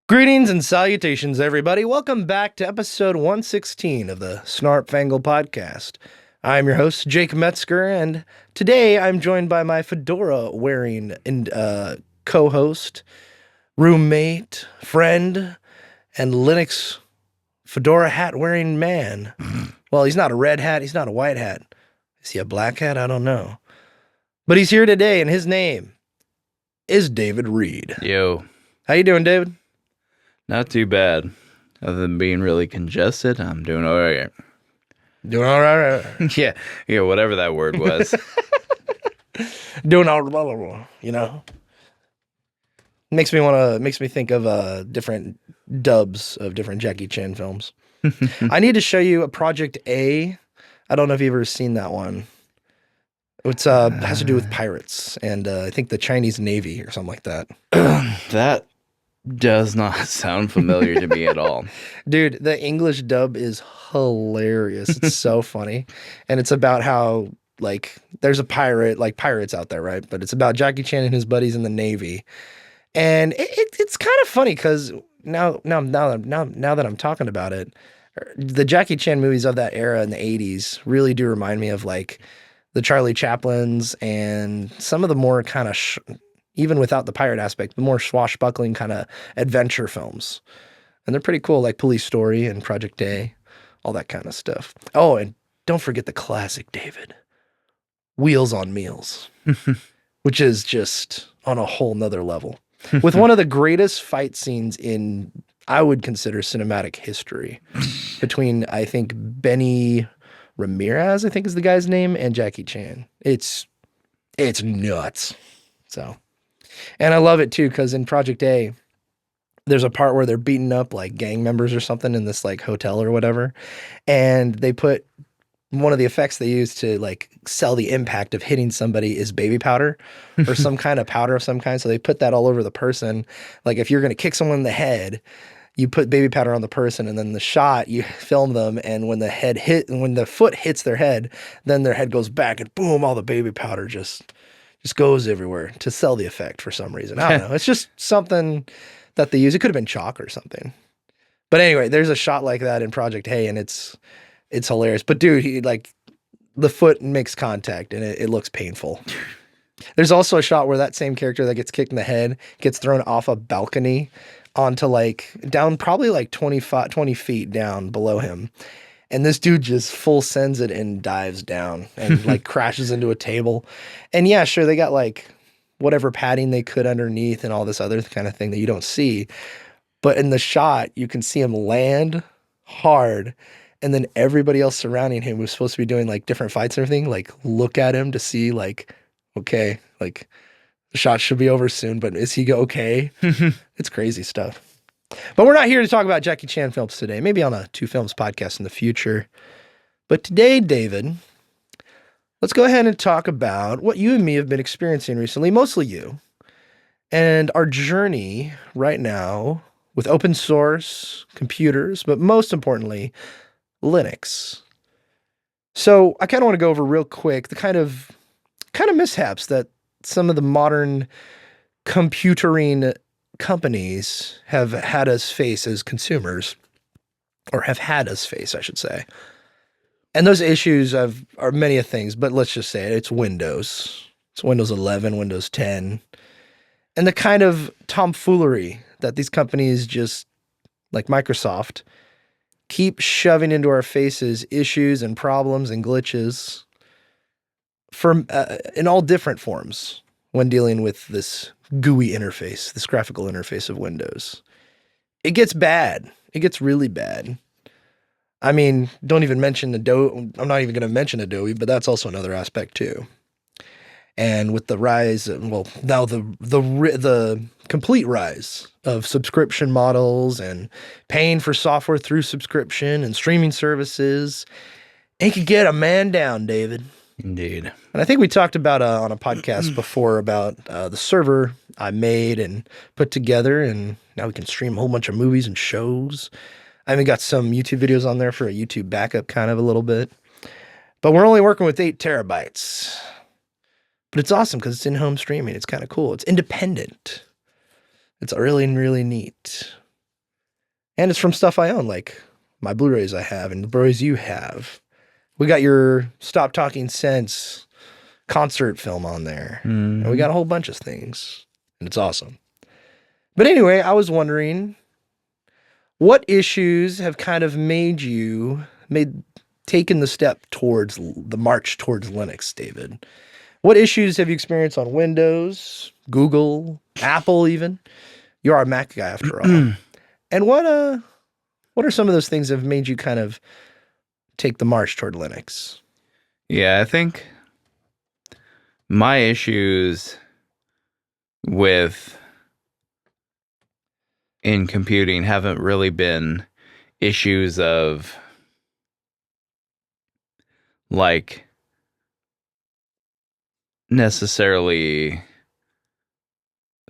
Greetings and salutations, everybody. Welcome back to episode 116 of the Snarp Fangle Podcast. I'm your host, Jake Metzger, and today I'm joined by my fedora-wearing co-host, roommate, friend, and Linux fedora hat-wearing man. Well, he's not a red hat, he's not a white hat. Is he a black hat? I don't know. But he's here today, and his name is David Reed. Yo. How you doing, David? Not too bad. Other than being really congested, I'm doing all right. Doing all right. Yeah, whatever that word was. Doing all right, you know. Makes me think of different dubs of different Jackie Chan films. I need to show you a Project A. I don't know if you've ever seen that one. It's has to do with pirates and I think the Chinese Navy or something like that. That does not sound familiar to me at all. Dude, the English dub is hilarious. It's so funny. And it's about how, like, there's a pirate, like pirates out there, right? But it's about Jackie Chan and his buddies in the Navy. And it's kind of funny because now that I'm talking about it, the Jackie Chan movies of that era in the 80s really do remind me of, like, the Charlie Chaplins and some of the more kind of even without the pirate aspect, the more swashbuckling kind of adventure films. And they're pretty cool, like Police Story and Project A, all that kind of stuff. Oh, and don't forget the classic, David, Wheels on Meals, which is just on a whole nother level. With one of the greatest fight scenes in, I would consider, cinematic history between, I think, Benny Ramirez, I think is the guy's name, and Jackie Chan. It's nuts. So... And I love it too, because in Project A, there's a part where they're beating up like gang members or something in this like hotel or whatever. And they put one of the effects they use to like sell the impact of hitting somebody is baby powder or some kind of powder of some kind. So they put that all over the person. Like if you're going to kick someone in the head, you put baby powder on the person, and then the shot, you film them. And when the foot hits their head, then their head goes back and boom, all the baby powder just goes everywhere to sell the effect for some reason. I don't know. It's just something that they use. It could have been chalk or something. But anyway, there's a shot like that in Project A, and it's hilarious. But dude, he like the foot makes contact and it looks painful. There's also a shot where that same character that gets kicked in the head gets thrown off a balcony onto like down probably like 20 feet down below him. And this dude just full sends it and dives down and like crashes into a table. And yeah, sure, they got like whatever padding they could underneath and all this other kind of thing that you don't see. But in the shot, you can see him land hard. And then everybody else surrounding him was supposed to be doing like different fights and everything, like look at him to see like, okay, like the shot should be over soon, but is he okay? It's crazy stuff. But we're not here to talk about Jackie Chan films today. Maybe on a Two Films podcast in the future. But today, David, let's go ahead and talk about what you and me have been experiencing recently, mostly you, and our journey right now with open source computers, but most importantly, Linux. So I kind of want to go over real quick the kind of mishaps that some of the modern computering companies have had us face as consumers, or have had us face, I should say. And those issues are many of things, but let's just say it's Windows. It's Windows 11, Windows 10, and the kind of tomfoolery that these companies just, like Microsoft, keep shoving into our faces issues and problems and glitches from in all different forms when dealing with this GUI interface, this graphical interface of Windows. It gets bad. It gets really bad. I mean, don't even mention Adobe. I'm not even going to mention Adobe, but that's also another aspect too. And with the rise, well, now the complete rise of subscription models and paying for software through subscription and streaming services, it could get a man down, David. Indeed. And I think we talked about on a podcast before about the server I made and put together, and now we can stream a whole bunch of movies and shows. I even got some YouTube videos on there for a YouTube backup kind of a little bit. But we're only working with 8 terabytes. But it's awesome because it's in-home streaming. It's kind of cool. It's independent. It's really, really neat. And it's from stuff I own, like my Blu-rays I have and the Blu-rays you have. We got your Stop Talking Sense concert film on there. And we got a whole bunch of things. And it's awesome. But anyway, I was wondering, what issues have kind of taken the step towards the march towards Linux, David? What issues have you experienced on Windows, Google, Apple even? You are a Mac guy after all. And what are some of those things that have made you kind of take the march toward Linux? Yeah, I think my issues in computing haven't really been issues of like necessarily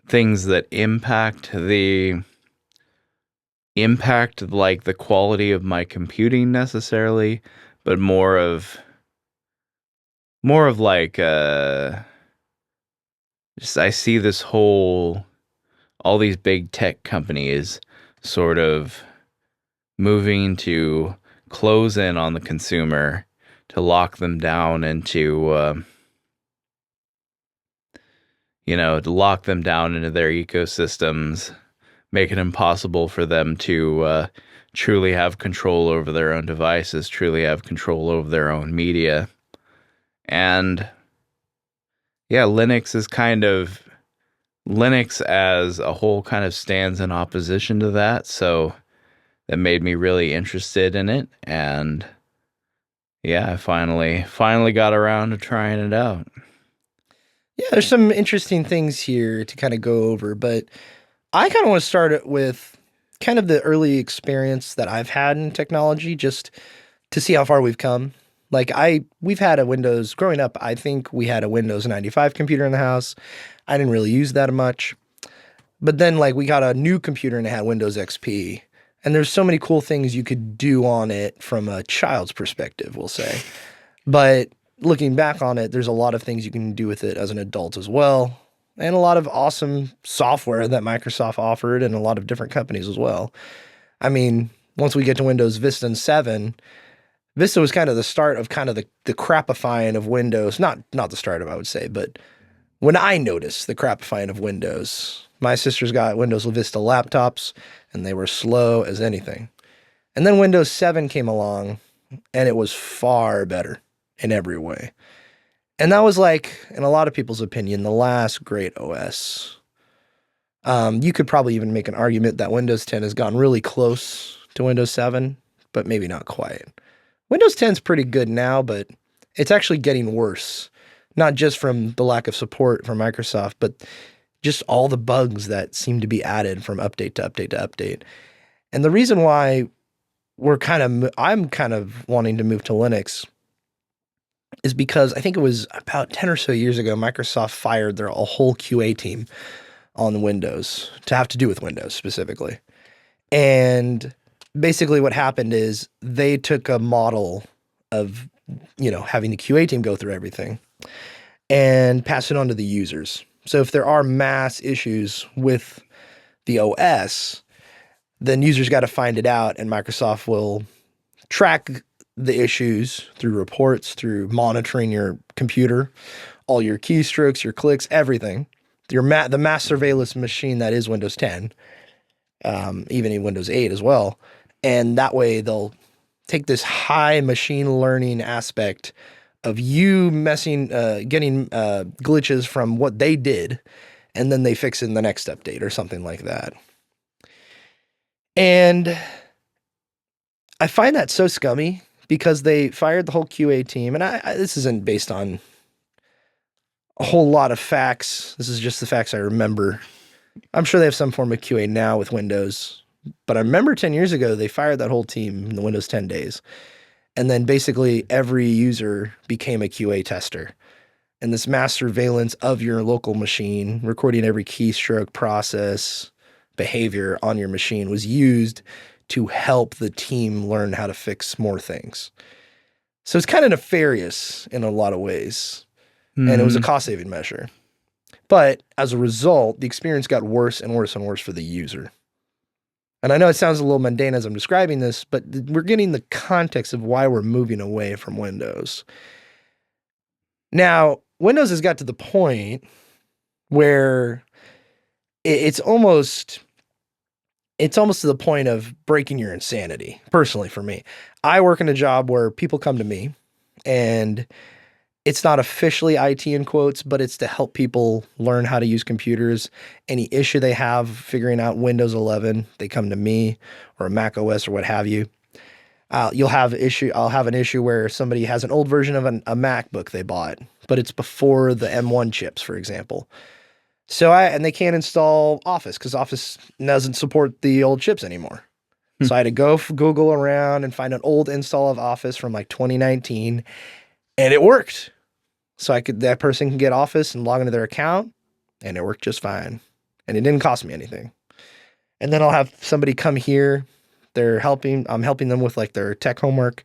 things that impact like the quality of my computing necessarily, but more of like just I see this all these big tech companies sort of moving to close in on the consumer, to lock them down into to lock them down into their ecosystems, make it impossible for them to truly have control over their own devices, truly have control over their own media. And yeah, Linux as a whole kind of stands in opposition to that. So that made me really interested in it. And yeah, I finally got around to trying it out. Yeah, there's some interesting things here to kind of go over, but I kind of want to start it with kind of the early experience that I've had in technology, just to see how far we've come. Like we've had a Windows growing up. I think we had a Windows 95 computer in the house. I didn't really use that much, but then like we got a new computer and it had Windows XP, and there's so many cool things you could do on it from a child's perspective, we'll say. But looking back on it, there's a lot of things you can do with it as an adult as well, and a lot of awesome software that Microsoft offered and a lot of different companies as well. I mean, once we get to Windows Vista and 7, Vista was kind of the start of kind of the crapifying of Windows. Not the start of, I would say, but when I noticed the crapifying of Windows, my sisters got Windows Vista laptops, and they were slow as anything. And then Windows 7 came along, and it was far better in every way. And that was like, in a lot of people's opinion, the last great OS. You could probably even make an argument that Windows 10 has gotten really close to Windows 7, but maybe not quite. Windows 10 is pretty good now, but it's actually getting worse. Not just from the lack of support from Microsoft, but just all the bugs that seem to be added from update to update to update. And the reason why I'm kind of wanting to move to Linux is because I think it was about 10 or so years ago, Microsoft fired a whole QA team on Windows to have to do with Windows specifically. And basically what happened is they took a model of, having the QA team go through everything and pass it on to the users. So if there are mass issues with the OS, then users got to find it out, and Microsoft will track the issues through reports, through monitoring your computer, all your keystrokes, your clicks, everything. The mass surveillance machine that is Windows 10, even in Windows 8 as well. And that way they'll take this high machine learning aspect of you getting glitches from what they did, and then they fix it in the next update or something like that. And I find that so scummy because they fired the whole QA team, and this isn't based on a whole lot of facts. This is just the facts I remember. I'm sure they have some form of QA now with Windows, but I remember 10 years ago, they fired that whole team in the Windows 10 days. And then basically every user became a QA tester. And this mass surveillance of your local machine, recording every keystroke, process, behavior on your machine, was used to help the team learn how to fix more things. So it's kind of nefarious in a lot of ways. And it was a cost-saving measure. But as a result, the experience got worse and worse and worse for the user. And I know it sounds a little mundane as I'm describing this, but we're getting the context of why we're moving away from Windows. Now, Windows has got to the point where it's almost to the point of breaking your insanity. Personally, for me, I work in a job where people come to me, and it's not officially IT in quotes, but it's to help people learn how to use computers. Any issue they have figuring out Windows 11, they come to me, or a Mac OS or what have you. I'll have an issue where somebody has an old version of a MacBook they bought, but it's before the M1 chips, for example. And they can't install Office because Office doesn't support the old chips anymore. So I had to go Google around and find an old install of Office from like 2019, and it worked. So that person can get Office and log into their account, and it worked just fine. And it didn't cost me anything. And then I'll have somebody come here. I'm helping them with like their tech homework.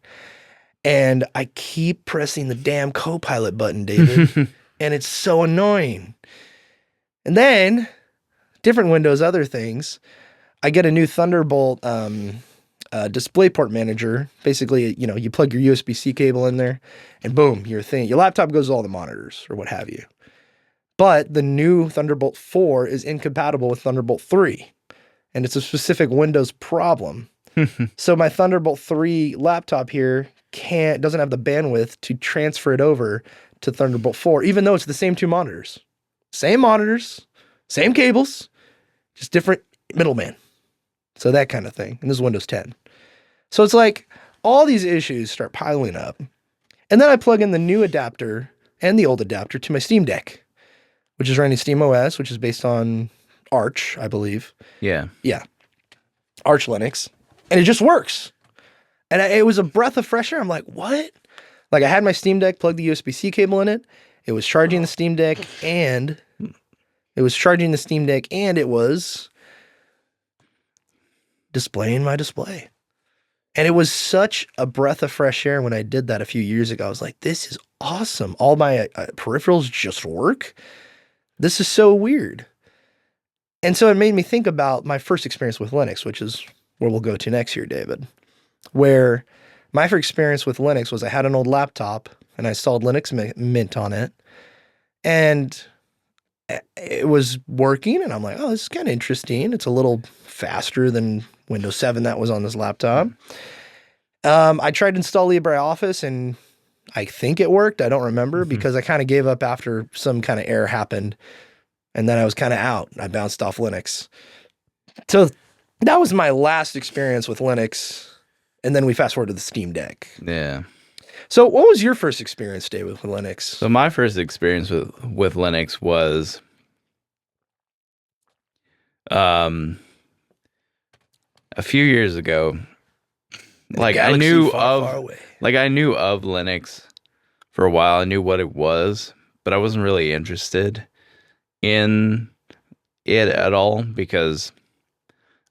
And I keep pressing the damn Copilot button, David. And it's so annoying. And then different Windows, other things. I get a new Thunderbolt DisplayPort manager. Basically, you plug your USB-C cable in there, and boom, your laptop goes to all the monitors or what have you. But the new Thunderbolt 4 is incompatible with Thunderbolt 3, and it's a specific Windows problem. So my Thunderbolt 3 laptop here doesn't have the bandwidth to transfer it over to Thunderbolt 4, even though it's the same two monitors. Same monitors, same cables, just different middleman. So that kind of thing. And this is Windows 10. So it's like all these issues start piling up. And then I plug in the new adapter and the old adapter to my Steam Deck, which is running SteamOS, which is based on Arch, I believe. Yeah. Yeah. Arch Linux. And it just works. And it was a breath of fresh air. I'm like, what? Like I had my Steam Deck, plugged the USB-C cable in it. It was charging the Steam Deck, and it was displaying my display. And it was such a breath of fresh air when I did that a few years ago. I was like, this is awesome. All my peripherals just work. This is so weird. And so it made me think about my first experience with Linux, which is where we'll go to next year, David. Where my first experience with Linux was I had an old laptop and I installed Linux Mint on it. And it was working, and I'm like, oh, this is kind of interesting. It's a little faster than Windows 7 that was on this laptop. I tried to install LibreOffice, and I think it worked. I don't remember because I kind of gave up after some kind of error happened, and then I was kind of out. I bounced off Linux. So that was my last experience with Linux, and then we fast forward to the Steam Deck. Yeah. So what was your first experience, David, with Linux? So my first experience with Linux was a few years ago. Like I knew of Linux for a while. I knew what it was, but I wasn't really interested in it at all because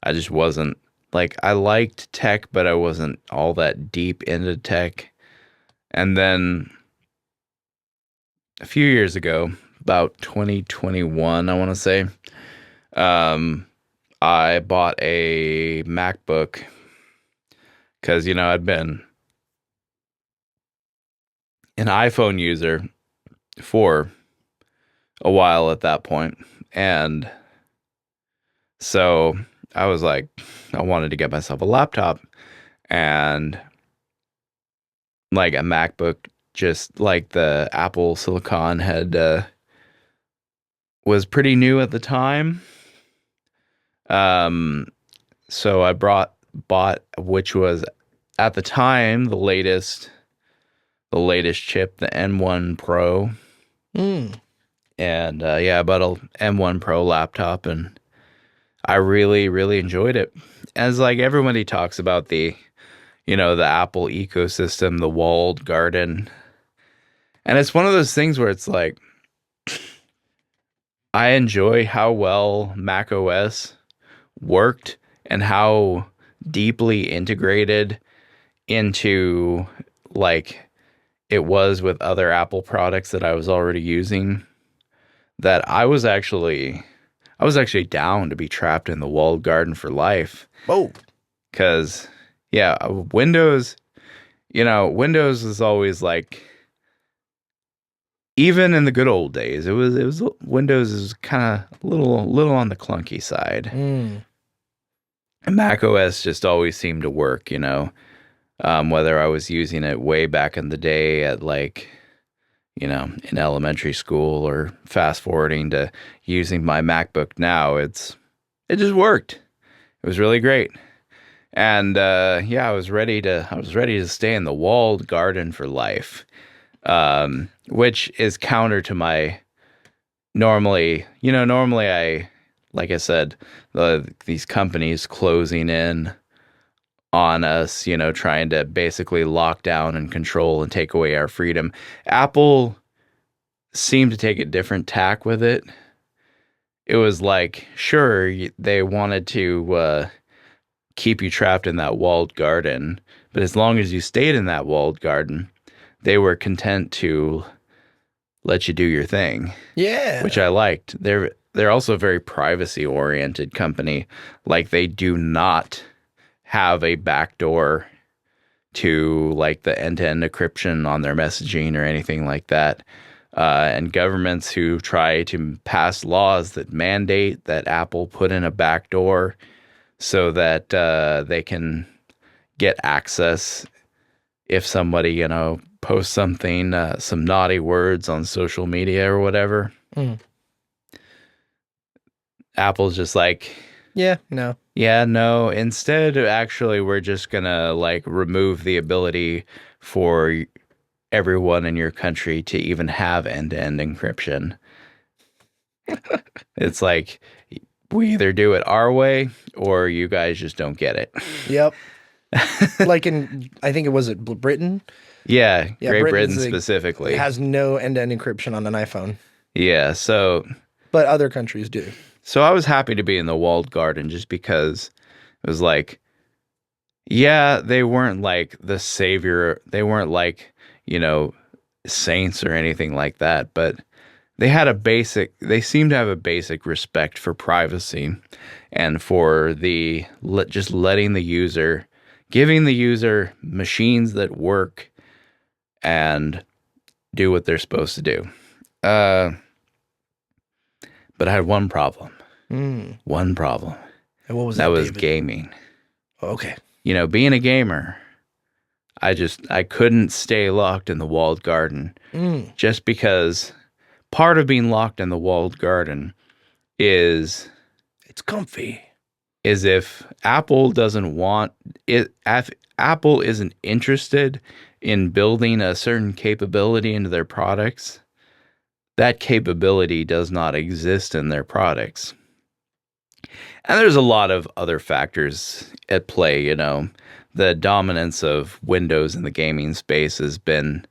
I just wasn't like I liked tech, but I wasn't all that deep into tech. And then a few years ago, about 2021, I want to say, I bought a MacBook because, I'd been an iPhone user for a while at that point. And so I was like, I wanted to get myself a laptop and like a MacBook, just like the Apple Silicon was pretty new at the time. So I bought, which was at the time the latest chip, the M1 Pro. And I bought a M1 Pro laptop, and I really, really enjoyed it. As like everybody talks about the Apple ecosystem, the walled garden. And it's one of those things where it's like, I enjoy how well Mac OS worked and how deeply integrated into like it was with other Apple products that I was already using, that I I was actually down to be trapped in the walled garden for life. Oh, Because, yeah, Windows, Windows is always like, even in the good old days, it was Windows is kind of little on the clunky side. mm. And Mac OS just always seemed to work, whether I was using it way back in the day at like, in elementary school or fast forwarding to using my MacBook now, it just worked. It was really great. And yeah, I was ready to stay in the walled garden for life, which is counter to my normally I, like I said, these companies closing in on us, trying to basically lock down and control and take away our freedom. Apple seemed to take a different tack with it. It was like, sure, they wanted to keep you trapped in that walled garden, but as long as you stayed in that walled garden, they were content to let you do your thing. Yeah. Which I liked. They're also a very privacy oriented company. Like, they do not have a backdoor to like the end-to-end encryption on their messaging or anything like that. And governments who try to pass laws that mandate that Apple put in a backdoor so that they can get access if somebody, posts something, some naughty words on social media or whatever. Apple's just like, yeah, no. Yeah, no. Instead, actually, we're just gonna like remove the ability for everyone in your country to even have end-to-end encryption. It's like, we either do it our way or you guys just don't get it. Yep. Like I think it was Britain. Yeah, Great Britain Britain's specifically has no end-to-end encryption on an iPhone, Yeah, but other countries do. so I was happy to be in the walled garden just because it was like, yeah, they weren't like the savior. They weren't like, saints or anything like that, but they seemed to have a basic respect for privacy and for just letting the user, giving the user machines that work and do what they're supposed to do. But I had one problem. One problem. And what was that? That was David? gaming. Oh, okay. Being a gamer, I couldn't stay locked in the walled garden just because part of being locked in the walled garden is it's comfy. Is if Apple doesn't want it, if Apple isn't interested in building a certain capability into their products, that capability does not exist in their products. And there's a lot of other factors at play, The dominance of Windows in the gaming space has been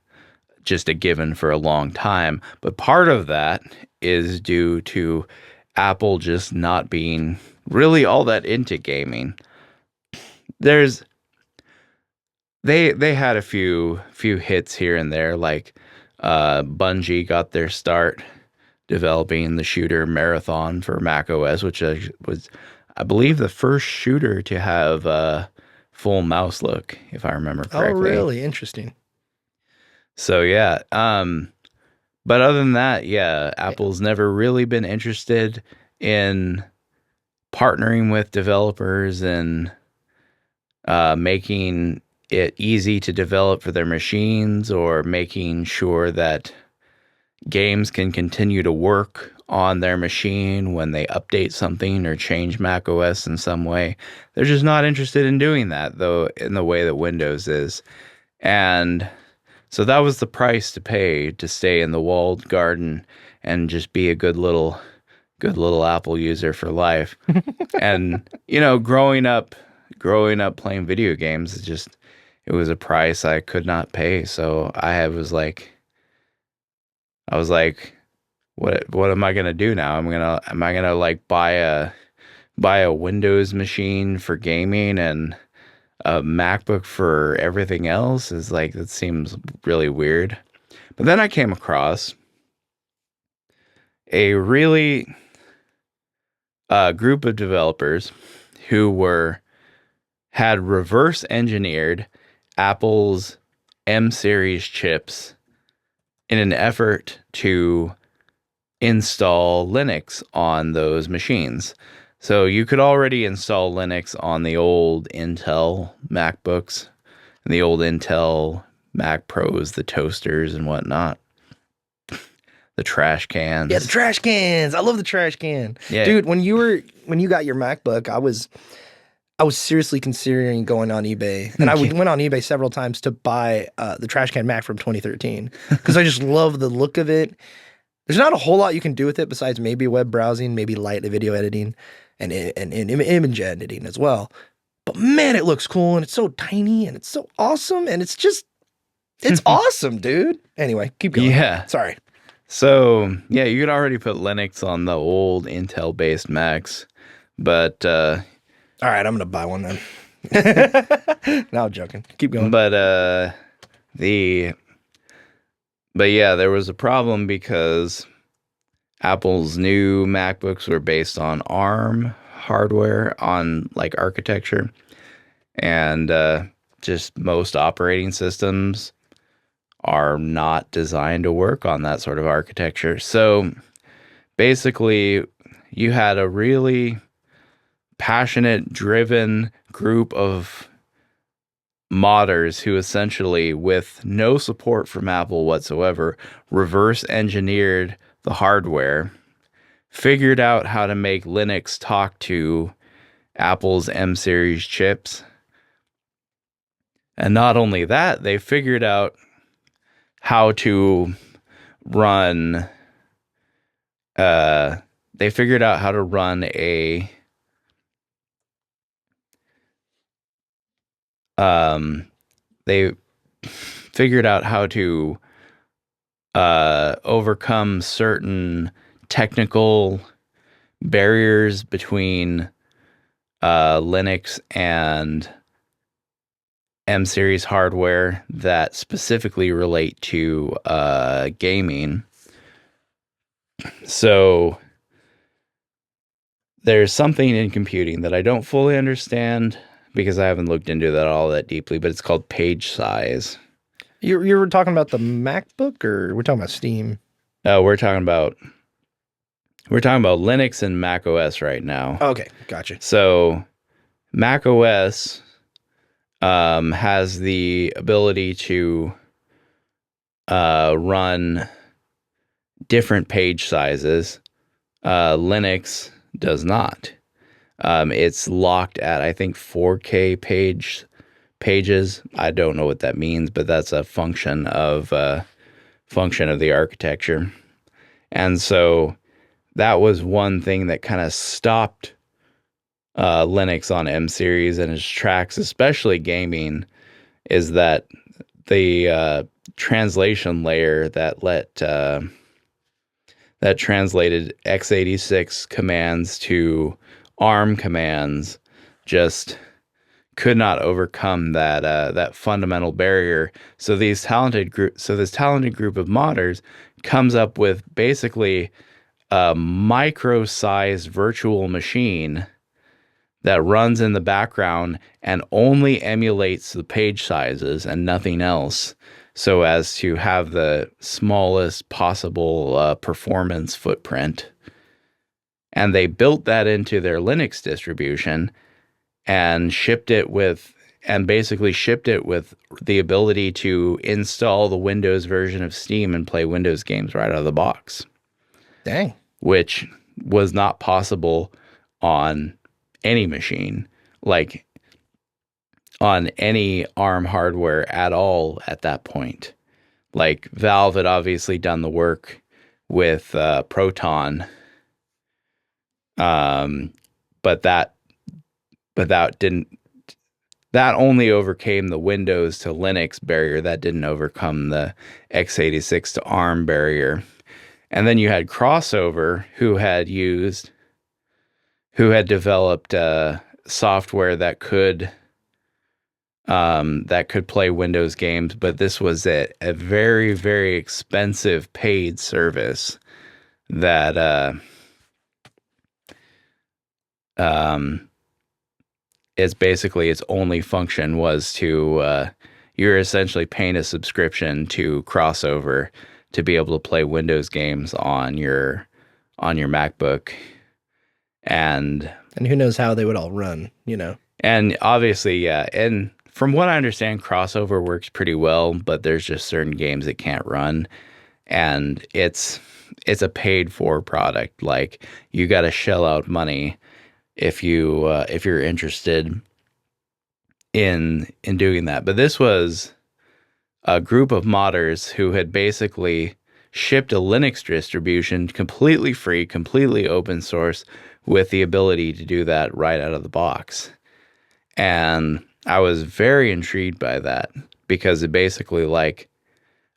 just a given for a long time. But part of that is due to Apple just not being really all that into gaming. They had a few hits here and there, like Bungie got their start developing the shooter Marathon for macOS, which was, I believe, the first shooter to have a full mouse look, if I remember correctly. Oh, really? Interesting. So yeah, but other than that, yeah, Apple's never really been interested in partnering with developers and making it easy to develop for their machines, or making sure that games can continue to work on their machine when they update something or change macOS in some way. They're just not interested in doing that, though, in the way that Windows is. And so that was the price to pay to stay in the walled garden and just be a good little Apple user for life. And, growing up playing video games, it was a price I could not pay. So I was like, what am I gonna do now? Am I gonna like buy a Windows machine for gaming and a MacBook for everything else? That seems really weird. But then I came across a really a group of developers who had reverse engineered Apple's M series chips in an effort to install Linux on those machines. So you could already install Linux on the old Intel MacBooks and the old Intel Mac Pros, the toasters and whatnot. The trash cans. Yeah, the trash cans. I love the trash can. Yeah. Dude, when you got your MacBook, I was seriously considering going on eBay. And I went on eBay several times to buy the trash can Mac from 2013 because I just love the look of it. There's not a whole lot you can do with it besides maybe web browsing, maybe light video editing and image editing as well. But man, it looks cool and it's so tiny and it's so awesome and it's awesome, dude. Anyway, keep going. Yeah. Sorry. So, yeah, you could already put Linux on the old Intel-based Macs, but... all right, I'm going to buy one then. No, I'm joking. Keep going. But yeah, there was a problem because Apple's new MacBooks were based on ARM hardware, on like architecture, and just most operating systems are not designed to work on that sort of architecture. So basically, you had a really passionate, driven group of modders who essentially, with no support from Apple whatsoever, reverse engineered the hardware, figured out how to make Linux talk to Apple's M series chips. And not only that, they figured out how to run a they figured out how to run overcome certain technical barriers between Linux and M series hardware that specifically relate to gaming. So there's something in computing that I don't fully understand because I haven't looked into that all that deeply, but it's called page size. You were talking about the MacBook, or we're talking about Steam? We're talking about Linux and Mac OS right now. Okay, gotcha. So Mac OS has the ability to run different page sizes. Linux does not. It's locked at, I think, 4K pages. I don't know what that means, but that's a function of the architecture. And so that was one thing that kind of stopped Linux on M series and its tracks, especially gaming, is that the translation layer that translated x86 commands to ARM commands just could not overcome that fundamental barrier. So this talented group of modders comes up with basically a micro-sized virtual machine that runs in the background and only emulates the page sizes and nothing else, so as to have the smallest possible performance footprint. And they built that into their Linux distribution and basically shipped it with the ability to install the Windows version of Steam and play Windows games right out of the box. Dang. Which was not possible on any machine, like on any ARM hardware at all at that point. Like Valve had obviously done the work with Proton, but that only overcame the Windows to Linux barrier. That didn't overcome the x86 to ARM barrier. And then you had Crossover, who had developed software that could play Windows games, but this was a very, very expensive paid service that Um, it's basically its only function was to you're essentially paying a subscription to Crossover to be able to play Windows games on your MacBook, and who knows how they would all run, and obviously, yeah, and from what I understand, Crossover works pretty well, but there's just certain games it can't run, and it's a paid for product. Like, you got to shell out money if you're interested in doing that. But this was a group of modders who had basically shipped a Linux distribution completely free, completely open source, with the ability to do that right out of the box. And I was very intrigued by that, because it basically, like,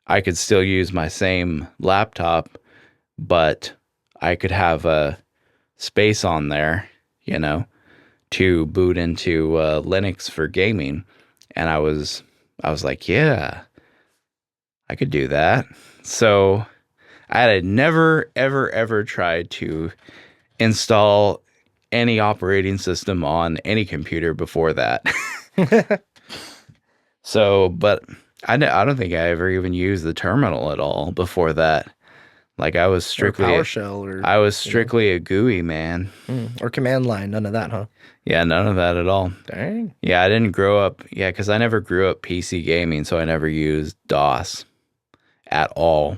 I could still use my same laptop, but I could have a space on there, to boot into Linux for gaming. And I was like, yeah, I could do that. So I had never, ever, ever tried to install any operating system on any computer before that. So, but I don't think I ever even used the terminal at all before that. Like, I was strictly PowerShell, a GUI man. Or command line. None of that, huh? Yeah, none of that at all. Dang. Yeah, I didn't grow up. Yeah, because I never grew up PC gaming, so I never used DOS at all.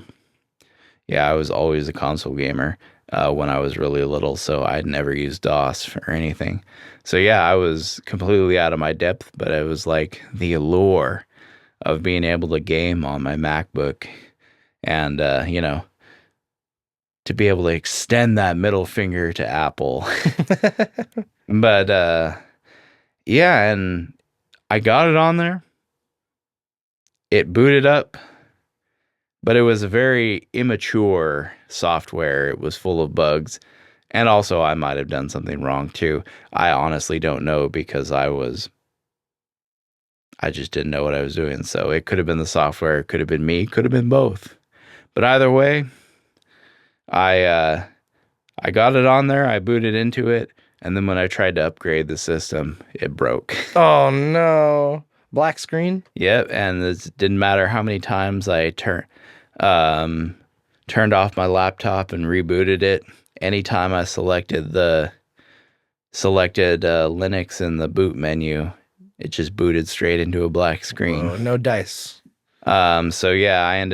Yeah, I was always a console gamer when I was really little, so I'd never used DOS or anything. So yeah, I was completely out of my depth, but it was like the allure of being able to game on my MacBook, and to be able to extend that middle finger to Apple. But yeah, and I got it on there. It booted up, but it was a very immature software. It was full of bugs. And also, I might have done something wrong too. I honestly don't know, because I just didn't know what I was doing. So it could have been the software, it could have been me, could have been both. But either way, I got it on there, I booted into it, and then when I tried to upgrade the system, it broke. Oh no. Black screen? Yep, and it didn't matter how many times I turned off my laptop and rebooted it. Anytime I selected Linux in the boot menu, it just booted straight into a black screen. Whoa, no dice. So yeah, I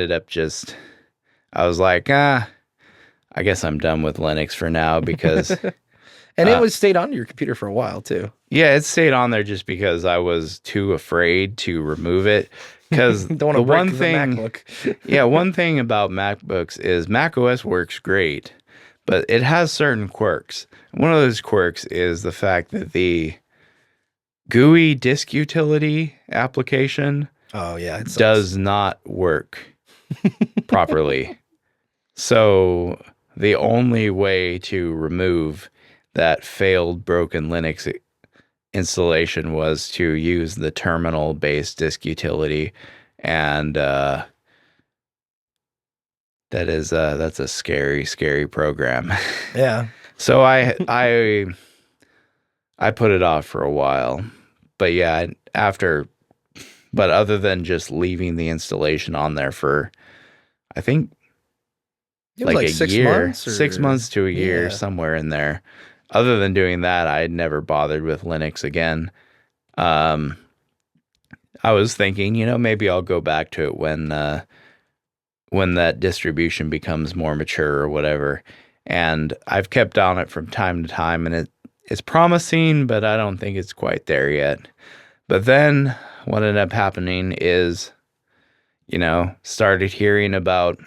was like, I guess I'm done with Linux for now, because And it was stayed on your computer for a while too. yeah, it stayed on there just because I was too afraid to remove it. Because Don't want to break the MacBook. yeah, one thing about MacBooks is macOS works great, but it has certain quirks. One of those quirks is the fact that the GUI disk utility application Oh yeah, it sucks. does not work properly. So the only way to remove that failed broken Linux installation was to use the terminal-based disk utility, and that's a scary program. Yeah. So I put it off for a while, but yeah, but other than just leaving the installation on there for, I think, It was like a 6 year, months 6 months to a year, Yeah. somewhere in there. Other than doing that, I had never bothered with Linux again. I was thinking, maybe I'll go back to it when that distribution becomes more mature or whatever. And I've kept on it from time to time, and it's promising, but I don't think it's quite there yet. But then what ended up happening is, started hearing about,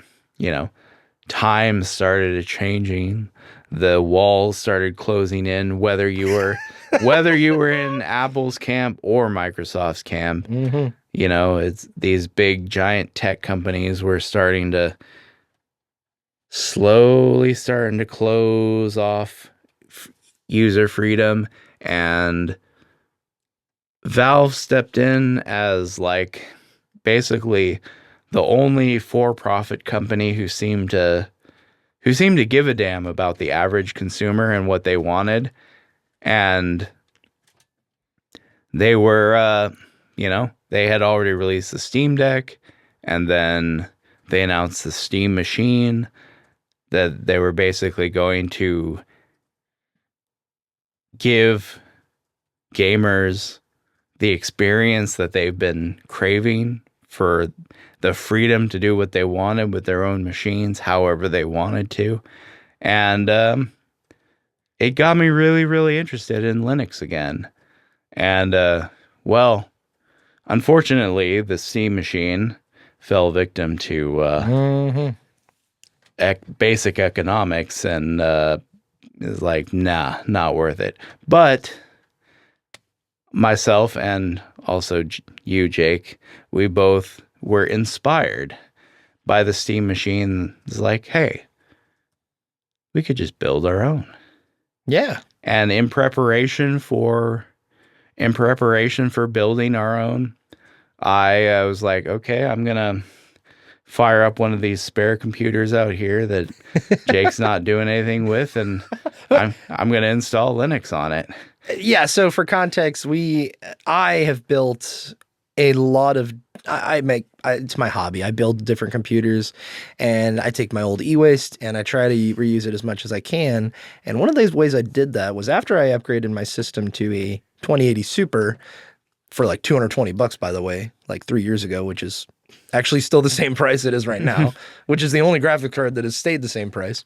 times started changing. The walls started closing in, whether you were in Apple's camp or Microsoft's camp. Mm-hmm. It's these big giant tech companies were slowly starting to close off user freedom, and Valve stepped in as like basically the only for-profit company who seemed to give a damn about the average consumer and what they wanted. And they were, they had already released the Steam Deck, and then they announced the Steam Machine, that they were basically going to give gamers the experience that they've been craving, for the freedom to do what they wanted with their own machines, however they wanted to. And it got me really, really interested in Linux again. And, well, unfortunately, the Steam Machine fell victim to basic economics, and is like, nah, not worth it. But myself and also you, Jake, we both were inspired by the Steam Machine. It's like, hey, we could just build our own. Yeah. And in preparation for building our own, I was like, okay, I'm gonna fire up one of these spare computers out here that Jake's not doing anything with, and I'm gonna install Linux on it. Yeah, so for context, I have built a lot of, it's my hobby. I build different computers, and I take my old e-waste and I try to reuse it as much as I can. And one of those ways I did that was after I upgraded my system to a 2080 Super for like $220, by the way, like 3 years ago, which is actually still the same price it is right now, which is the only graphic card that has stayed the same price.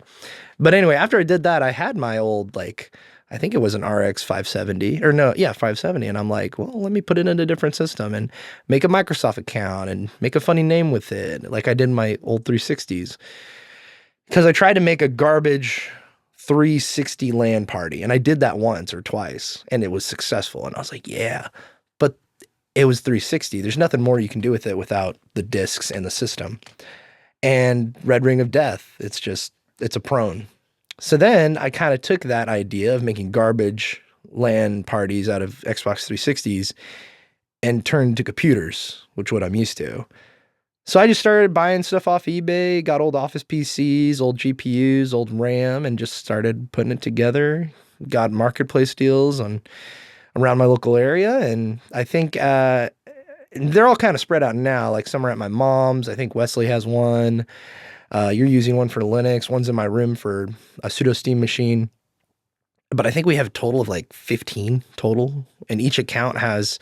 But anyway, after I did that, I had my old, like, I think it was an RX 570, or no, yeah, 570. And I'm like, well, let me put it in a different system and make a Microsoft account and make a funny name with it, like I did in my old 360s. Because I tried to make a garbage 360 LAN party, and I did that once or twice, and it was successful. And I was like, yeah, but it was 360. There's nothing more you can do with it without the discs and the system. And Red Ring of Death, it's a prone. So then I kind of took that idea of making garbage LAN parties out of Xbox 360s and turned to computers, which is what I'm used to. So I just started buying stuff off eBay, got old Office PCs, old GPUs, old RAM, and just started putting it together. Got marketplace deals around my local area. And I think they're all kind of spread out now. Like some are at my mom's. I think Wesley has one. You're using one for Linux. One's in my room for a pseudo Steam machine. But I think we have a total of like 15 total. And each account has,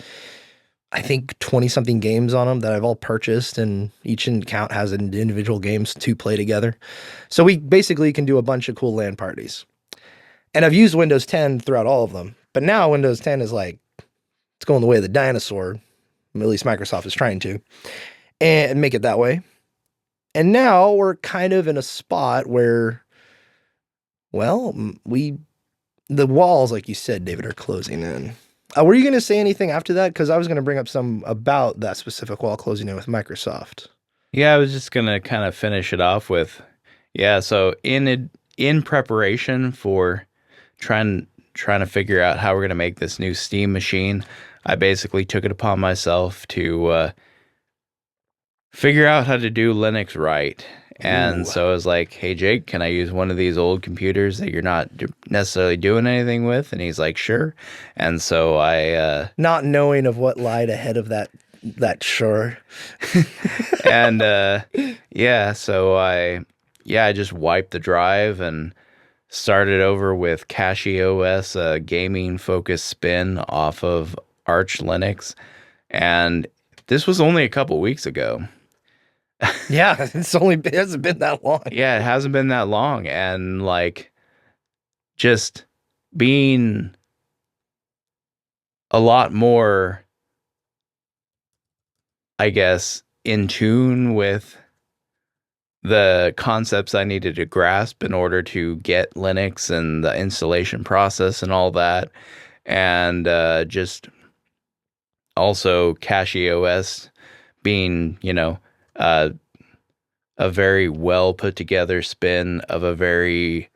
I think, 20-something games on them that I've all purchased. And each account has individual games to play together. So we basically can do a bunch of cool LAN parties. And I've used Windows 10 throughout all of them. But now Windows 10 is like, it's going the way of the dinosaur. At least Microsoft is trying to. And make it that way. And now we're kind of in a spot where, well, the walls, like you said, David, are closing in. Were you going to say anything after that? Because I was going to bring up some about that specific wall closing in with Microsoft. Yeah, I was just going to kind of finish it off with, so in preparation for trying to figure out how we're going to make this new Steam machine, I basically took it upon myself to figure out how to do Linux right. And so I was like, hey, Jake, can I use one of these old computers that you're not necessarily doing anything with? And he's like, sure. And so I... not knowing of what lied ahead of that sure. And so I just wiped the drive and started over with CachyOS, a gaming-focused spin off of Arch Linux. And this was only a couple weeks ago. Yeah, it hasn't been that long. Yeah, it hasn't been that long. And like just being a lot more, I guess, in tune with the concepts I needed to grasp in order to get Linux and the installation process and all that. And just also CachyOS being, a very well put together spin of a very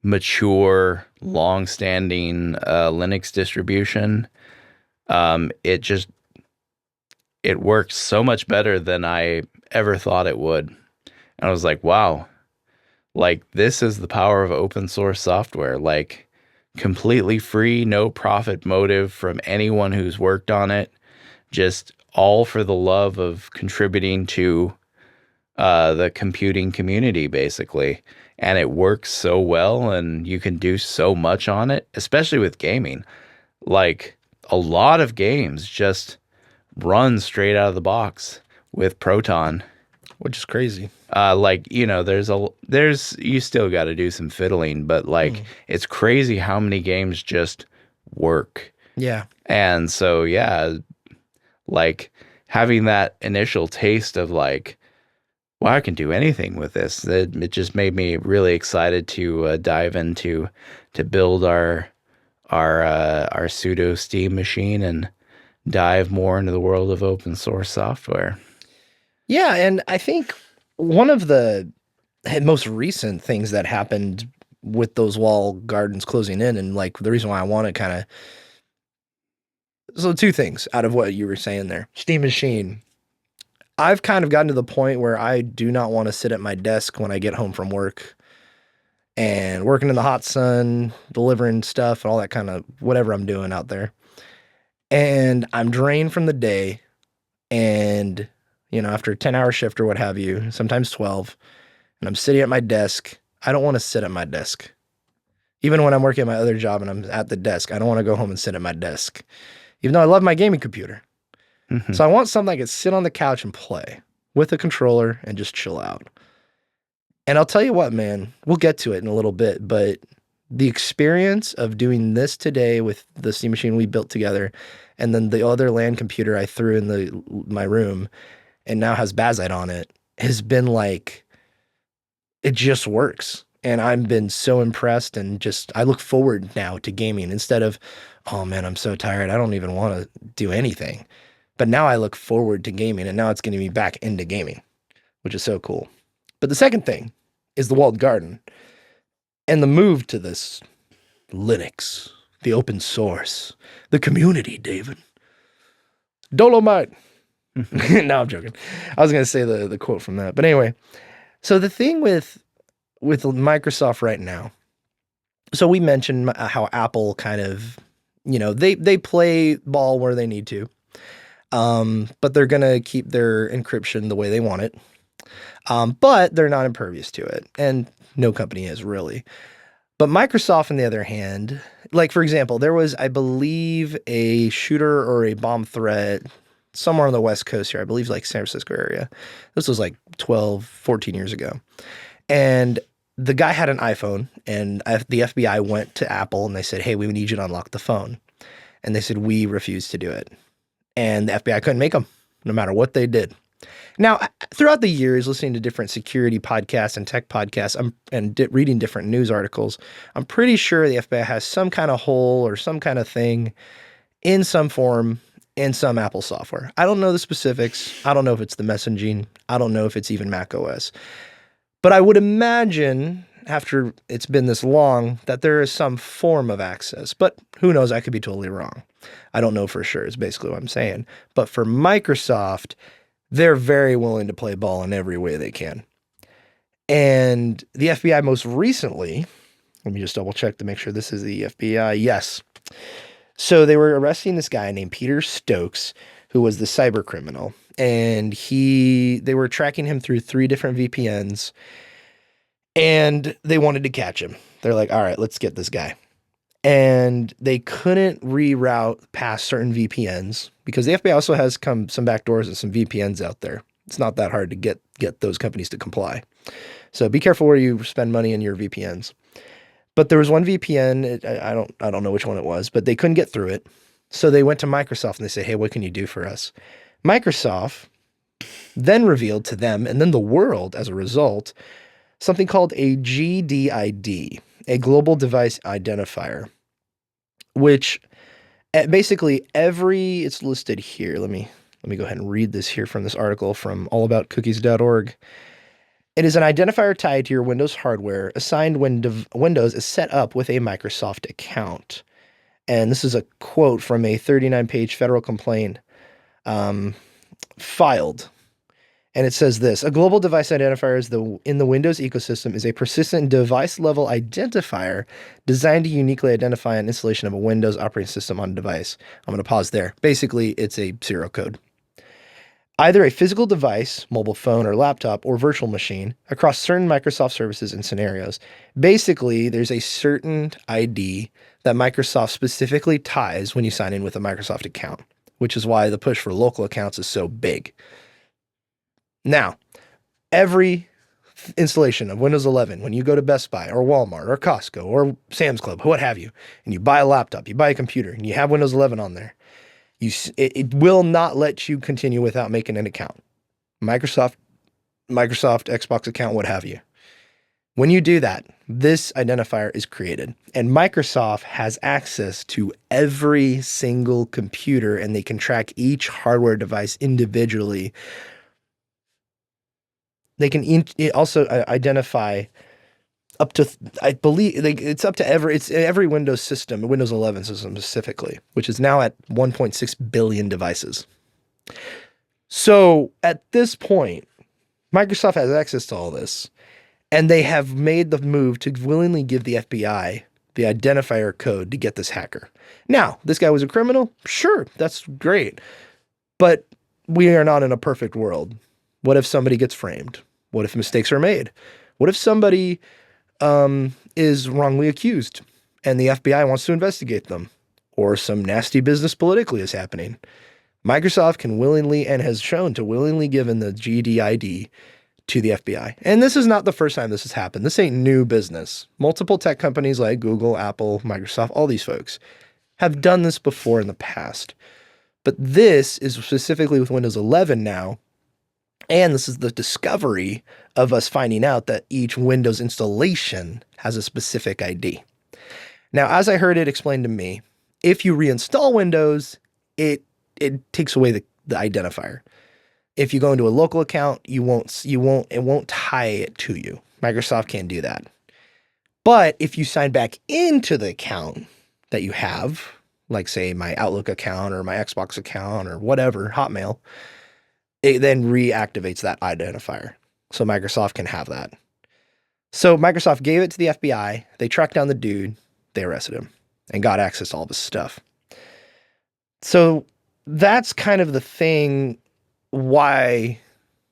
mature, long-standing Linux distribution. It works so much better than I ever thought it would. And I was like, wow, like this is the power of open source software. Like completely free, no profit motive from anyone who's worked on it, just all for the love of contributing to the computing community, basically. And it works so well, and you can do so much on it, especially with gaming. Like, a lot of games just run straight out of the box with Proton. which is crazy. Like, there's you still got to do some fiddling, but like it's crazy how many games just work. Yeah. And so yeah, like having that initial taste of like, wow, I can do anything with this. It just made me really excited to dive into to build our pseudo Steam machine and dive more into the world of open source software. Yeah, and I think one of the most recent things that happened with those wall gardens closing in, and like the reason why I want to kind of, so two things out of what you were saying there. Steam Machine. I've kind of gotten to the point where I do not want to sit at my desk when I get home from work and working in the hot sun, delivering stuff and all that kind of whatever I'm doing out there. And I'm drained from the day, and after a 10-hour shift or what have you, sometimes 12, and I'm sitting at my desk. I don't want to sit at my desk. Even when I'm working at my other job and I'm at the desk, I don't want to go home and sit at my desk, even though I love my gaming computer. So I want something I could sit on the couch and play with a controller and just chill out. And I'll tell you what, man, we'll get to it in a little bit, but the experience of doing this today with the Steam Machine we built together, and then the other LAN computer I threw in my room and now has Bazite on it, has been like, it just works. And I've been so impressed, and just, I look forward now to gaming instead of, oh man, I'm so tired, I don't even want to do anything. But now I look forward to gaming, and now it's getting me back into gaming, which is so cool. But the second thing is the walled garden and the move to this Linux, the open source, the community, David. Dolomite. No, I'm joking. I was going to say the quote from that. But anyway, so the thing with Microsoft right now, so we mentioned how Apple kind of, they play ball where they need to. But they're going to keep their encryption the way they want it. But they're not impervious to it. And no company is really. But Microsoft, on the other hand, like, for example, there was, I believe, a shooter or a bomb threat somewhere on the West Coast here. I believe like San Francisco area. This was like 12, 14 years ago. And the guy had an iPhone, and the FBI went to Apple and they said, hey, we need you to unlock the phone. And they said, we refuse to do it. And the FBI couldn't make them, no matter what they did. Now, throughout the years, listening to different security podcasts and tech podcasts and reading different news articles, I'm pretty sure the FBI has some kind of hole or some kind of thing in some form in some Apple software. I don't know the specifics. I don't know if it's the messaging. I don't know if it's even Mac OS. But I would imagine, after it's been this long, that there is some form of access. But who knows? I could be totally wrong. I don't know for sure is basically what I'm saying. But for Microsoft, they're very willing to play ball in every way they can. And the FBI most recently, let me just double check to make sure this is the FBI. Yes. So they were arresting this guy named Peter Stokes, who was the cyber criminal. And they were tracking him through 3 different VPNs, and they wanted to catch him. They're like, all right, let's get this guy. And they couldn't reroute past certain VPNs because the FBI also has some backdoors and some VPNs out there. It's not that hard to get those companies to comply. So be careful where you spend money in your VPNs. But there was one VPN, I don't know which one it was, but they couldn't get through it. So they went to Microsoft and they said, hey, what can you do for us? Microsoft then revealed to them, and then the world as a result, something called a GDID, a global device identifier, which basically it's listed here. Let me go ahead and read this here from this article from allaboutcookies.org. It is an identifier tied to your Windows hardware assigned when Windows is set up with a Microsoft account. And this is a quote from a 39-page federal complaint filed. And it says this: a global device identifier in the Windows ecosystem is a persistent device-level identifier designed to uniquely identify an installation of a Windows operating system on a device. I'm going to pause there. Basically, it's a serial code. Either a physical device, mobile phone or laptop, or virtual machine across certain Microsoft services and scenarios. Basically, there's a certain ID that Microsoft specifically ties when you sign in with a Microsoft account, which is why the push for local accounts is so big. Now, every installation of Windows 11, when you go to Best Buy or Walmart or Costco or Sam's Club, what have you, and you buy a laptop, you buy a computer, and you have Windows 11 on there, it will not let you continue without making an account. Microsoft, Xbox account, what have you. When you do that, this identifier is created, and Microsoft has access to every single computer, and they can track each hardware device individually. They can also identify up to, I believe, it's up to every Windows system, Windows 11 system specifically, which is now at 1.6 billion devices. So at this point, Microsoft has access to all this, and they have made the move to willingly give the FBI the identifier code to get this hacker. Now, this guy was a criminal? Sure, that's great. But we are not in a perfect world. What if somebody gets framed? What if mistakes are made? What if somebody is wrongly accused and the FBI wants to investigate them, or some nasty business politically is happening? Microsoft can willingly, and has shown to willingly, given the GDID to the FBI. And this is not the first time this has happened. This ain't new business. Multiple tech companies like Google, Apple, Microsoft, all these folks have done this before in the past. But this is specifically with Windows 11 now. And this is the discovery of us finding out that each Windows installation has a specific ID. Now, as I heard it explained to me, if you reinstall Windows, it takes away the identifier. If you go into a local account, it won't tie it to you. Microsoft can't do that. But if you sign back into the account that you have, like say my Outlook account or my Xbox account or whatever, Hotmail, it then reactivates that identifier. So Microsoft can have that. So Microsoft gave it to the FBI. They tracked down the dude. They arrested him and got access to all this stuff. So that's kind of the thing, why,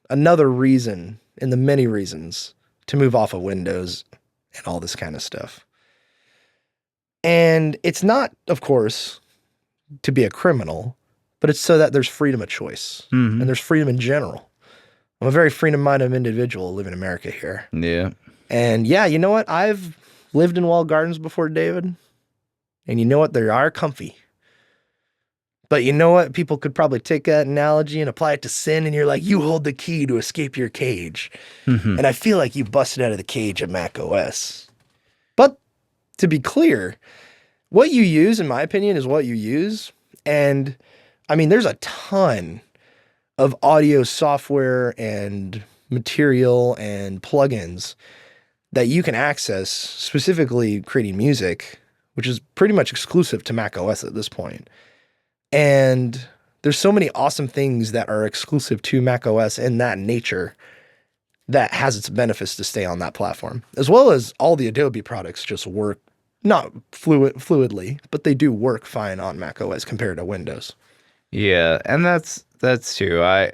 another reason in the many reasons to move off of Windows and all this kind of stuff. And it's not, of course, to be a criminal, but it's so that there's freedom of choice, and there's freedom in general. I'm a very freedom-minded individual living in America here. Yeah. And yeah, you know what? I've lived in walled gardens before, David. And you know what? They are comfy. But you know what? People could probably take that analogy and apply it to sin, and you're like, you hold the key to escape your cage. And I feel like you busted out of the cage at Mac OS. But to be clear, what you use, in my opinion, is what you use. And I mean, there's a ton of audio software and material and plugins that you can access, specifically creating music, which is pretty much exclusive to Mac OS at this point. And there's so many awesome things that are exclusive to Mac OS in that nature that has its benefits to stay on that platform, as well as all the Adobe products just work, not fluidly, but they do work fine on Mac OS compared to Windows. Yeah, and that's too. I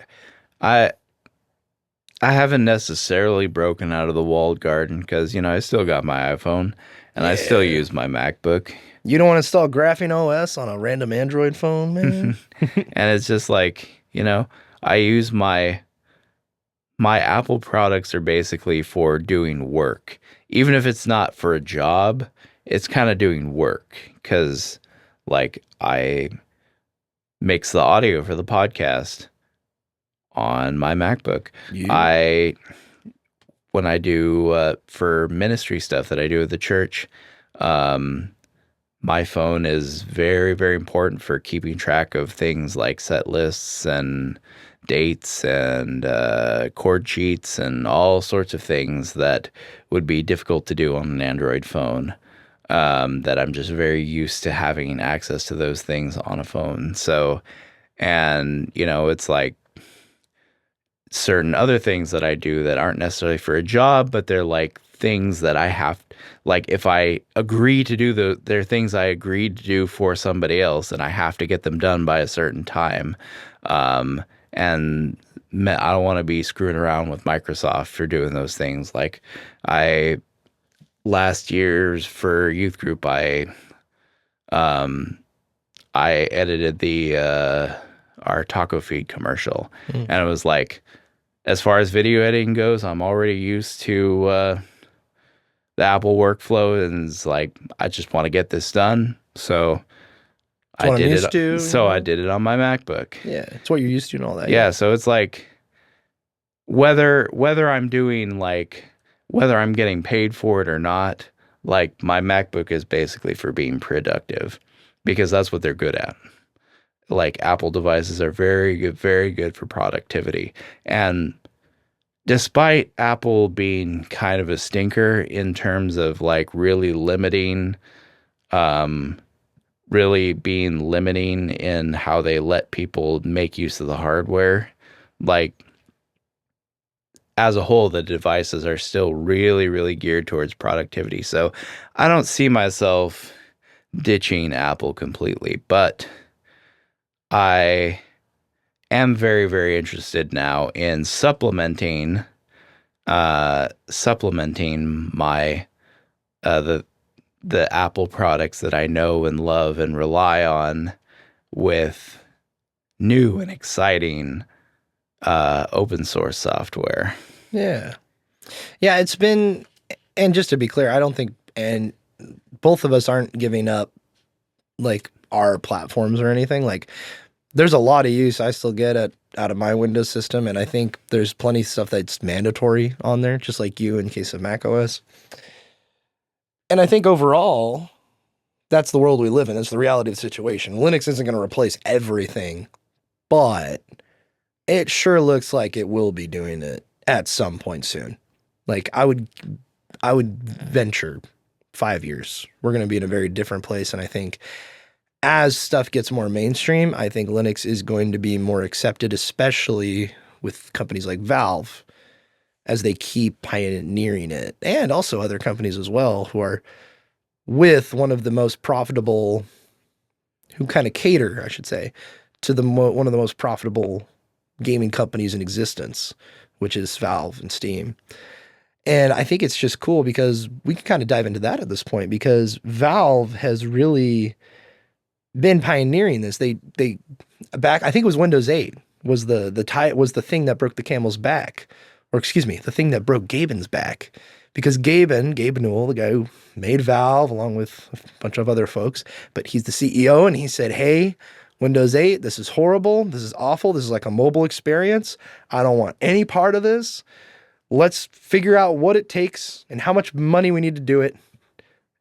haven't necessarily broken out of the walled garden because, I still got my iPhone and I still use my MacBook. You don't want to install Graphene OS on a random Android phone, man? And it's just like, I use my Apple products are basically for doing work. Even if it's not for a job, it's kind of doing work because, like, I mix the audio for the podcast on my MacBook. Yeah. When I do for ministry stuff that I do at the church, my phone is very, very important for keeping track of things like set lists and dates and chord sheets and all sorts of things that would be difficult to do on an Android phone. That I'm just very used to having access to those things on a phone. So, and, it's like, certain other things that I do that aren't necessarily for a job, but they're like things that I have, like if I agree to do they're things I agreed to do for somebody else and I have to get them done by a certain time. And I don't want to be screwing around with Microsoft for doing those things. Like last year's for youth group, I edited our taco feed commercial, and it was like, as far as video editing goes, I'm already used to the Apple workflow, and it's like I just want to get this done. So I did it. So I did it on my MacBook. Yeah, it's what you're used to and all that. Yeah, so it's like whether I'm doing whether I'm getting paid for it or not, like my MacBook is basically for being productive because that's what they're good at. Like Apple devices are very good for productivity. And despite Apple being kind of a stinker in terms of like really being limiting in how they let people make use of the hardware, like as a whole, the devices are still really geared towards productivity. So I don't see myself ditching Apple completely, but I am very interested now in supplementing my the Apple products that I know and love and rely on with new and exciting open source software. Yeah. Yeah, it's been, and just to be clear, I don't think, and both of us aren't giving up like our platforms or anything. Like there's a lot of use I still get out of my Windows system, and I think there's plenty of stuff that's mandatory on there, just like you in case of Mac OS. And I think overall, that's the world we live in. That's the reality of the situation. Linux isn't going to replace everything, but it sure looks like it will be doing it at some point soon. Like I would venture 5 years, we're going to be in a very different place. And I think as stuff gets more mainstream, I think Linux is going to be more accepted, especially with companies like Valve, as they keep pioneering it, and also other companies as well who are with one of the most profitable, who kind of cater, I should say, to one of the most profitable gaming companies in existence, which is Valve and Steam. And I think it's just cool because we can kind of dive into that at this point, because Valve has really been pioneering this. They back, I think it was Windows 8 was the thing that broke the camel's back, or excuse me, the thing that broke Gaben's back, because Gabe Newell, the guy who made Valve along with a bunch of other folks, but he's the CEO, and he said, "Hey, Windows 8, this is horrible. This is awful. This is like a mobile experience. I don't want any part of this. Let's figure out what it takes and how much money we need to do it.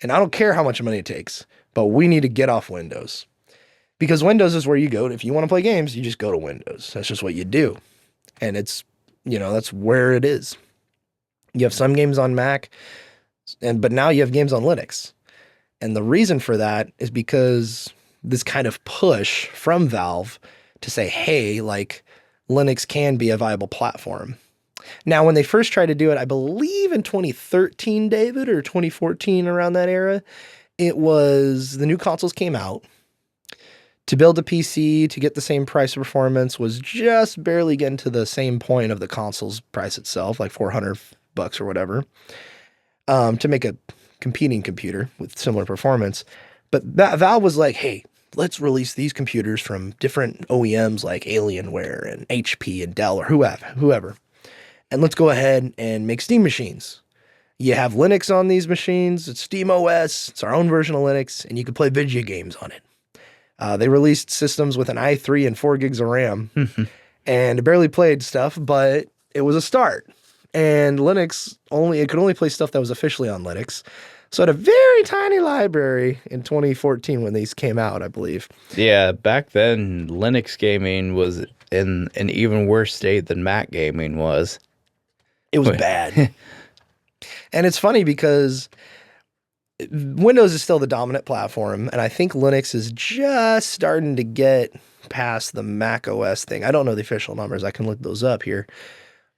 And I don't care how much money it takes, but we need to get off Windows." Because Windows is where you go. If you want to play games, you just go to Windows. That's just what you do. And it's, that's where it is. You have some games on Mac, but now you have games on Linux. And the reason for that is because this kind of push from Valve to say, hey, like Linux can be a viable platform. Now, when they first tried to do it, I believe in 2013, David, or 2014, around that era, it was the new consoles came out. To build a PC to get the same price of performance was just barely getting to the same point of the console's price itself, like $400 or whatever, to make a competing computer with similar performance. But Valve was like, hey, let's release these computers from different OEMs like Alienware and HP and Dell or whoever. And let's go ahead and make Steam machines. You have Linux on these machines. It's Steam OS. It's our own version of Linux, and you can play video games on it. They released systems with an i3 and 4 gigs of RAM, and it barely played stuff, but it was a start. And Linux it could only play stuff that was officially on Linux. So it had a very tiny library in 2014 when these came out, I believe. Yeah, back then Linux gaming was in an even worse state than Mac gaming was. It was bad. And it's funny because Windows is still the dominant platform, and I think Linux is just starting to get past the Mac OS thing. I don't know the official numbers. I can look those up here,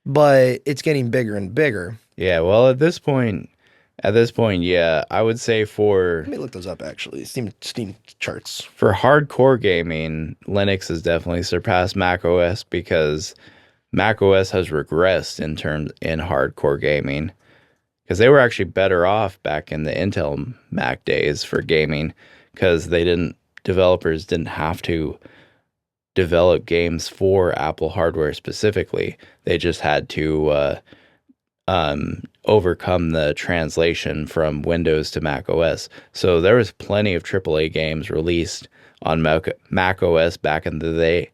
but it's getting bigger and bigger. Yeah, well, at this point, yeah, I would say Let me look those up actually. Steam charts. for hardcore gaming, Linux has definitely surpassed Mac OS because Mac OS has regressed in hardcore gaming because they were actually better off back in the Intel Mac days for gaming because developers didn't have to develop games for Apple hardware specifically. They just had to overcome the translation from Windows to Mac OS. So there was plenty of AAA games released on Mac OS back in the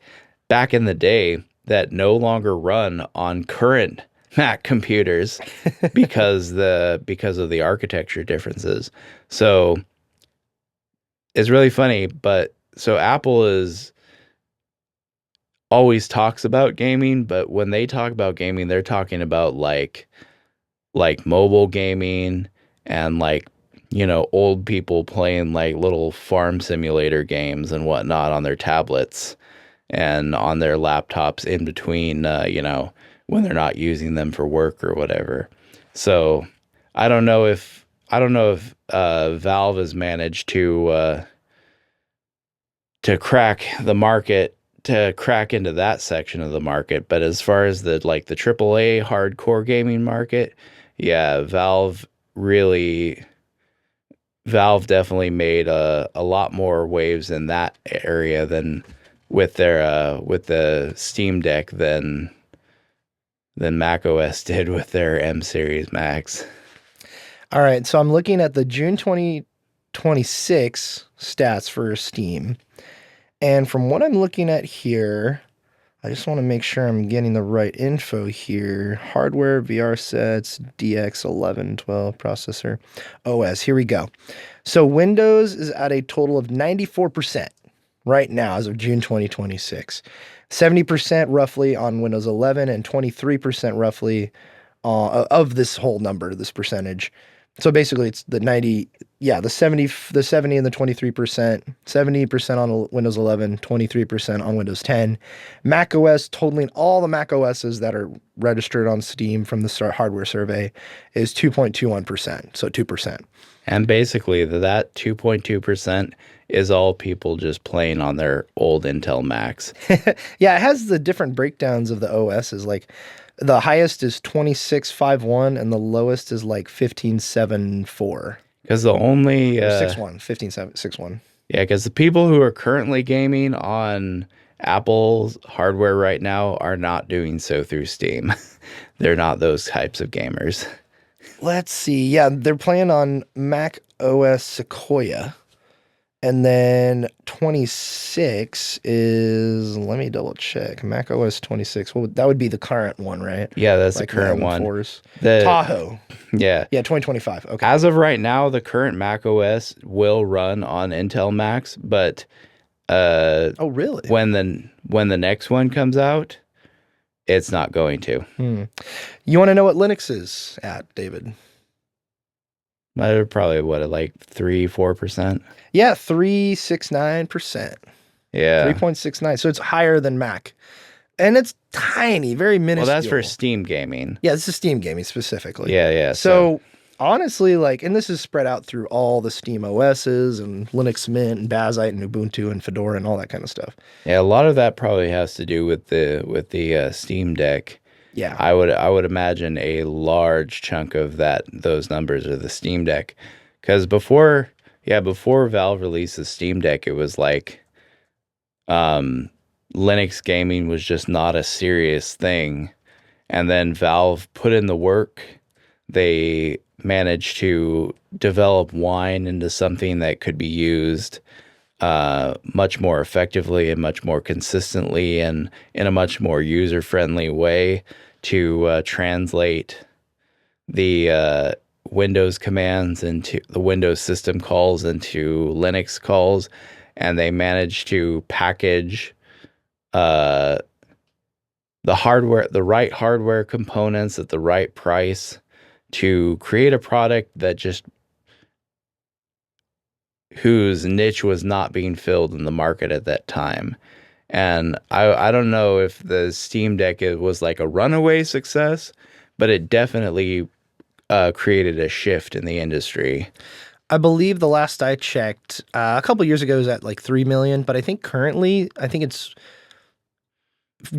day that no longer run on current Mac computers because of the architecture differences. So it's really funny, but so Apple is always talks about gaming, but when they talk about gaming, they're talking about like mobile gaming and old people playing like little farm simulator games and whatnot on their tablets and on their laptops in between, when they're not using them for work or whatever. So I don't know if Valve has managed to crack the market, to crack into that section of the market. But as far as the AAA hardcore gaming market, yeah, Valve definitely made a lot more waves in that area than with the Steam Deck than Mac OS did with their M series Macs. All right, so I'm looking at the June 2026 stats for Steam. And from what I'm looking at here, I just want to make sure I'm getting the right info here. Hardware, VR sets, DX 1112 processor, OS. Here we go. So Windows is at a total of 94% right now as of June 2026. 70% roughly on Windows 11 and 23% roughly of this whole number, this percentage. So basically it's the 70 and the 23%, 70% on Windows 11, 23% on Windows 10. Mac OS, totaling all the Mac OSs that are registered on Steam from the hardware survey, is 2.21%, so 2%. And basically that 2.2% is all people just playing on their old Intel Macs. Yeah, it has the different breakdowns of the OSs. Like the highest is 26.51 and the lowest is like 15.74. Because the only 6.1, 15.6.1. Yeah, because the people who are currently gaming on Apple's hardware right now are not doing so through Steam. They're not those types of gamers. Let's see. Yeah, they're playing on Mac OS Sequoia. And then 26 is, let me double check. Mac OS 26. Well, that would be the current one, right? Yeah, that's the current one. Tahoe. Yeah. Yeah, 2025. Okay. As of right now, the current Mac OS will run on Intel Macs, but oh, really? When the next one comes out, it's not going to. You want to know what Linux is at, David? Probably like 3-4%. Yeah, 3.69%. Yeah, 3.69. So it's higher than Mac, and it's tiny, very minuscule. Well, that's for Steam gaming. Yeah, this is Steam gaming specifically. Yeah. So honestly, and this is spread out through all the Steam OSs and Linux Mint and Bazzite and Ubuntu and Fedora and all that kind of stuff. Yeah, a lot of that probably has to do with the Steam Deck. Yeah, I would imagine a large chunk of those numbers are the Steam Deck, because before Valve released the Steam Deck, it was like Linux gaming was just not a serious thing, and then Valve put in the work. They managed to develop Wine into something that could be used much more effectively and much more consistently and in a much more user-friendly way to translate the Windows commands into the Windows system calls into Linux calls, and they managed to package the right hardware components at the right price to create a product that whose niche was not being filled in the market at that time. And I don't know if the Steam Deck was like a runaway success, but it definitely created a shift in the industry. I believe the last I checked, a couple years ago, it was at like 3 million, but I think currently, I think it's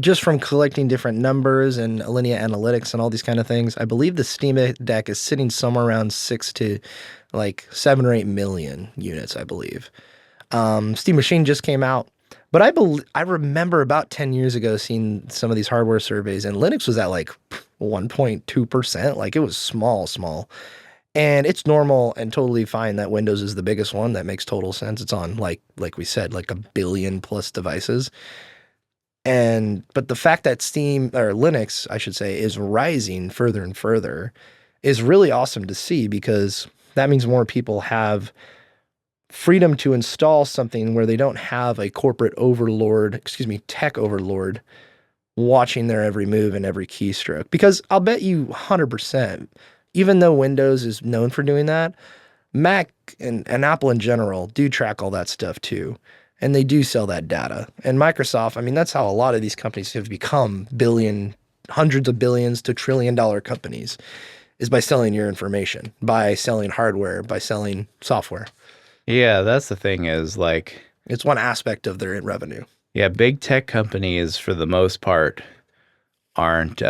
just from collecting different numbers and Alinea Analytics and all these kind of things. I believe the Steam Deck is sitting somewhere around 6 to like 7 or 8 million units, I believe. Steam Machine just came out, but I remember about 10 years ago seeing some of these hardware surveys, and Linux was at like 1.2%. Like it was small. And it's normal and totally fine that Windows is the biggest one. That makes total sense. It's on like we said, like a billion plus devices. But the fact that Steam or Linux, I should say, is rising further and further is really awesome to see, because that means more people have freedom to install something where they don't have a corporate overlord, tech overlord watching their every move and every keystroke. Because I'll bet you 100%, even though Windows is known for doing that, Mac and Apple in general do track all that stuff too. And they do sell that data. And Microsoft, I mean, that's how a lot of these companies have become hundreds of billions to trillion-dollar companies, is by selling your information, by selling hardware, by selling software. Yeah, that's the thing is like, it's one aspect of their revenue. yeah, big tech companies for the most part aren't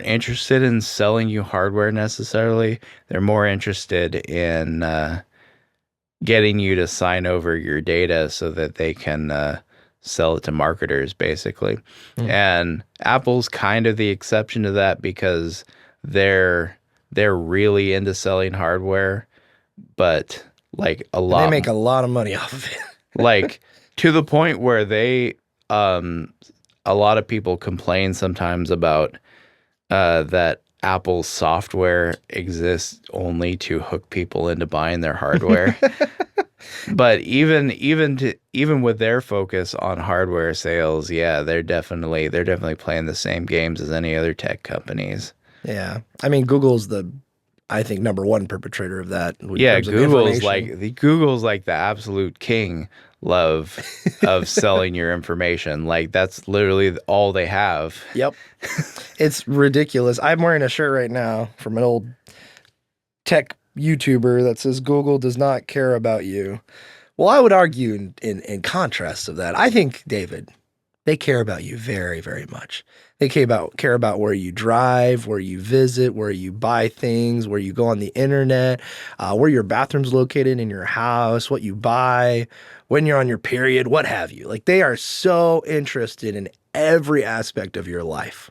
interested in selling you hardware necessarily. They're more interested in getting you to sign over your data so that they can sell it to marketers, basically. And Apple's kind of the exception to that, because they're really into selling hardware, but like they make a lot of money off of it. like to the point where they a lot of people complain sometimes about that Apple's software exists only to hook people into buying their hardware. But even with their focus on hardware sales, yeah, they're definitely playing the same games as any other tech companies. Yeah. I mean, Google's I think, number one perpetrator of that. Yeah, Google's like the absolute king of selling your information. Like that's literally all they have. Yep. It's ridiculous. I'm wearing a shirt right now from an old tech YouTuber that says Google does not care about you. Well, I would argue in contrast of that, I think, David, they care about you very, very much. They care about where you drive, where you visit, where you buy things, where you go on the internet, where your bathroom's located in your house, what you buy, when you're on your period, what have you. Like, they are so interested in every aspect of your life.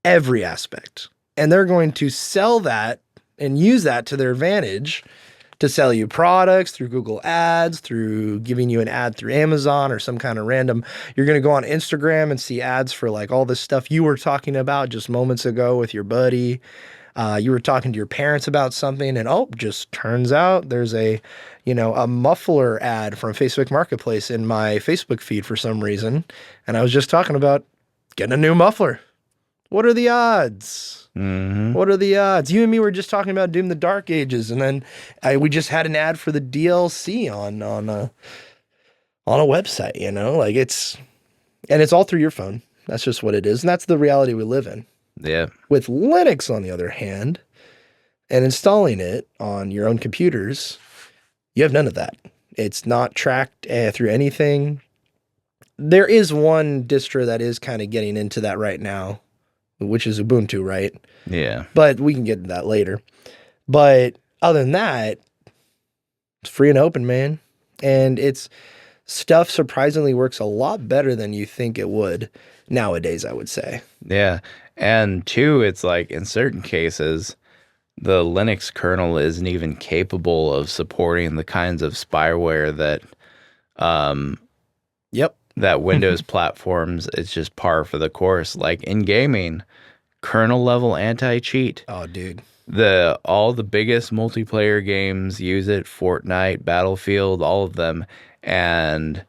Every aspect. And they're going to sell that and use that to their advantage to sell you products through Google Ads, through giving you an ad through Amazon or some kind of random. You're going to go on Instagram and see ads for like all this stuff you were talking about just moments ago with your buddy. You were talking to your parents about something, and just turns out there's a muffler ad from Facebook Marketplace in my Facebook feed for some reason. And I was just talking about getting a new muffler. What are the odds? Mm-hmm. What are the odds? You and me were just talking about Doom the Dark Ages, and then we just had an ad for the DLC on a website, like it's all through your phone. That's just what it is. And that's the reality we live in. Yeah. With Linux, on the other hand, and installing it on your own computers, you have none of that. It's not tracked through anything. There is one distro that is kind of getting into that right now, which is Ubuntu, right? Yeah. But we can get into that later. But other than that, it's free and open, man. And it's stuff surprisingly works a lot better than you think it would nowadays, I would say. Yeah. And two, it's like in certain cases, the Linux kernel isn't even capable of supporting the kinds of spyware that that Windows platforms, it's just par for the course. Like in gaming, kernel level anti-cheat. Oh, dude. All the biggest multiplayer games use it, Fortnite, Battlefield, all of them. And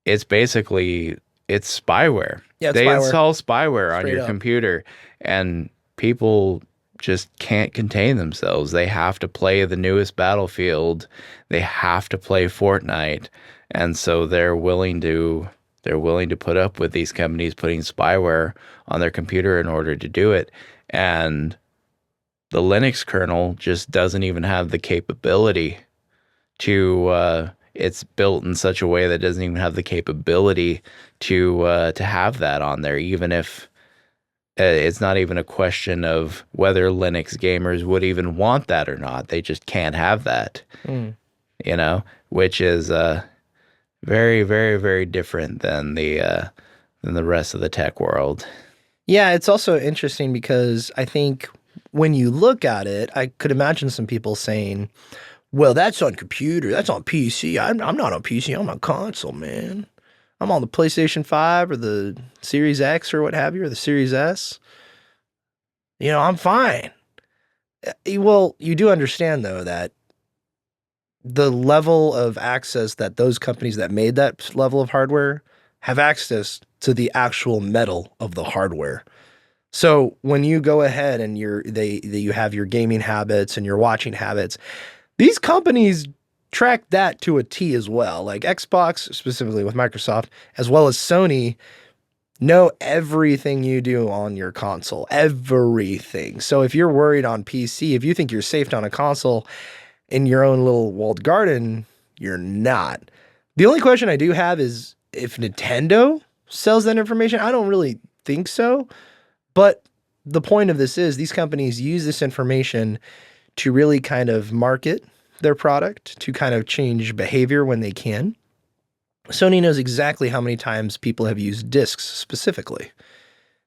it's basically spyware. Yeah, they spyware. install spyware on Straight your up. computer, and people just can't contain themselves. They have to play the newest Battlefield. They have to play Fortnite. And so they're willing to put up with these companies putting spyware on their computer in order to do it. And the Linux kernel just doesn't even have the capability to it's built in such a way that doesn't even have the capability to have that on there, even if it's not even a question of whether Linux gamers would even want that or not. They just can't have that, which is very, very, very different than the rest of the tech world. Yeah, it's also interesting because I think when you look at it, I could imagine some people saying, well, that's on computer, that's on PC. I'm not on PC, I'm on console, man. I'm on the PlayStation 5 or the Series X or what have you, or the Series S. I'm fine. Well, you do understand, though, that the level of access that those companies that made that level of hardware have access to the actual metal of the hardware. So when you go ahead and you have your gaming habits and your watching habits, these companies track that to a T as well. Like Xbox, specifically with Microsoft, as well as Sony, know everything you do on your console. Everything. So if you're worried on PC, if you think you're safe on a console in your own little walled garden, you're not. The only question I do have is if Nintendo sells that information. I don't really think so. But the point of this is these companies use this information to really kind of market their product, to kind of change behavior when they can. Sony knows exactly how many times people have used discs specifically.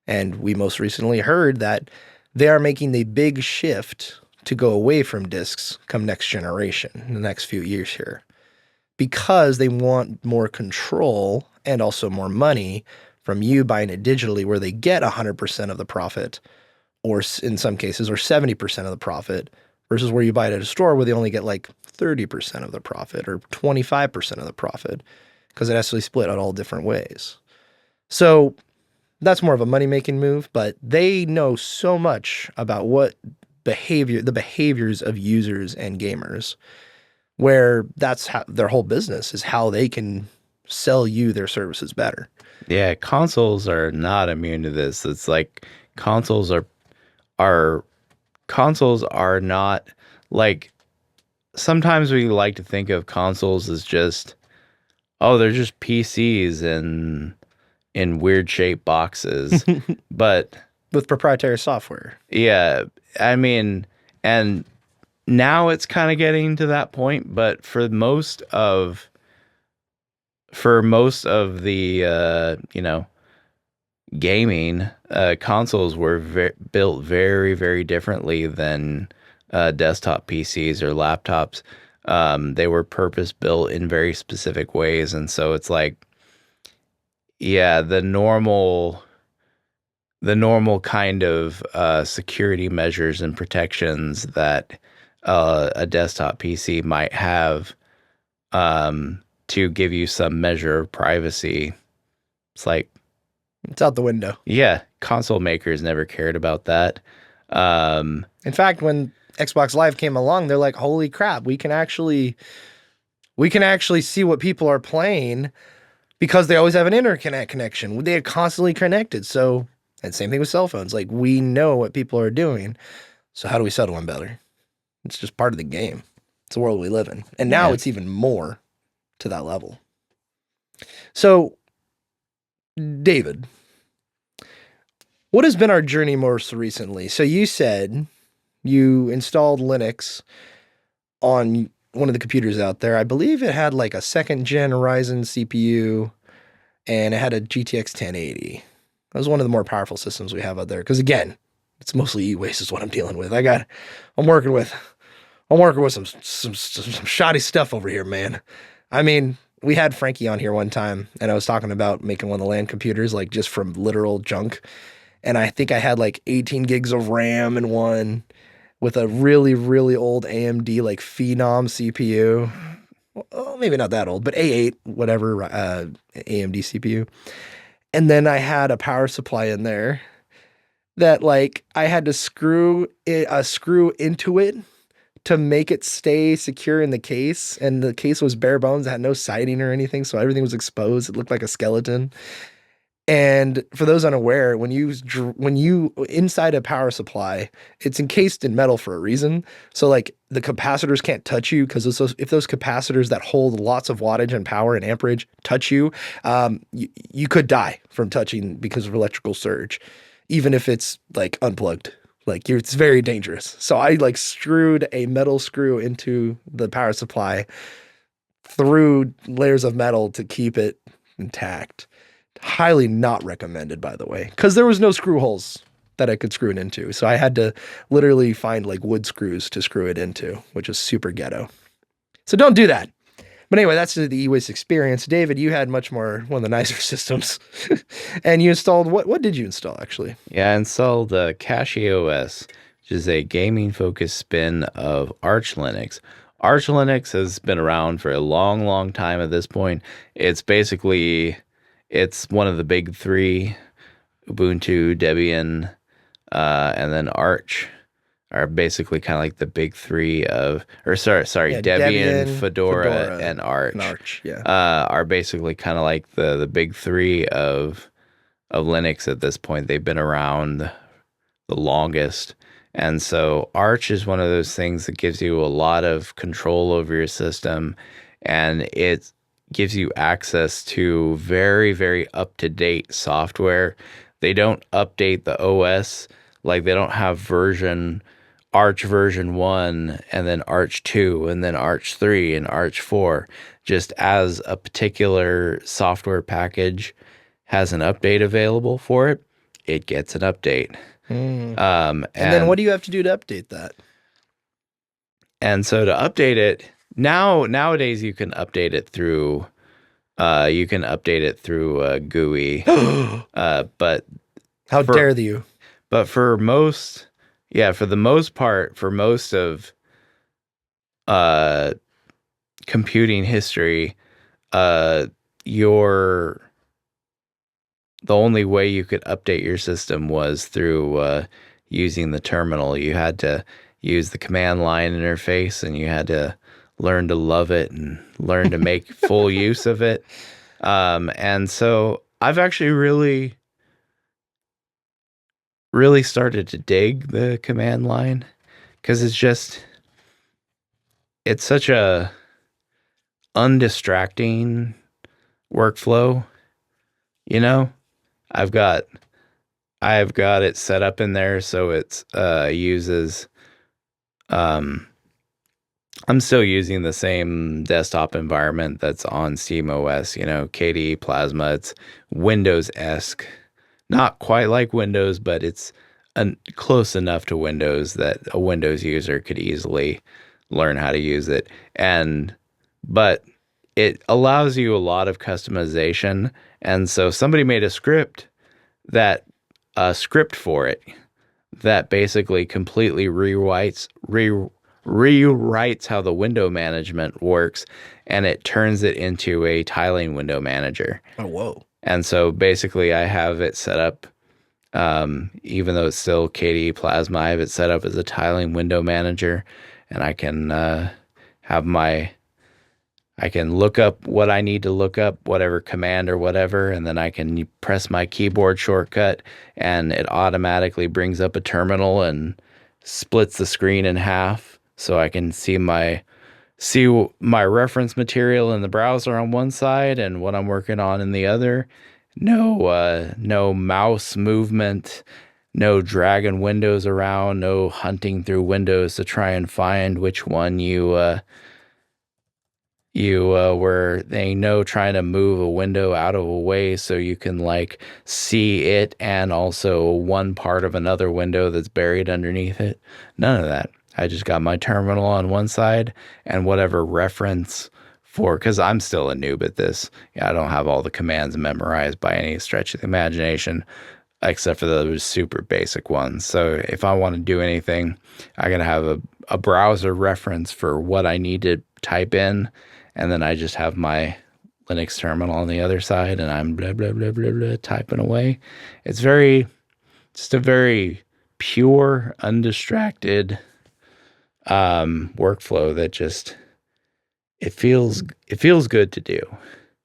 And we most recently heard that they are making the big shift to go away from discs come next generation, in the next few years here, because they want more control and also more money from you buying it digitally, where they get 100% of the profit, or in some cases, or 70% of the profit, versus where you buy it at a store where they only get like 30% of the profit or 25% of the profit, because it has to be split out all different ways. So that's more of a money-making move, but they know so much about the behaviors of users and gamers, where that's how their whole business is, how they can sell you their services better. Yeah, consoles are not immune to this. It's like consoles are not like, sometimes we like to think of consoles as just, oh, they're just PCs in weird shaped boxes. But with proprietary software. Yeah, I mean, and now it's kind of getting to that point, but for most of the gaming, consoles were built very, very differently than desktop PCs or laptops. They were purpose built in very specific ways, and so it's like, yeah, the normal kind of security measures and protections that a desktop PC might have to give you some measure of privacy, it's out the window. Yeah, console makers never cared about that. In fact, when Xbox Live came along, they're like, holy crap, we can actually see what people are playing, because they always have an internet connection. They are constantly connected. So, and same thing with cell phones. Like, we know what people are doing. So how do we settle them better? It's just part of the game. It's the world we live in. And now it's even more to that level. So, David, what has been our journey most recently? So you said you installed Linux on one of the computers out there. I believe it had like a 2nd-gen Ryzen CPU, and it had a GTX 1080. That was one of the more powerful systems we have out there. Because again, it's mostly e-waste is what I'm dealing with. I'm working with some shoddy stuff over here, man. I mean, we had Frankie on here one time, and I was talking about making one of the LAN computers, like just from literal junk. And I think I had like 18 gigs of RAM in one, with a really, really old AMD like Phenom CPU. Well, maybe not that old, but A8, whatever, AMD CPU. And then I had a power supply in there. that like I had to a screw into it to make it stay secure in the case. And the case was bare bones. It had no siding or anything. So everything was exposed. It looked like a skeleton. And for those unaware, when you inside a power supply, it's encased in metal for a reason. So like the capacitors can't touch you because if those capacitors that hold lots of wattage and power and amperage touch you, you could die from touching because of electrical surge, even if it's like unplugged. Like it's very dangerous. So I like screwed a metal screw into the power supply through layers of metal to keep it intact. Highly not recommended, by the way, because there was no screw holes that I could screw it into. So I had to literally find like wood screws to screw it into, which is super ghetto. So don't do that. But anyway, that's the e-waste experience. David, you had much more, one of the nicer systems. And you installed, what did you install actually? Yeah, I installed CachyOS, which is a gaming-focused spin of Arch Linux. Arch Linux has been around for a long, long time at this point. It's one of the big three, Ubuntu, Debian, and then Arch are basically kind of like the big three of, or sorry, Yeah, Debian, Fedora, and Arch. Yeah. Are basically kind of like the big three of Linux at this point. They've been around the longest. And so Arch is one of those things that gives you a lot of control over your system, and it gives you access to very, very up-to-date software. They don't update the OS, like they don't have Arch version 1 and then Arch 2 and then Arch 3 and Arch 4. Just as a particular software package has an update available for it, it gets an update. And then what do you have to do to update that? And so to update it, nowadays you can update it through GUI. But how dare you? But for the most part, for most of computing history, the only way you could update your system was through using the terminal. You had to use the command line interface, and you had to learn to love it and learn to make full use of it. And so I've actually really, really started to dig the command line, because it's such a undistracting workflow, you know? I've got it set up in there so it's uses I'm still using the same desktop environment that's on SteamOS, KDE Plasma. It's Windows-esque. Not quite like Windows, but it's close enough to Windows that a Windows user could easily learn how to use it. But it allows you a lot of customization. And so somebody made a script for it that basically completely rewrites how the window management works, and it turns it into a tiling window manager. Oh, whoa. And so basically I have it set up, even though it's still KDE Plasma, I have it set up as a tiling window manager, and I can I can look up what I need to look up, whatever command or whatever, and then I can press my keyboard shortcut, and it automatically brings up a terminal and splits the screen in half, so I can see my reference material in the browser on one side and what I'm working on in the other. No mouse movement, no dragging windows around, no hunting through windows to try and find which one you were trying to move a window out of a way so you can like see it and also one part of another window that's buried underneath it. None of that. I just got my terminal on one side and whatever reference because I'm still a noob at this. I don't have all the commands memorized by any stretch of the imagination, except for those super basic ones. So if I want to do anything, I gotta have a browser reference for what I need to type in, and then I just have my Linux terminal on the other side, and I'm blah, blah, blah, blah, blah, typing away. It's very, just a very pure, undistracted workflow that just it feels good to do.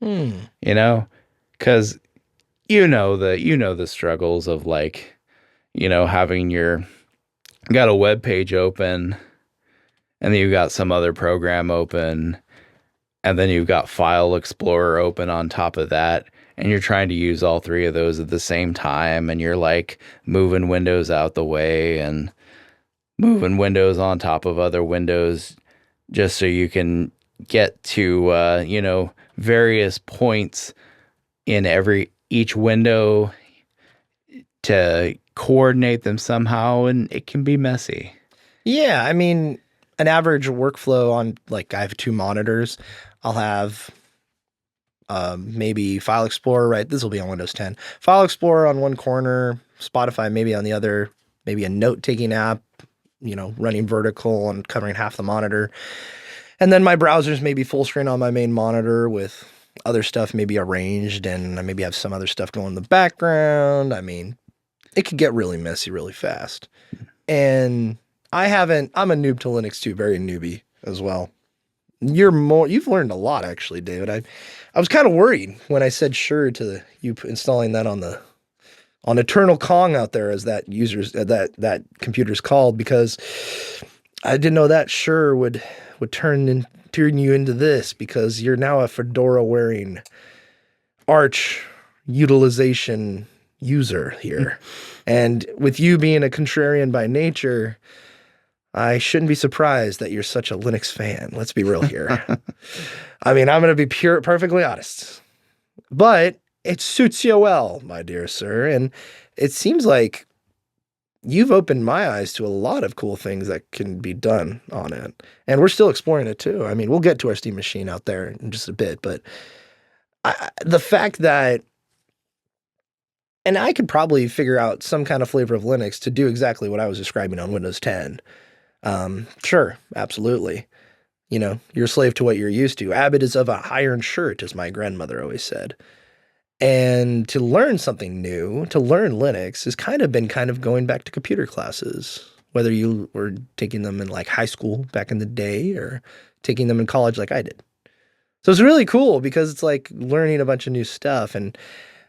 You know, because the struggles of like, having got a web page open, and then you've got some other program open, and then you've got File Explorer open on top of that, and you're trying to use all three of those at the same time, and you're like moving windows out the way and moving windows on top of other windows just so you can get to various points in each window to coordinate them somehow, and it can be messy. Yeah, I mean, an average workflow on, like, I have 2 monitors. I'll have maybe File Explorer, right? This will be on Windows 10. File Explorer on one corner, Spotify maybe on the other, maybe a note-taking app, running vertical and covering half the monitor. And then my browser's maybe full screen on my main monitor with other stuff maybe arranged, and I maybe have some other stuff going in the background. I mean, it could get really messy really fast. And I'm a noob to Linux too, very newbie as well. You've learned a lot actually, David. I was kind of worried when I said sure to you installing that on Eternal Kong out there, as that computer's called, because I didn't know that sure would turn you into this, because you're now a Fedora wearing Arch utilization user here. And with you being a contrarian by nature, I shouldn't be surprised that you're such a Linux fan. Let's be real here. I mean, I'm going to be perfectly honest. But it suits you well, my dear sir. And it seems like you've opened my eyes to a lot of cool things that can be done on it. And we're still exploring it too. I mean, we'll get to our Steam Machine out there in just a bit. But the fact that, and I could probably figure out some kind of flavor of Linux to do exactly what I was describing on Windows 10. Sure, absolutely. You're a slave to what you're used to. Habit is of a iron shirt, as my grandmother always said. And to learn something new, to learn Linux, has kind of going back to computer classes, whether you were taking them in like high school back in the day or taking them in college like I did. So it's really cool because it's like learning a bunch of new stuff. And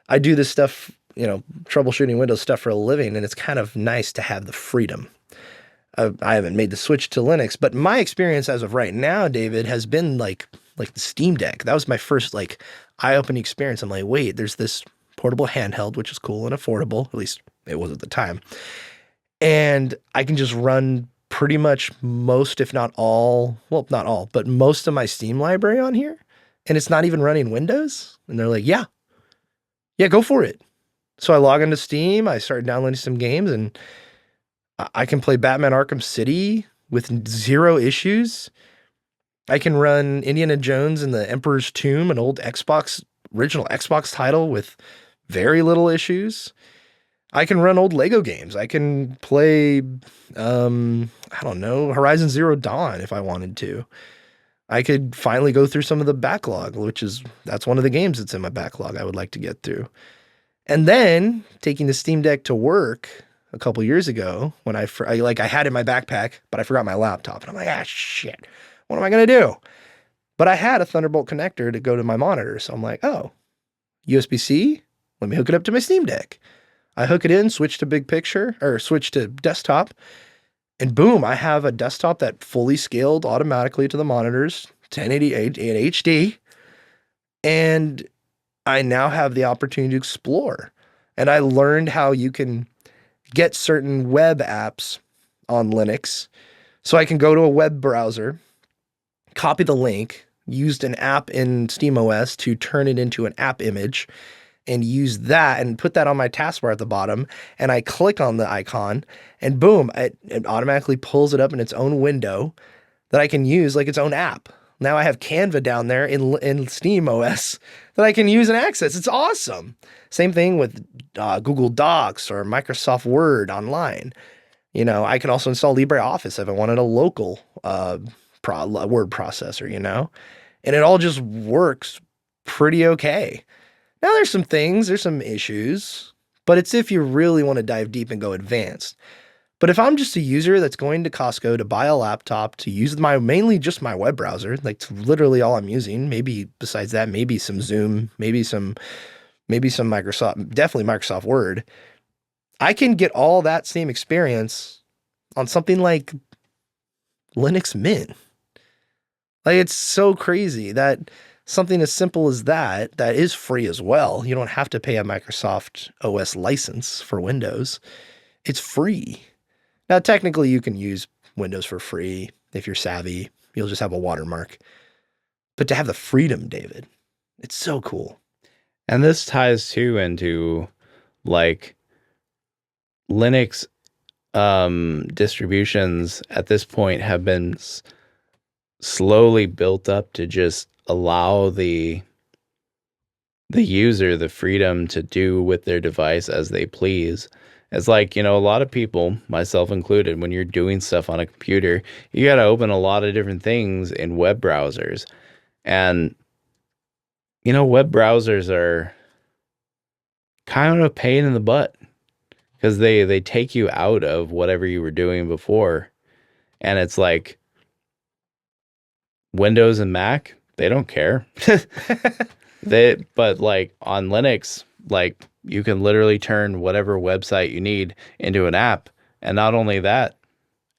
I do this stuff, troubleshooting Windows stuff for a living, and it's kind of nice to have the freedom. I haven't made the switch to Linux, but my experience as of right now, David, has been like the Steam Deck. That was my first like eye-opening experience. I'm like, wait, there's this portable handheld, which is cool and affordable. At least it was at the time. And I can just run pretty much most, if not all, well, not all, but most of my Steam library on here. And it's not even running Windows. And they're like, yeah, go for it. So I log into Steam. I started downloading some games, and I can play Batman Arkham City with 0 issues. I can run Indiana Jones and the Emperor's Tomb, an old original Xbox title, with very little issues. I can run old Lego games. I can play, Horizon Zero Dawn if I wanted to. I could finally go through some of the backlog, that's one of the games that's in my backlog I would like to get through. And then taking the Steam Deck to work a couple years ago when I had it in my backpack, but I forgot my laptop. And I'm like, shit, what am I going to do? But I had a Thunderbolt connector to go to my monitor. So I'm like, oh, USB-C? Let me hook it up to my Steam Deck. I hook it in, switch to desktop, and boom, I have a desktop that fully scaled automatically to the monitors, 1080 in HD. And I now have the opportunity to explore. And I learned how you can get certain web apps on Linux. So I can go to a web browser, copy the link, used an app in SteamOS to turn it into an app image, and use that and put that on my taskbar at the bottom. And I click on the icon, and boom, it automatically pulls it up in its own window that I can use like its own app. Now I have Canva down there in SteamOS that I can use and access. It's awesome. Same thing with Google Docs or Microsoft Word online. I can also install LibreOffice if I wanted a local word processor, and it all just works pretty okay. Now there's some issues, but it's if you really want to dive deep and go advanced. But if I'm just a user that's going to Costco to buy a laptop to use mainly just my web browser, like it's literally all I'm using, maybe besides that, maybe some Zoom, maybe some Microsoft, definitely Microsoft Word, I can get all that same experience on something like Linux Mint. Like it's so crazy that something as simple as that is free as well. You don't have to pay a Microsoft OS license for Windows. It's free. Now, technically, you can use Windows for free if you're savvy. You'll just have a watermark. But to have the freedom, David, it's so cool. And this ties too into like Linux distributions at this point have been slowly built up to just allow the user the freedom to do with their device as they please. It's like, a lot of people, myself included, when you're doing stuff on a computer, you got to open a lot of different things in web browsers. And, web browsers are kind of a pain in the butt because they take you out of whatever you were doing before. And it's like Windows and Mac, they don't care. But like on Linux, like you can literally turn whatever website you need into an app. And not only that,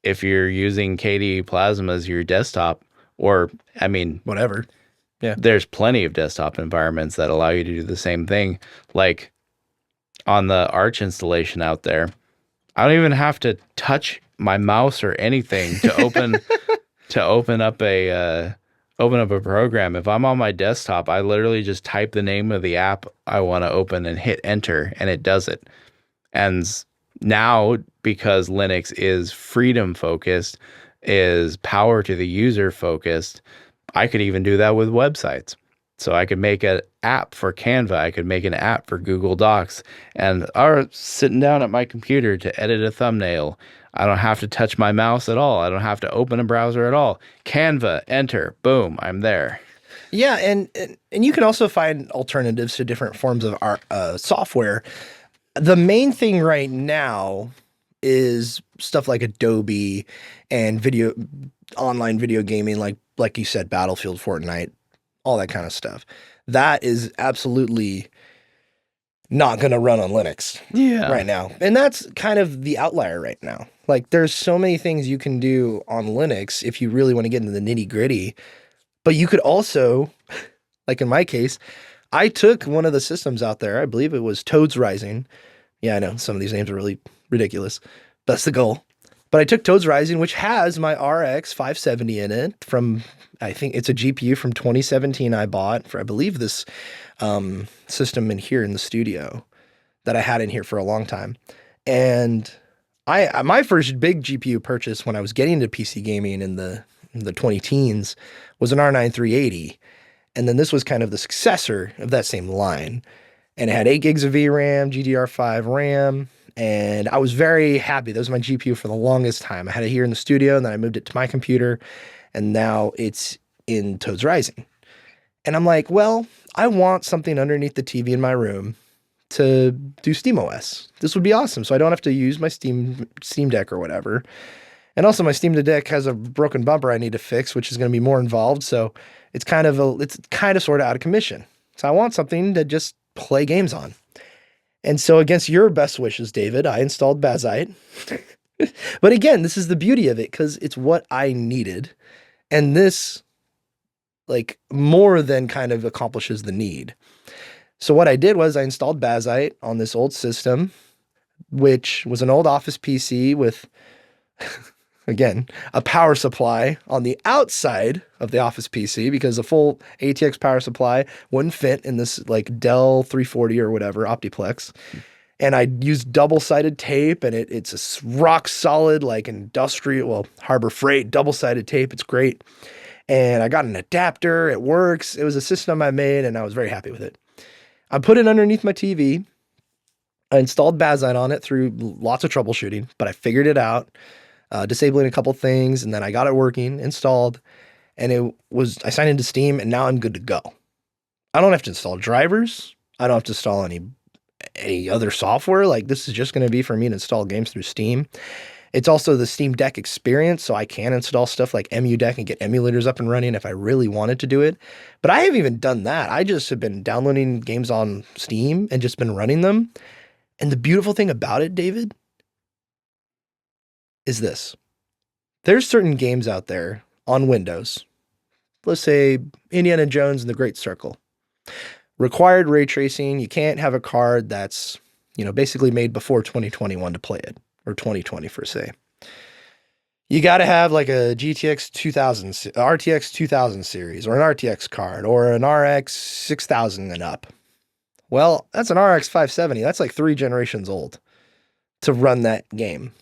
if you're using KDE Plasma as your desktop, or whatever. Yeah. There's plenty of desktop environments that allow you to do the same thing. Like on the Arch installation out there, I don't even have to touch my mouse or anything to open up a program. If I'm on my desktop, I literally just type the name of the app I want to open and hit enter, and it does it. And now, because Linux is freedom focused, is power to the user focused, I could even do that with websites. So I could make an app for Canva. I could make an app for Google Docs. And sitting down at my computer to edit a thumbnail, I don't have to touch my mouse at all. I don't have to open a browser at all. Canva, enter, boom, I'm there. Yeah, and you can also find alternatives to different forms of software. The main thing right now is stuff like Adobe and online video gaming, like you said, Battlefield, Fortnite, all that kind of stuff. That is absolutely not going to run on Linux right now. And that's kind of the outlier right now. Like there's so many things you can do on Linux if you really want to get into the nitty gritty, but you could also, like in my case, I took one of the systems out there. I believe it was Toads Rising. Yeah, I know some of these names are really ridiculous. That's the goal. But I took Toads Rising, which has my RX 570 in it from, I think it's a GPU from 2017 I bought for, I believe, this system in here in the studio that I had in here for a long time. And my first big GPU purchase when I was getting into PC gaming in the 20 teens was an R9 380. And then this was kind of the successor of that same line. And it had 8 gigs of VRAM, GDDR5 RAM, and I was very happy. That was my GPU for the longest time. I had it here in the studio, and then I moved it to my computer, and now it's in Toads Rising. And I'm like, well, I want something underneath the TV in my room to do SteamOS. This would be awesome, so I don't have to use my Steam Deck or whatever. And also, my Steam Deck has a broken bumper I need to fix, which is going to be more involved, so it's kind of sort of out of commission. So I want something to just play games on. And so against your best wishes, David, I installed Bazite. But again, this is the beauty of it because it's what I needed. And this like more than kind of accomplishes the need. So what I did was I installed Bazite on this old system, which was an old Office PC with, again, a power supply on the outside of the Office PC because a full ATX power supply wouldn't fit in this like Dell 340 or whatever Optiplex. And I used double-sided tape, and it's a rock solid like Harbor Freight double-sided tape. It's great. And I got an adapter. It works. It was a system I made, and I was very happy with it. I put it underneath my TV. I installed Bazite on it through lots of troubleshooting, but I figured it out. Disabling a couple things, and then I got it working, installed, and I signed into Steam, and now I'm good to go. I don't have to install drivers. I don't have to install any other software. Like, this is just going to be for me to install games through Steam. It's also the Steam Deck experience, so I can install stuff like EmuDeck and get emulators up and running if I really wanted to do it. But I haven't even done that. I just have been downloading games on Steam and just been running them. And the beautiful thing about it, David, is this. There's certain games out there on Windows. Let's say Indiana Jones and the Great Circle. Required ray tracing. You can't have a card that's, basically made before 2021 to play it, or 2020 for say. You got to have like a RTX 2000 series, or an RTX card, or an RX 6000 and up. Well, that's an RX 570. That's like 3 generations old to run that game.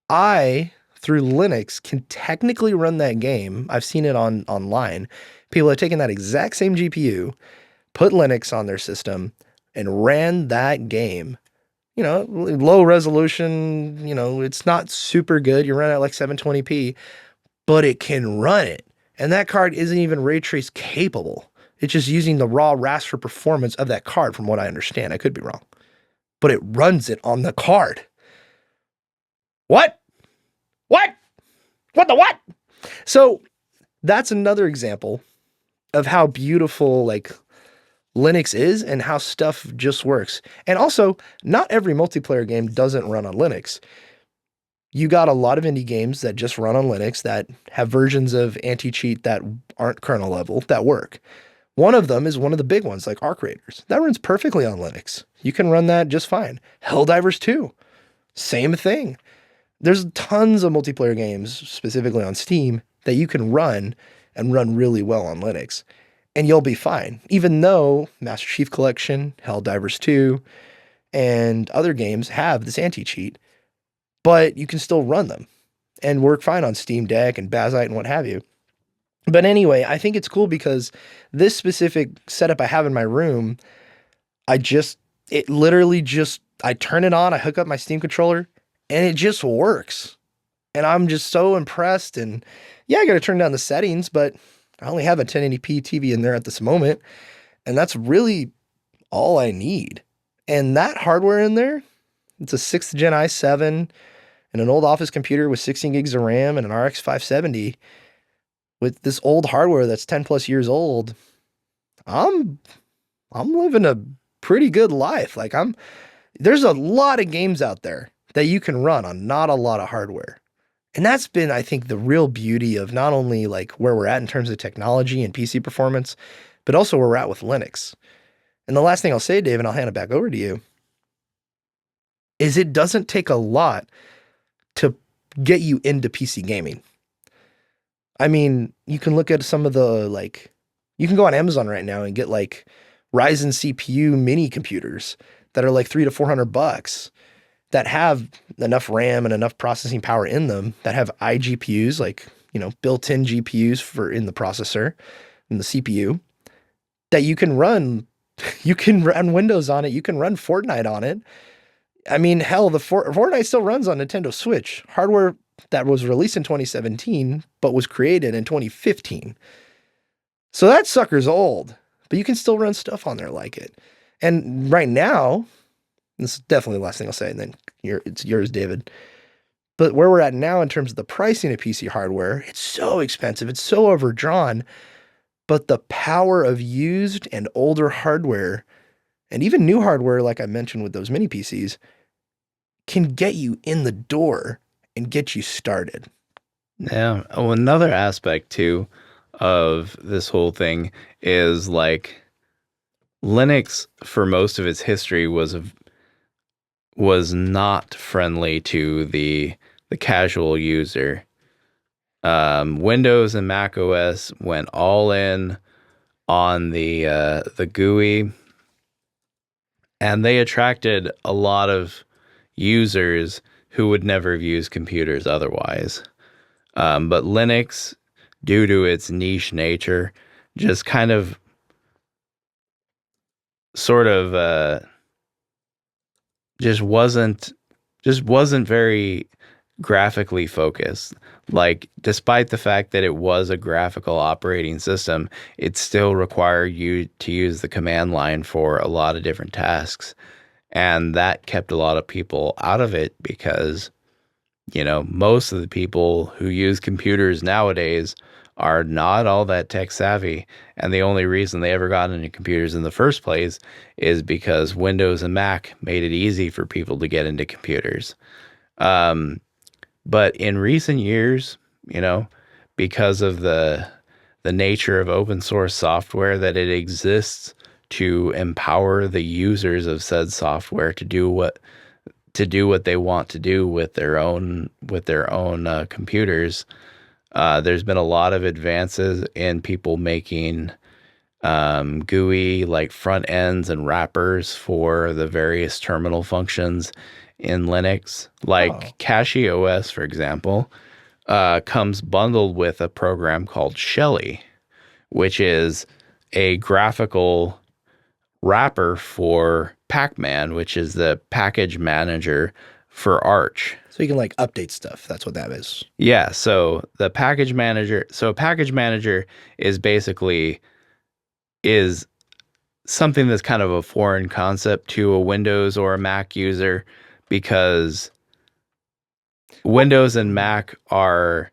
I, through Linux, can technically run that game. I've seen it online. People have taken that exact same GPU, put Linux on their system, and ran that game. Low resolution, it's not super good. You run it at like 720p, but it can run it. And that card isn't even ray trace capable. It's just using the raw raster performance of that card, from what I understand. I could be wrong. But it runs it on the card. What? What? What the what? So that's another example of how beautiful Linux is and how stuff just works. And also, not every multiplayer game doesn't run on Linux. You got a lot of indie games that just run on Linux that have versions of anti-cheat that aren't kernel level that work. One of them is one of the big ones, like Arc Raiders. That runs perfectly on Linux. You can run that just fine. Helldivers 2, same thing. There's tons of multiplayer games, specifically on Steam, that you can run and run really well on Linux. And you'll be fine. Even though Master Chief Collection, Helldivers 2, and other games have this anti-cheat, but you can still run them and work fine on Steam Deck and Bazite and what have you. But anyway, I think it's cool because this specific setup I have in my room, I turn it on, I hook up my Steam controller, and it just works. And I'm just so impressed. And yeah, I got to turn down the settings, but I only have a 1080p TV in there at this moment. And that's really all I need. And that hardware in there, it's a 6th gen i7 and an old office computer with 16 gigs of RAM and an RX 570. With this old hardware that's 10 plus years old, I'm living a pretty good life. There's a lot of games out there that you can run on not a lot of hardware. And that's been, I think, the real beauty of not only where we're at in terms of technology and PC performance, but also where we're at with Linux. And the last thing I'll say, Dave, and I'll hand it back over to you, is it doesn't take a lot to get you into PC gaming. I mean, you can look at some of the, you can go on Amazon right now and get Ryzen CPU mini computers that are $300 to $400 that have enough RAM and enough processing power in them, that have iGPUs, built-in GPUs in the processor and the CPU, that you can run Windows on it. You can run Fortnite on it. I mean, hell, Fortnite still runs on Nintendo Switch. Hardware that was released in 2017, but was created in 2015. So that sucker's old, but you can still run stuff on there like it. And right now, this is definitely the last thing I'll say, and then it's yours, David. But where we're at now in terms of the pricing of PC hardware, it's so expensive. It's so overdrawn. But the power of used and older hardware, and even new hardware, like I mentioned with those mini PCs, can get you in the door and get you started. Yeah. Oh, another aspect too of this whole thing is Linux, for most of its history, was not friendly to the casual user. Windows and Mac OS went all in on the GUI, and they attracted a lot of users who would never have used computers otherwise. But Linux, due to its niche nature, just kind of just wasn't very graphically focused. Despite the fact that it was a graphical operating system, it still required you to use the command line for a lot of different tasks. And that kept a lot of people out of it because, most of the people who use computers nowadays are not all that tech savvy. And the only reason they ever got into computers in the first place is because Windows and Mac made it easy for people to get into computers. But in recent years, because of the nature of open source software, that it exists to empower the users of said software to do what they want to do with their own computers. There's been a lot of advances in people making GUI like front ends and wrappers for the various terminal functions in Linux, like CachyOS, for example, comes bundled with a program called Shelly, which is a graphical wrapper for Pacman, which is the package manager for Arch. So you can like update stuff. That's what that is. Yeah, so a package manager is basically something that's kind of a foreign concept to a Windows or a Mac user, because Windows and Mac are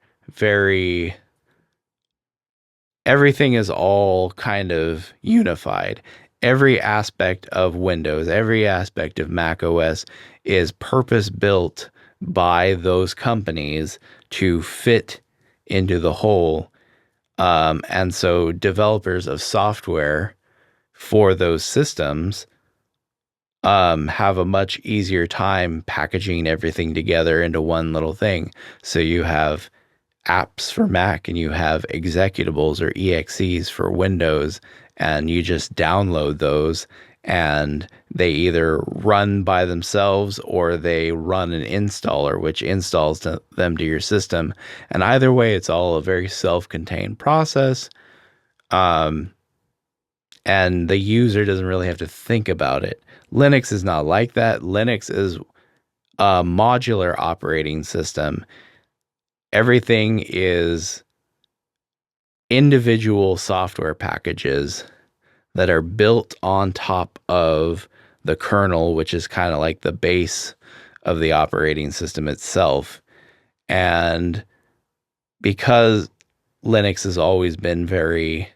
everything is all kind of unified. Every aspect of Windows, every aspect of Mac OS is purpose built by those companies to fit into the whole. And so developers of software for those systems have a much easier time packaging everything together into one little thing. So you have apps for Mac and you have executables or EXEs for Windows, and you just download those and they either run by themselves or they run an installer, which installs them to your system. And either way, it's all a very self-contained process. And the user doesn't really have to think about it. Linux is not like that. Linux is a modular operating system. Everything is individual software packages that are built on top of the kernel, which is kind of like the base of the operating system itself. And because Linux has always been very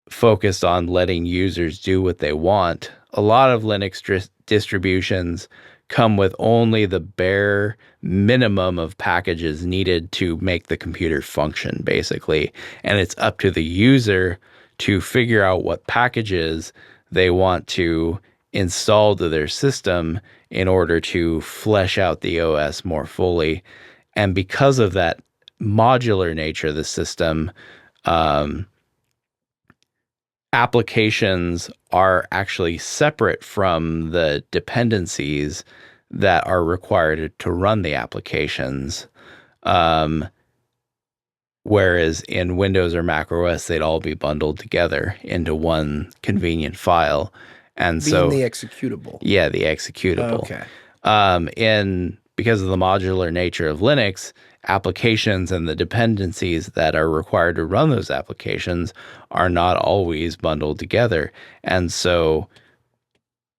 focused on letting users do what they want, a lot of Linux distributions come with only the bare minimum of packages needed to make the computer function, basically. And it's up to the user to figure out what packages they want to install to their system in order to flesh out the OS more fully. And because of that modular nature of the system, applications are actually separate from the dependencies that are required to run the applications. Whereas in Windows or Mac OS, they'd all be bundled together into one convenient file. And Being so the executable. Yeah, the executable. Okay. Because of the modular nature of Linux, applications and the dependencies that are required to run those applications are not always bundled together. And so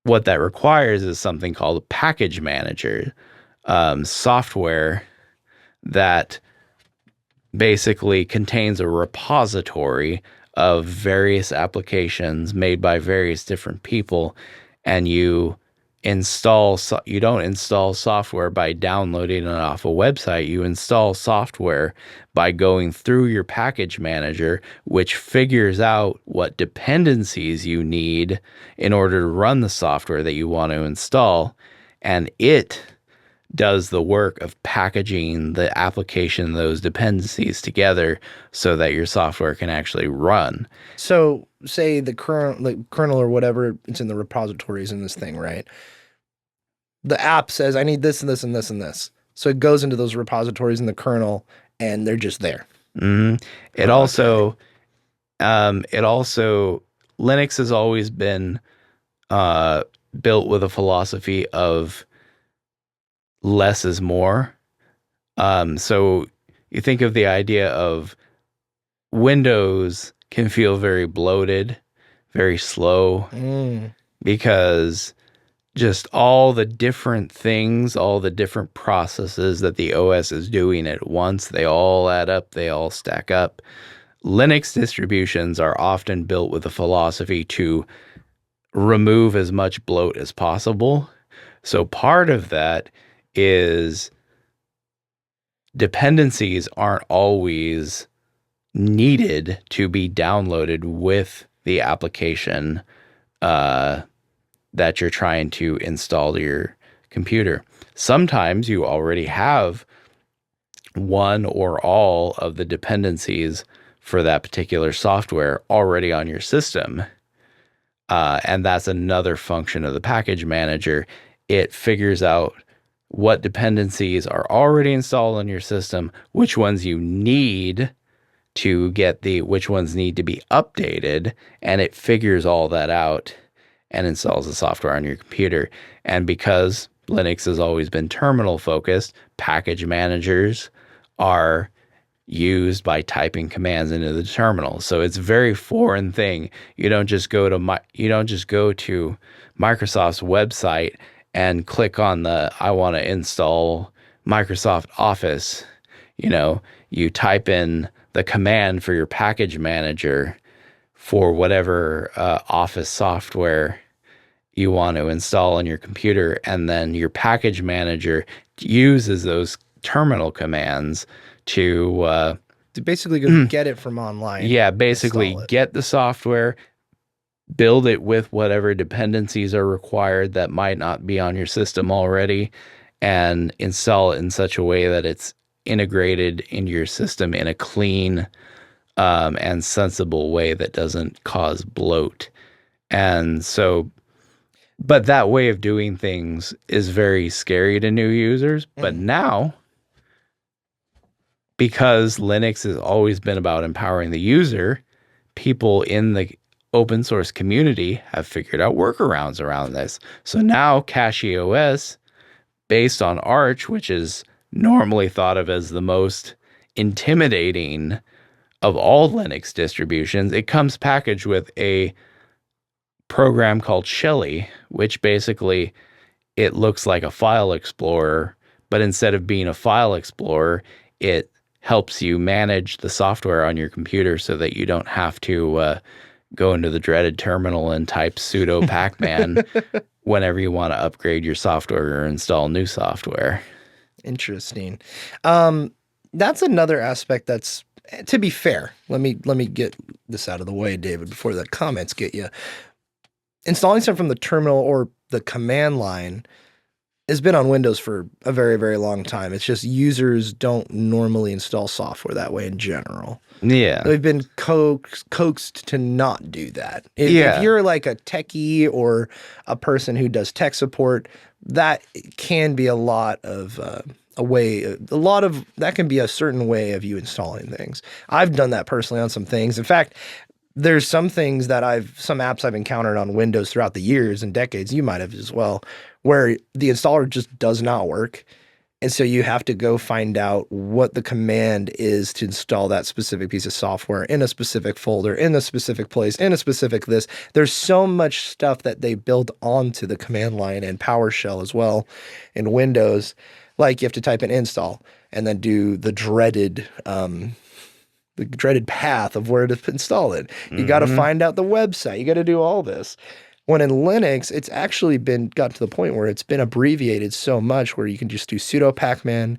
what that requires is something called a package manager, software that basically contains a repository of various applications made by various different people. And you don't install software by downloading it off a website. You install software by going through your package manager, which figures out what dependencies you need in order to run the software that you want to install. And it does the work of packaging the application, those dependencies together so that your software can actually run. So say the kernel or whatever, it's in the repositories in this thing, right? The app says, I need this and this and this and this. So it goes into those repositories in the kernel and they're just there. Mm-hmm. Linux has always been built with a philosophy of less is more. So you think of the idea of Windows can feel very bloated, very slow, because just all the different things, all the different processes that the OS is doing at once, they all add up, they all stack up. Linux distributions are often built with a philosophy to remove as much bloat as possible. So part of that is dependencies aren't always needed to be downloaded with the application that you're trying to install to your computer. Sometimes you already have one or all of the dependencies for that particular software already on your system. And that's another function of the package manager. It figures out what dependencies are already installed on your system, which ones you need to get which ones need to be updated, and it figures all that out and installs the software on your computer. And because Linux has always been terminal focused, package managers are used by typing commands into the terminal. So it's a very foreign thing. You don't just go to Microsoft's website and click on the I want to install Microsoft Office. You type in the command for your package manager for whatever Office software you want to install on your computer, and then your package manager uses those terminal commands to basically go get it from online. Yeah, basically get the software, build it with whatever dependencies are required that might not be on your system already, and install it in such a way that it's integrated into your system in a clean and sensible way that doesn't cause bloat. And so, but that way of doing things is very scary to new users. But now, because Linux has always been about empowering the user, people in the open source community have figured out workarounds around this. So now CachyOS, based on Arch, which is normally thought of as the most intimidating of all Linux distributions, it comes packaged with a program called Shelly, which basically it looks like a file explorer, but instead of being a file explorer, it helps you manage the software on your computer so that you don't have to go into the dreaded terminal and type sudo pacman whenever you want to upgrade your software or install new software. Interesting. That's another aspect that's, to be fair, let me get this out of the way, David, before the comments get you. Installing stuff from the terminal or the command line has been on Windows for a very, very long time. It's just users don't normally install software that way in general. Yeah. They've been coaxed to not do that. If you're like a techie or a person who does tech support, that can be a lot of that can be a certain way of you installing things. I've done that personally on some things. In fact, there's some apps I've encountered on Windows throughout the years and decades, you might have as well, where the installer just does not work. And so you have to go find out what the command is to install that specific piece of software in a specific folder, in a specific place, in a specific this. There's so much stuff that they build onto the command line and PowerShell as well in Windows. Like you have to type in install and then do the dreaded path of where to install it. You got to find out the website. You got to do all this. When in Linux, it's actually got to the point where it's been abbreviated so much where you can just do sudo pacman,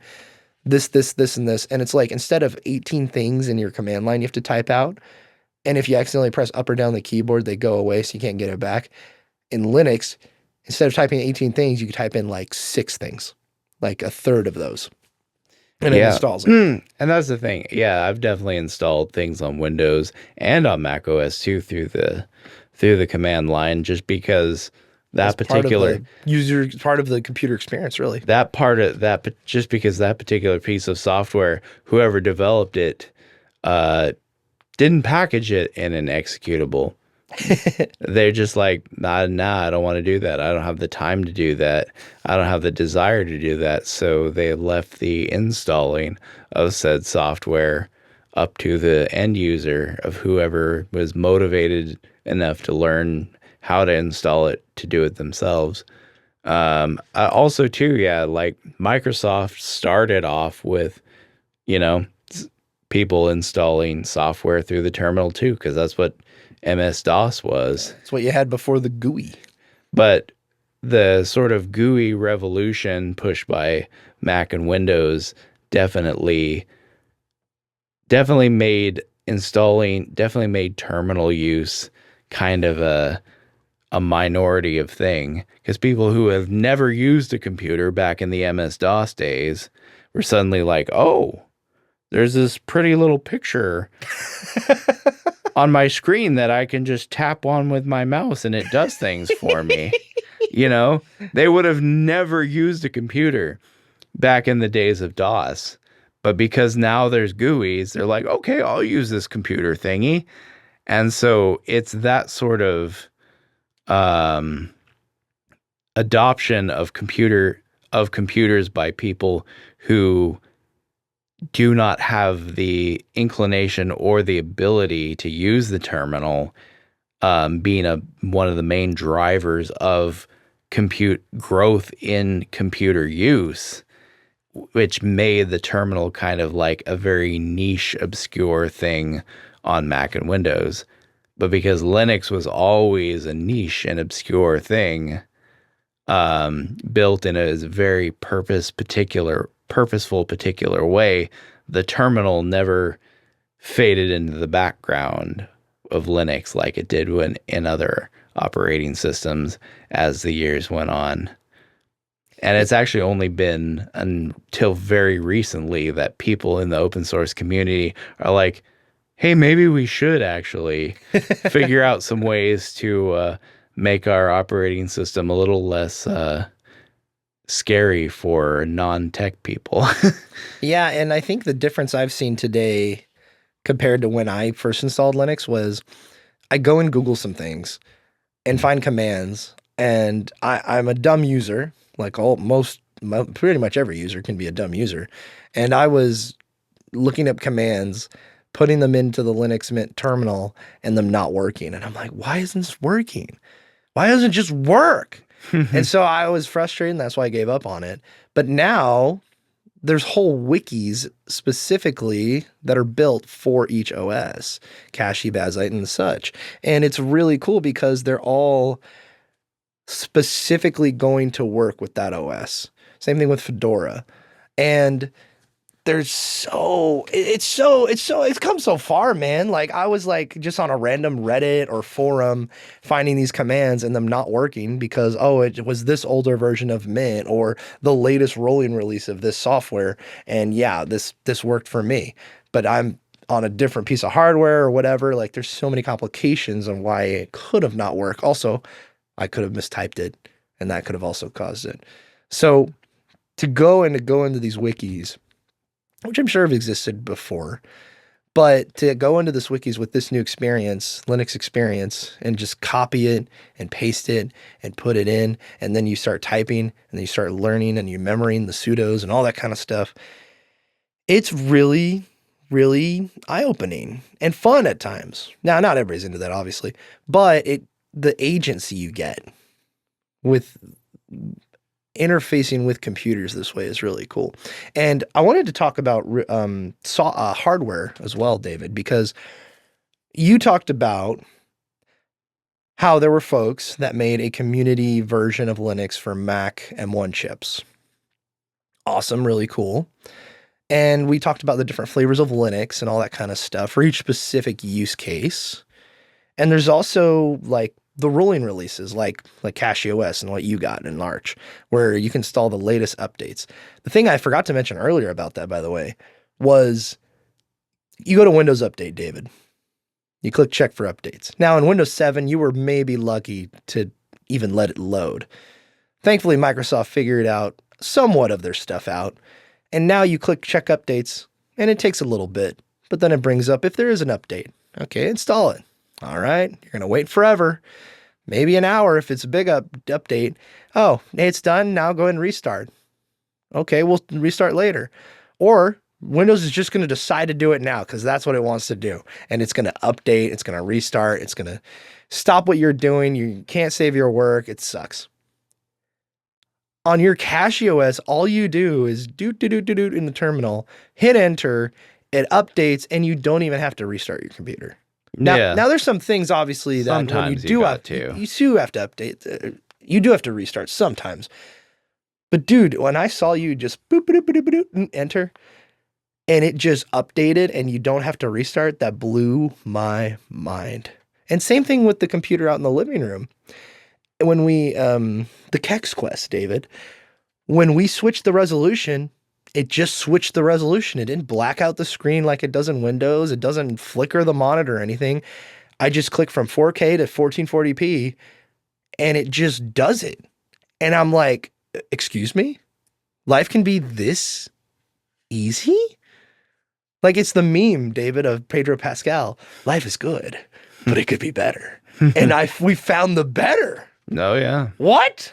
this, and this. And it's like, instead of 18 things in your command line you have to type out, and if you accidentally press up or down the keyboard, they go away so you can't get it back. In Linux, instead of typing 18 things, you can type in like 6 things, like a third of those. And it installs it. And that's the thing. Yeah, I've definitely installed things on Windows and on Mac OS too through the command line, just because that particular part of the computer experience, really. Just because that particular piece of software, whoever developed it, didn't package it in an executable. They're just like, nah, I don't want to do that. I don't have the time to do that. I don't have the desire to do that. So they left the installing of said software up to the end user of whoever was motivated enough to learn how to install it to do it themselves. Also too, yeah, like Microsoft started off with, you know, people installing software through the terminal too, because that's what MS-DOS was. It's what you had before the GUI. But the sort of GUI revolution pushed by Mac and Windows definitely definitely made terminal use kind of a minority of thing, because people who have never used a computer back in the MS-DOS days were suddenly like, oh, there's this pretty little picture on my screen that I can just tap on with my mouse and it does things for me. You know, they would have never used a computer back in the days of DOS. But because now there's GUIs, they're like, okay, I'll use this computer thingy. And so it's that sort of adoption of computers by people who do not have the inclination or the ability to use the terminal, being one of the main drivers of growth in computer use, which made the terminal kind of like a very niche, obscure thing on Mac and Windows. But because Linux was always a niche and obscure thing, built in a very purposeful, particular way, the terminal never faded into the background of Linux like it did in other operating systems as the years went on. And it's actually only been until very recently that people in the open source community are like, hey, maybe we should actually figure out some ways to make our operating system a little less scary for non-tech people. Yeah, and I think the difference I've seen today compared to when I first installed Linux was I go and Google some things and find commands, and I'm a dumb user, like pretty much every user can be a dumb user, and I was looking up commands, putting them into the Linux Mint terminal, and them not working, and I'm like, why isn't this working? Why doesn't it just work? And so I was frustrated, and that's why I gave up on it. But now there's whole wikis specifically that are built for each OS, Cashy, Bazite, and such. And it's really cool because they're all specifically going to work with that OS. Same thing with Fedora. And it's come so far, man. Like I was like just on a random Reddit or forum finding these commands and them not working because, oh, it was this older version of Mint or the latest rolling release of this software. And yeah, this worked for me, but I'm on a different piece of hardware or whatever. Like there's so many complications on why it could have not worked. Also, I could have mistyped it and that could have also caused it. So to go into these wikis, which I'm sure have existed before, but to go into this wikis with this new experience, Linux experience, and just copy it and paste it and put it in, and then you start typing and then you start learning and you're memorizing the sudos and all that kind of stuff. It's really, really eye-opening and fun at times. Now, not everybody's into that, obviously, but the agency you get with interfacing with computers this way is really cool. And I wanted to talk about hardware as well, David, because you talked about how there were folks that made a community version of Linux for Mac M1 chips. Awesome, really cool. And we talked about the different flavors of Linux and all that kind of stuff for each specific use case. And there's also like the rolling releases like CachyOS and what you got in Arch, where you can install the latest updates. The thing I forgot to mention earlier about that, by the way, was you go to Windows Update, David. You click check for updates. Now in Windows 7, you were maybe lucky to even let it load. Thankfully, Microsoft figured out somewhat of their stuff out. And now you click check updates and it takes a little bit, but then it brings up if there is an update. Okay, install it. All right, you're going to wait forever, maybe an hour if it's a big update. Oh, it's done. Now go ahead and restart. Okay, we'll restart later. Or Windows is just going to decide to do it now because that's what it wants to do. And it's going to update. It's going to restart. It's going to stop what you're doing. You can't save your work. It sucks. On your Casio OS, all you do is doot doot doot doot doot in the terminal, hit enter, it updates, and you don't even have to restart your computer. Now, Yeah. now there's some things obviously that when you Sometimes you do got have to. you do have to update. You do have to restart sometimes. But dude, when I saw you just boop boop boop boop boop and enter, and it just updated, and you don't have to restart, that blew my mind. And same thing with the computer out in the living room. When we the Kex Quest, David, when we switched the resolution, it just switched the resolution. It didn't black out the screen like it does in Windows. It doesn't flicker the monitor or anything. I just click from 4K to 1440p and it just does it. And I'm like, excuse me? Life can be this easy? Like it's the meme, David, of Pedro Pascal. Life is good, but it could be better. And we found the better. Oh, yeah. What?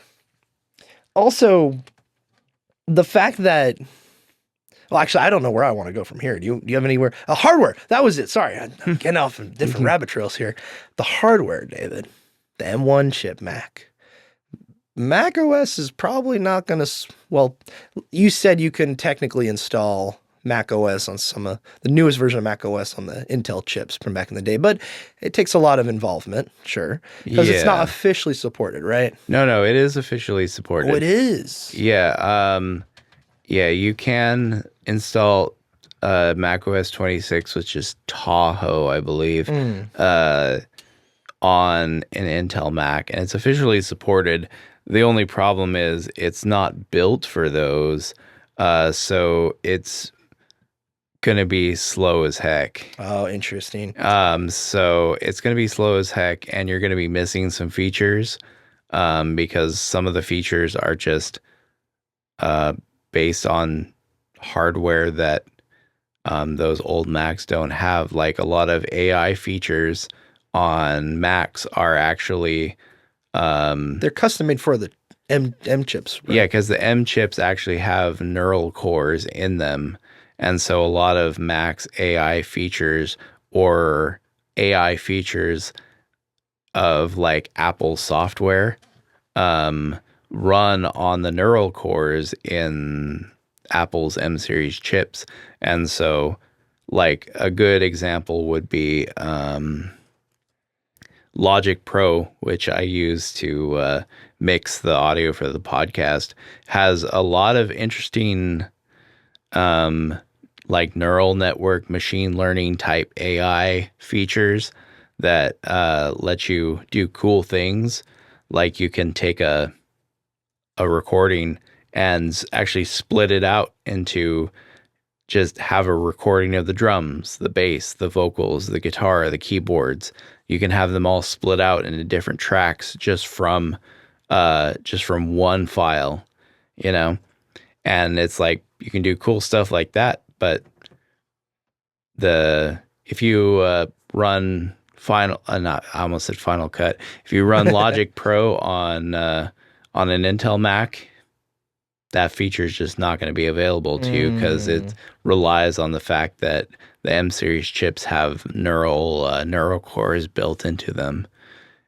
Also, the fact that, well, actually, I don't know where I want to go from here. Do you have anywhere? Hardware. That was it. Sorry, I'm getting off in different rabbit trails here. The hardware, David. The M1 chip Mac. Mac OS is probably not going to, well, you said you can technically install Mac OS on some of the newest version of Mac OS on the Intel chips from back in the day, but it takes a lot of involvement, sure, because it's not officially supported, right? No, it is officially supported. Oh, it is. Yeah, you can install Mac OS 26, which is Tahoe, I believe, on an Intel Mac, and it's officially supported. The only problem is it's not built for those, so it's gonna be slow as heck. Oh, interesting. So it's gonna be slow as heck, and you're gonna be missing some features, because some of the features are just based on hardware that those old Macs don't have. Like a lot of AI features on Macs are actually they're custom made for the M chips, right? Yeah, because the M chips actually have neural cores in them. And so a lot of Mac's AI features or AI features of like Apple software run on the neural cores in Apple's M series chips. And so like a good example would be Logic Pro, which I use to mix the audio for the podcast, has a lot of interesting like neural network machine learning type AI features that let you do cool things. Like you can take a recording and actually split it out into just have a recording of the drums, the bass, the vocals, the guitar, the keyboards. You can have them all split out into different tracks just from one file, you know? And it's like you can do cool stuff like that, but if you run I almost said Final Cut. If you run Logic Pro on an Intel Mac, that feature is just not going to be available to you because it relies on the fact that the M series chips have neural cores built into them.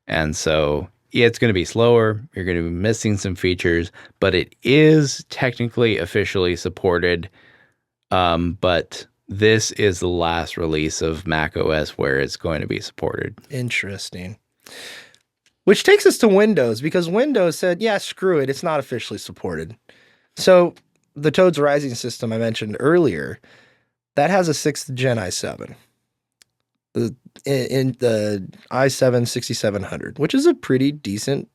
And so, yeah, it's going to be slower. You're going to be missing some features, but it is technically officially supported. But this is the last release of Mac OS where it's going to be supported. Interesting. Which takes us to Windows, because Windows said, yeah, screw it. It's not officially supported. So the Toads Rising system I mentioned earlier, that has a 6th gen i7. In the i7 6700, which is a pretty decent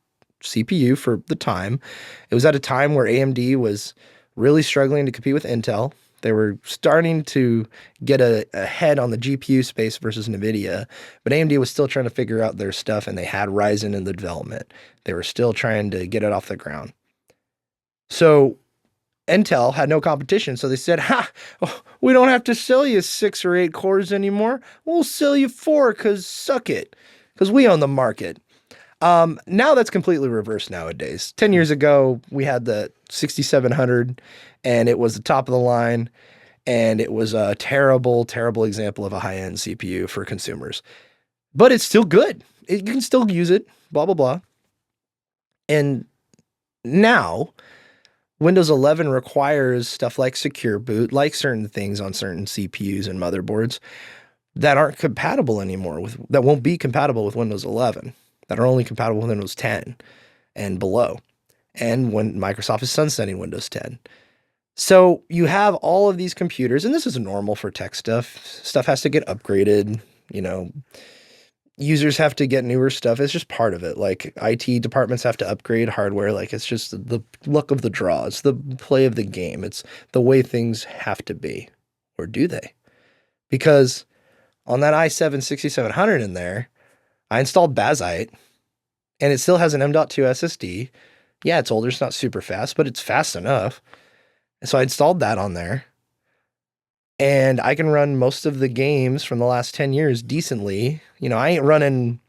CPU for the time. It was at a time where AMD was really struggling to compete with Intel. They were starting to get ahead on the GPU space versus NVIDIA, but AMD was still trying to figure out their stuff, and they had Ryzen in the development. They were still trying to get it off the ground. So Intel had no competition, so they said, we don't have to sell you 6 or 8 cores anymore. We'll sell you 4 because we own the market. Now that's completely reversed nowadays. 10 years ago, we had the 6700, and it was the top of the line, and it was a terrible, terrible example of a high-end CPU for consumers. But it's still good. You can still use it, blah, blah, blah. And now Windows 11 requires stuff like secure boot, like certain things on certain CPUs and motherboards that aren't compatible anymore that won't be compatible with Windows 11, that are only compatible with Windows 10 and below. And when Microsoft is sunsetting Windows 10. So you have all of these computers, and this is normal for tech stuff. Stuff has to get upgraded, you know, users have to get newer stuff. It's just part of it. Like IT departments have to upgrade hardware. Like it's just the luck of the draw. It's the play of the game. It's the way things have to be. Or do they? Because on that i7 6700 in there, I installed Bazite and it still has an M.2 SSD. Yeah, it's older. It's not super fast, but it's fast enough. And so I installed that on there. And I can run most of the games from the last 10 years decently. You know, I ain't running,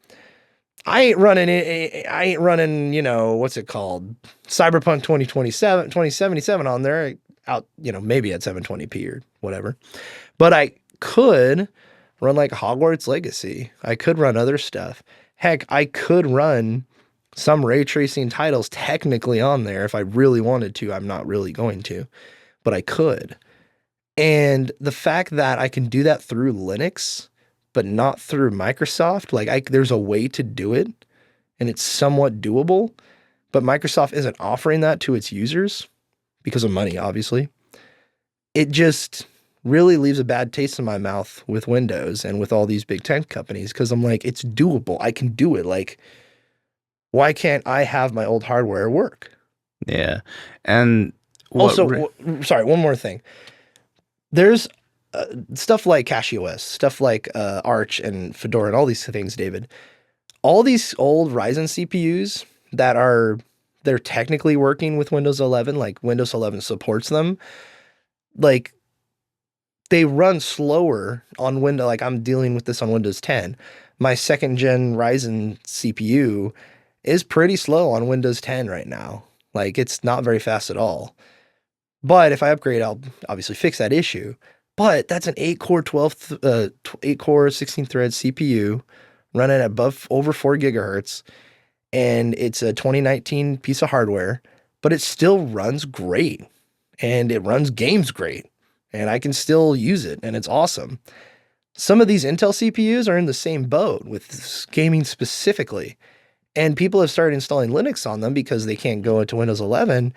you know, what's it called? Cyberpunk 2077 on there out, you know, maybe at 720p or whatever. But I could run like Hogwarts Legacy. I could run other stuff. Heck, I could run some ray tracing titles technically on there if I really wanted to. I'm not really going to, but I could. And the fact that I can do that through Linux, but not through Microsoft, like there's a way to do it and it's somewhat doable, but Microsoft isn't offering that to its users because of money, obviously. It just really leaves a bad taste in my mouth with Windows and with all these big tech companies because I'm like, it's doable. I can do it. Like, why can't I have my old hardware work? Yeah. And also, sorry, one more thing. There's stuff like CachyOS, stuff like Arch and Fedora and all these things, David. All these old Ryzen CPUs they're technically working with Windows 11, like Windows 11 supports them. Like they run slower on Windows. Like I'm dealing with this on Windows 10. My second gen Ryzen CPU is pretty slow on Windows 10 right now. Like it's not very fast at all. But if I upgrade, I'll obviously fix that issue. But that's an 8-core 8-core 16-thread CPU running at over 4 gigahertz, and it's a 2019 piece of hardware, but it still runs great, and it runs games great, and I can still use it, and it's awesome. Some of these Intel CPUs are in the same boat with gaming specifically, and people have started installing Linux on them because they can't go into Windows 11.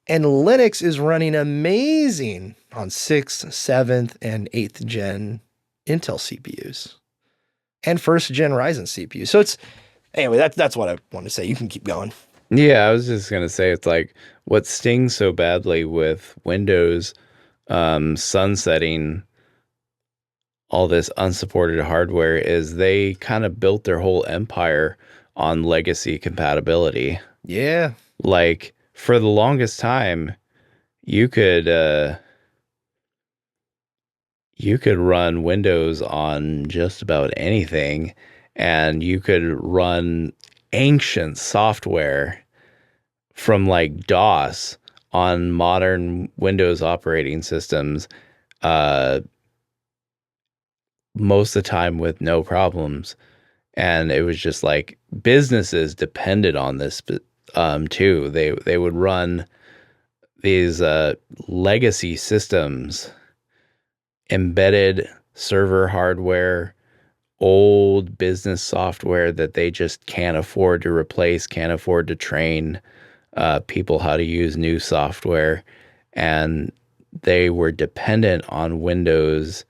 And Linux is running amazing on 6th, 7th, and 8th gen Intel CPUs and 1st gen Ryzen CPUs. So anyway, that's what I want to say. You can keep going. Yeah, I was just going to say, it's like what stings so badly with Windows sunsetting all this unsupported hardware is they kind of built their whole empire on legacy compatibility. Yeah. Like, for the longest time, you could run Windows on just about anything, and you could run ancient software from like DOS on modern Windows operating systems most of the time with no problems. And it was just like businesses depended on this too. They would run these legacy systems, embedded server hardware, old business software that they just can't afford to replace, can't afford to train people how to use new software. And they were dependent on Windows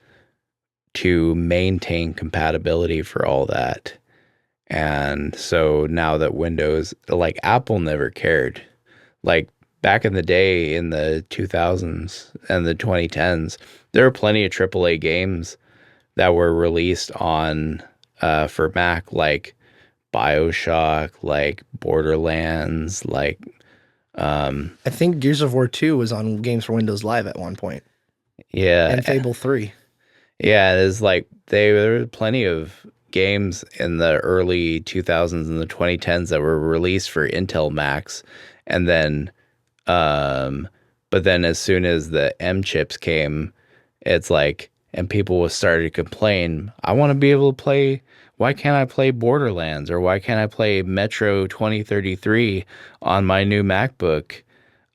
to maintain compatibility for all that. And so now that Windows, like Apple never cared. Like back in the day in the 2000s and the 2010s, there were plenty of AAA games that were released on for Mac, like BioShock, like Borderlands, like I think Gears of War 2 was on Games for Windows Live at one point. Yeah. And Fable 3. Yeah, it is like there were plenty of games in the early 2000s and the 2010s that were released for Intel Macs, and then but then as soon as the M chips came, it's like, and people started to complain, I want to be able to play, why can't I play Borderlands, or why can't I play Metro 2033 on my new MacBook?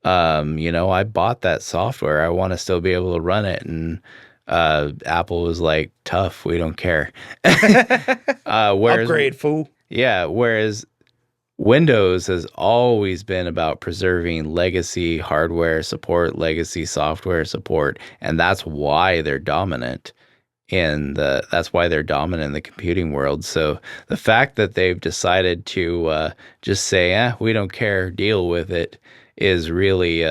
I bought that software. I want to still be able to run it. And Apple was like, tough, we don't care. Whereas, Upgrade, fool. yeah, whereas Windows has always been about preserving legacy hardware support, legacy software support, and that's why they're dominant in the computing world. So the fact that they've decided to just say, we don't care, deal with it, is really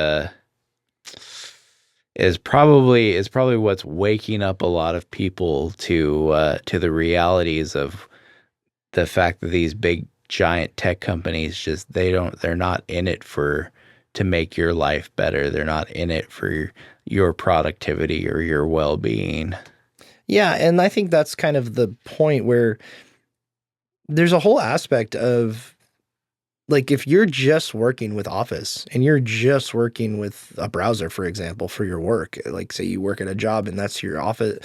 is probably what's waking up a lot of people to the realities of the fact that these big giant tech companies they're not in it to make your life better. They're not in it for your productivity or your well-being. Yeah, and I think that's kind of the point where there's a whole aspect of, like, if you're just working with Office and you're just working with a browser, for example, for your work, like say you work at a job and that's your office,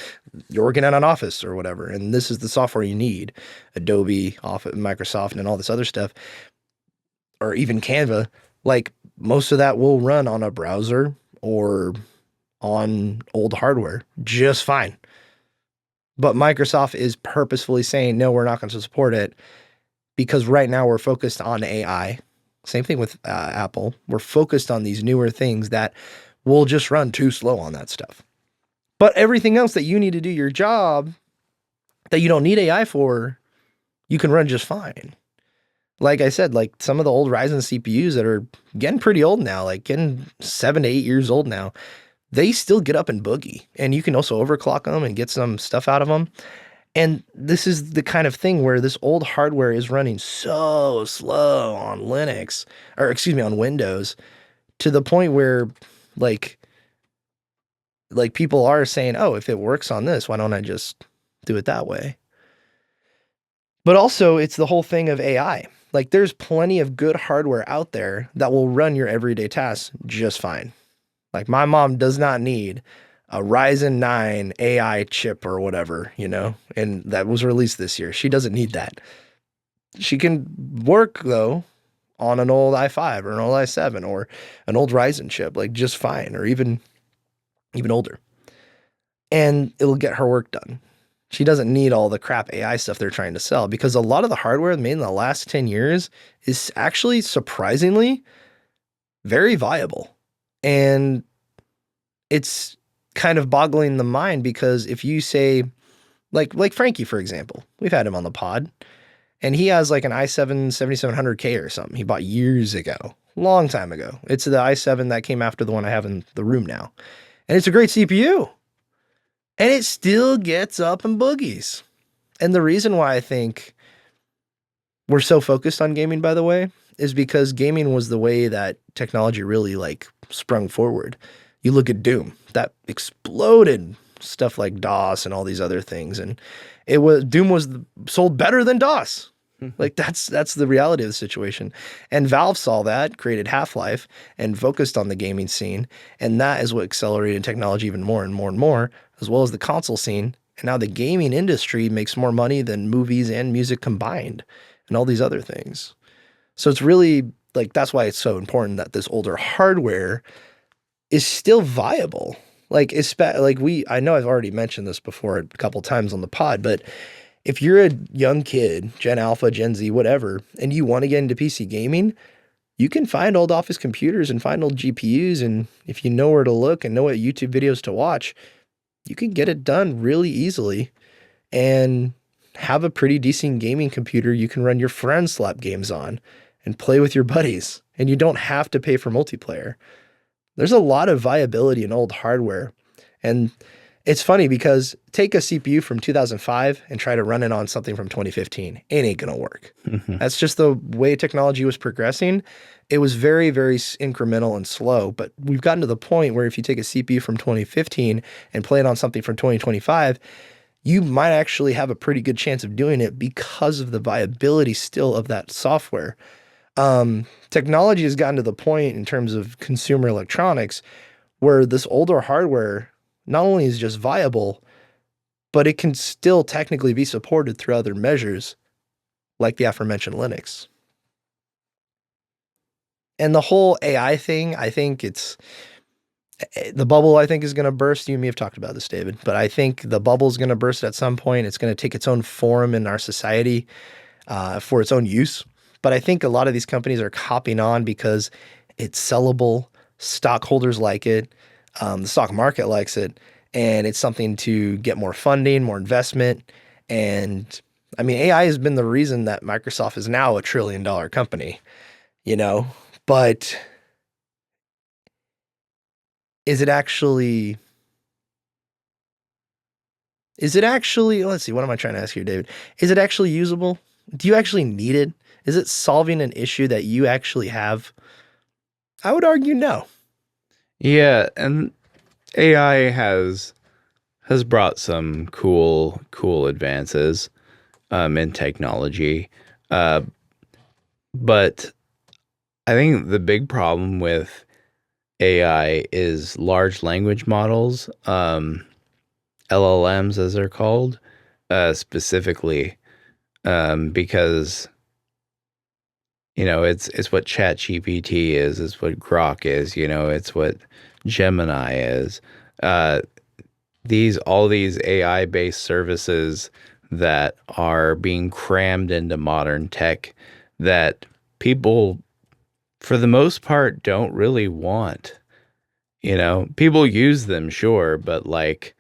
you're working at an office or whatever, and this is the software you need, Adobe, Office, Microsoft, and all this other stuff, or even Canva, like most of that will run on a browser or on old hardware just fine. But Microsoft is purposefully saying, no, we're not going to support it because right now we're focused on AI. Same thing with Apple. We're focused on these newer things that will just run too slow on that stuff. But everything else that you need to do your job that you don't need AI for, you can run just fine. Like I said, like some of the old Ryzen CPUs that are getting pretty old now, like getting 7 to 8 years old now, they still get up and boogie, and you can also overclock them and get some stuff out of them. And this is the kind of thing where this old hardware is running so slow on Linux, or excuse me, on Windows, to the point where like people are saying, oh, if it works on this, why don't I just do it that way? But also it's the whole thing of AI. Like there's plenty of good hardware out there that will run your everyday tasks just fine. Like my mom does not need a Ryzen 9 AI chip or whatever, and that was released this year. She doesn't need that. She can work though on an old i5 or an old i7 or an old Ryzen chip, like just fine, or even older. And it'll get her work done. She doesn't need all the crap AI stuff they're trying to sell, because a lot of the hardware made in the last 10 years is actually surprisingly very viable. And it's kind of boggling the mind, because if you say, like Frankie, for example, we've had him on the pod, and he has like an i7 7700K or something he bought years ago, long time ago. It's the i7 that came after the one I have in the room now. And it's a great CPU. And it still gets up and boogies. And the reason why I think we're so focused on gaming, by the way, is because gaming was the way that technology really like sprung forward. You look at Doom, that exploded stuff like DOS and all these other things, and Doom was sold better than DOS. Like that's the reality of the situation. And Valve saw that, created Half-Life, and focused on the gaming scene, and that is what accelerated technology even more and more and more, as well as the console scene. And now the gaming industry makes more money than movies and music combined, and all these other things. So it's really like, that's why it's so important that this older hardware is still viable. Like, I know I've already mentioned this before a couple times on the pod, but if you're a young kid, Gen Alpha, Gen Z, whatever, and you want to get into PC gaming, you can find old office computers and find old GPUs. And if you know where to look and know what YouTube videos to watch, you can get it done really easily and have a pretty decent gaming computer you can run your friends' slap games on and play with your buddies. And you don't have to pay for multiplayer. There's a lot of viability in old hardware. And it's funny because take a CPU from 2005 and try to run it on something from 2015. It ain't going to work. That's just the way technology was progressing. It was very, very incremental and slow. But we've gotten to the point where if you take a CPU from 2015 and play it on something from 2025, you might actually have a pretty good chance of doing it because of the viability still of that software. Technology has gotten to the point in terms of consumer electronics where this older hardware not only is just viable, but it can still technically be supported through other measures like the aforementioned Linux. And the whole AI thing, I think the bubble, I think, is going to burst. You and me have talked about this, David, but I think the bubble is going to burst at some point. It's going to take its own form in our society for its own use. But I think a lot of these companies are copying on because it's sellable. Stockholders like it. The stock market likes it. And it's something to get more funding, more investment. And I mean, AI has been the reason that Microsoft is now a $1 trillion company, you know? But is it actually, let's see, what am I trying to ask here, David? Is it actually usable? Do you actually need it? Is it solving an issue that you actually have? I would argue no. Yeah, and AI has brought some cool advances in technology. Uh, but I think the big problem with AI is large language models, LLMs as they're called, specifically, because it's what ChatGPT is, it's what Grok is, it's what Gemini is. Uh, all these AI based services that are being crammed into modern tech that people, for the most part, don't really want. People use them, sure, but like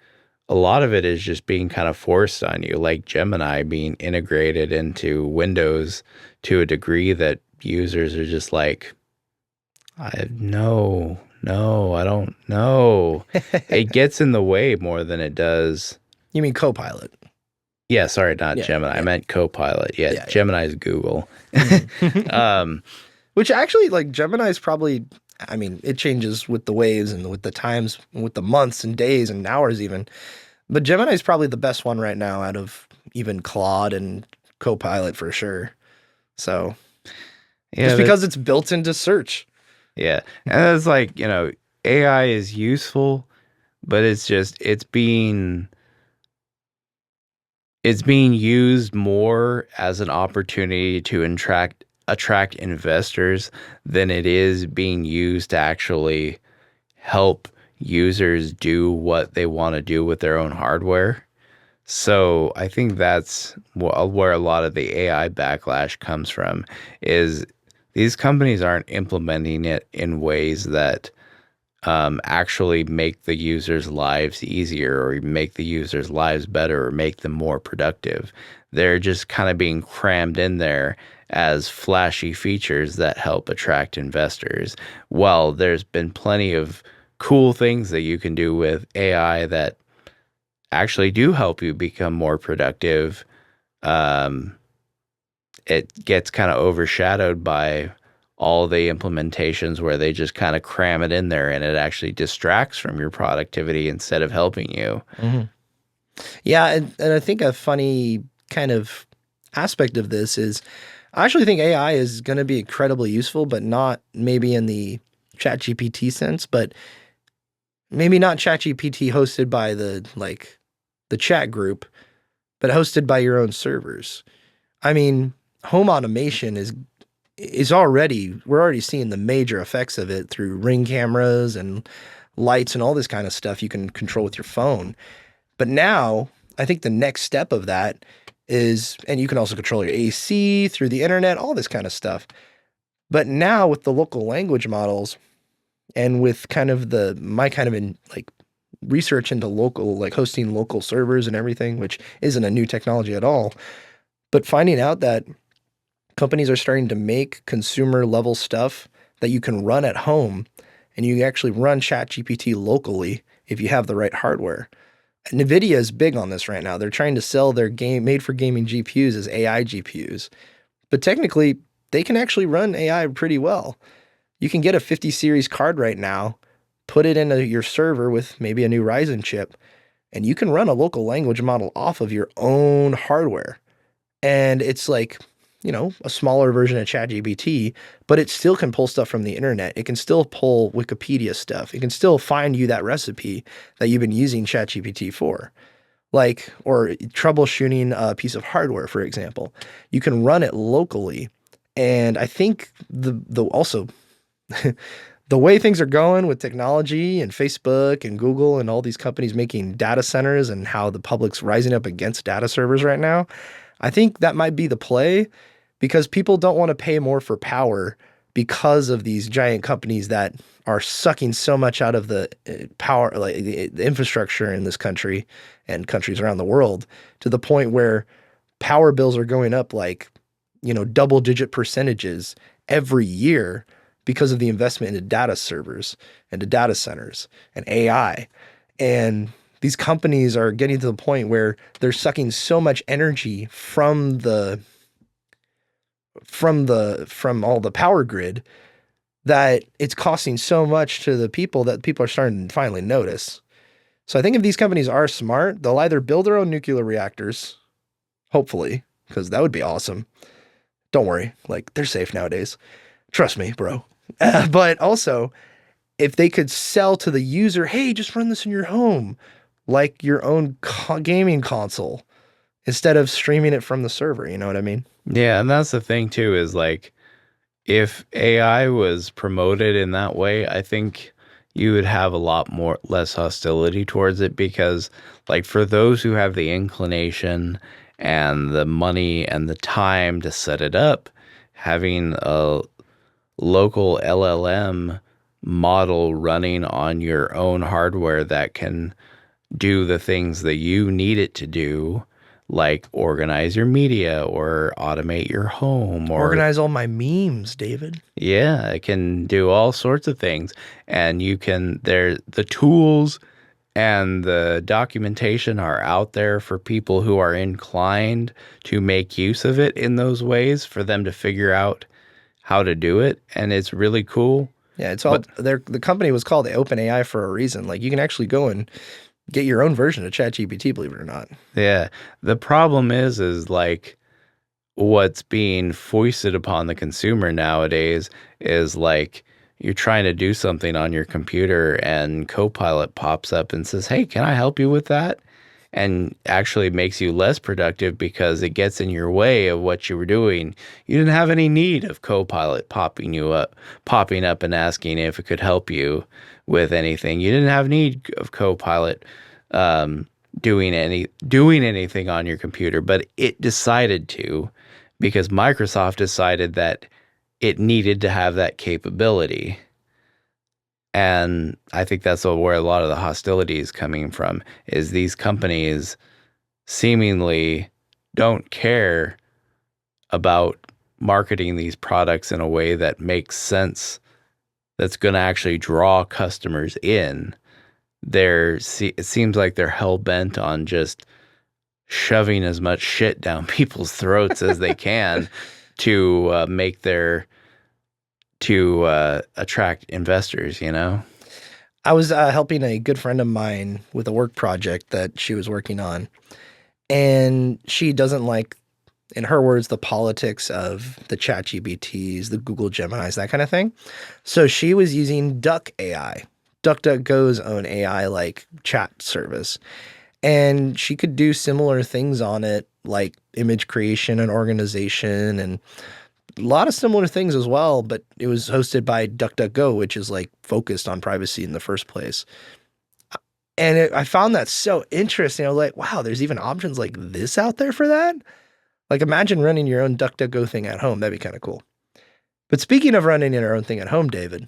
a lot of it is just being kind of forced on you, like Gemini being integrated into Windows to a degree that users are just like, no, I don't know. It gets in the way more than it does. You mean Copilot? Yeah, sorry, not Yeah, Gemini. I yeah, meant Copilot. Yeah, yeah, yeah. Gemini is Google. Um, Which actually, like Gemini is probably, I mean, it changes with the waves and with the times, with the months and days and hours even. But Gemini is probably the best one right now out of even Claude and Copilot for sure. So yeah, just because it's built into search. yeah, and it's like AI is useful, but it's being used more as an opportunity to attract investors than it is being used to actually help users do what they want to do with their own hardware. So I think that's where a lot of the AI backlash comes from, is these companies aren't implementing it in ways that actually make the users' lives easier or make the users' lives better or make them more productive. They're just kind of being crammed in there as flashy features that help attract investors. Well, there's been plenty of cool things that you can do with AI that actually do help you become more productive. Um, it gets kind of overshadowed by all the implementations where they just kind of cram it in there and it actually distracts from your productivity instead of helping you. Mm-hmm. Yeah, and I think a funny kind of aspect of this is I actually think AI is going to be incredibly useful, but not maybe in the ChatGPT sense, but maybe not ChatGPT hosted by the chat group, but hosted by your own servers. I mean, home automation is we're already seeing the major effects of it through Ring cameras and lights and all this kind of stuff you can control with your phone. But now, I think the next step of that is, and you can also control your AC through the internet, all this kind of stuff. But now with the local language models and with kind of my kind of like research into local, like hosting local servers and everything, which isn't a new technology at all, but finding out that companies are starting to make consumer level stuff that you can run at home and you can actually run ChatGPT locally if you have the right hardware. NVIDIA is big on this right now. They're trying to sell their made for gaming GPUs as AI GPUs. But technically, they can actually run AI pretty well. You can get a 50 series card right now, put it into your server with maybe a new Ryzen chip, and you can run a local language model off of your own hardware. And it's like, a smaller version of ChatGPT, but it still can pull stuff from the internet. It can still pull Wikipedia stuff. It can still find you that recipe that you've been using ChatGPT for. Like, or troubleshooting a piece of hardware, for example. You can run it locally. And I think the also The way things are going with technology and Facebook and Google and all these companies making data centers and how the public's rising up against data servers right now, I think that might be the play because people don't want to pay more for power because of these giant companies that are sucking so much out of the power, like the infrastructure in this country and countries around the world to the point where power bills are going up like, double-digit percentages every year because of the investment into data servers, into data centers, and AI. And these companies are getting to the point where they're sucking so much energy from all the power grid that it's costing so much to the people that people are starting to finally notice. So I think if these companies are smart, they'll either build their own nuclear reactors, hopefully, because that would be awesome. Don't worry, like they're safe nowadays. Trust me, bro. But also, if they could sell to the user, hey, just run this in your home, like your own gaming console, instead of streaming it from the server. You know what I mean? Yeah, and that's the thing too, is like if AI was promoted in that way, I think you would have a lot less hostility towards it because like for those who have the inclination and the money and the time to set it up, having a local LLM model running on your own hardware that can do the things that you need it to do, like organize your media or automate your home or organize all my memes, David. yeah, it can do all sorts of things. And the tools and the documentation are out there for people who are inclined to make use of it in those ways for them to figure out how to do it. And it's really cool. Yeah, the company was called OpenAI for a reason. Like you can actually go and get your own version of ChatGPT, believe it or not. Yeah. The problem is like what's being foisted upon the consumer nowadays is like you're trying to do something on your computer and Copilot pops up and says, hey, can I help you with that? And actually makes you less productive because it gets in your way of what you were doing. You didn't have any need of Copilot popping up and asking if it could help you with anything. You didn't have need of Copilot doing anything on your computer, but it decided to because Microsoft decided that it needed to have that capability. And I think that's where a lot of the hostility is coming from, is these companies seemingly don't care about marketing these products in a way that makes sense, that's going to actually draw customers in. It seems like they're hell-bent on just shoving as much shit down people's throats as they can to attract investors, I was helping a good friend of mine with a work project that she was working on, and she doesn't like, in her words, the politics of the ChatGPTs, the Google Geminis, that kind of thing. So she was using Duck AI, DuckDuckGo's own AI like chat service, and she could do similar things on it, like image creation and organization and a lot of similar things as well, but it was hosted by DuckDuckGo, which is like focused on privacy in the first place. And I found that so interesting. I was like, wow, there's even options like this out there for that? Like imagine running your own DuckDuckGo thing at home. That'd be kind of cool. But speaking of running your own thing at home, David,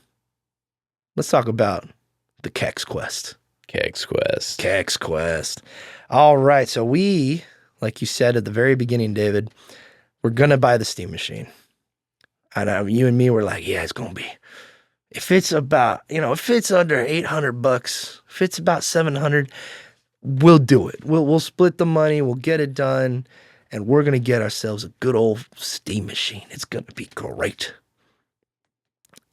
let's talk about the Kex Quest. Kex Quest. All right. So we, like you said at the very beginning, David, we're going to buy the Steam machine. And you and me were like, yeah, it's going to be, if it's about, if it's under $800, if it's about $700, we'll do it. We'll split the money. We'll get it done. And we're going to get ourselves a good old Steam machine. It's going to be great.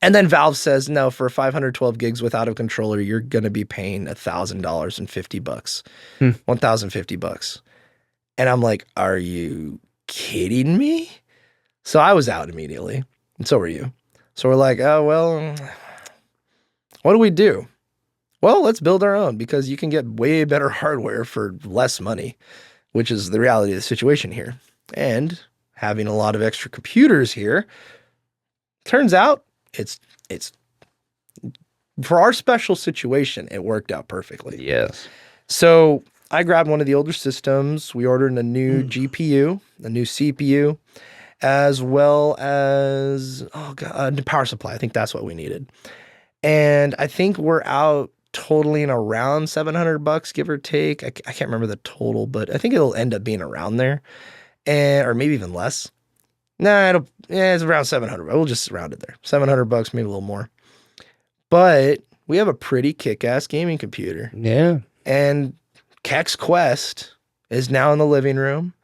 And then Valve says, no, for 512 gigs without a controller, you're going to be paying $1,050. $1,050. And I'm like, are you kidding me? So I was out immediately, and so were you. So we're like, oh, well, what do we do? Well, let's build our own because you can get way better hardware for less money, which is the reality of the situation here. And having a lot of extra computers here, turns out it's for our special situation, it worked out perfectly. Yes. So I grabbed one of the older systems. We ordered a new GPU, a new CPU, as well as a new power supply. I think that's what we needed. And I think we're out totaling around $700, give or take. I can't remember the total, but I think it'll end up being around there, and or maybe even less. Nah, it's around 700. We'll just round it there. $700, maybe a little more. But we have a pretty kick-ass gaming computer. Yeah. And Keck's Quest is now in the living room.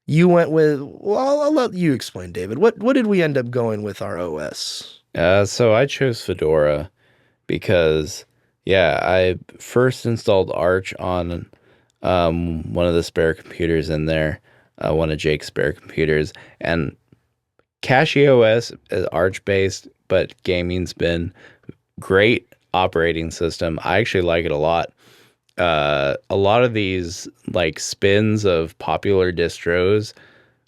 You went with, well, I'll let you explain, David. What did we end up going with our OS? So I chose Fedora because, yeah, I first installed Arch on one of the spare computers in there, one of Jake's spare computers, and CachyOS is Arch-based, but gaming's been great operating system. I actually like it a lot. A lot of these like spins of popular distros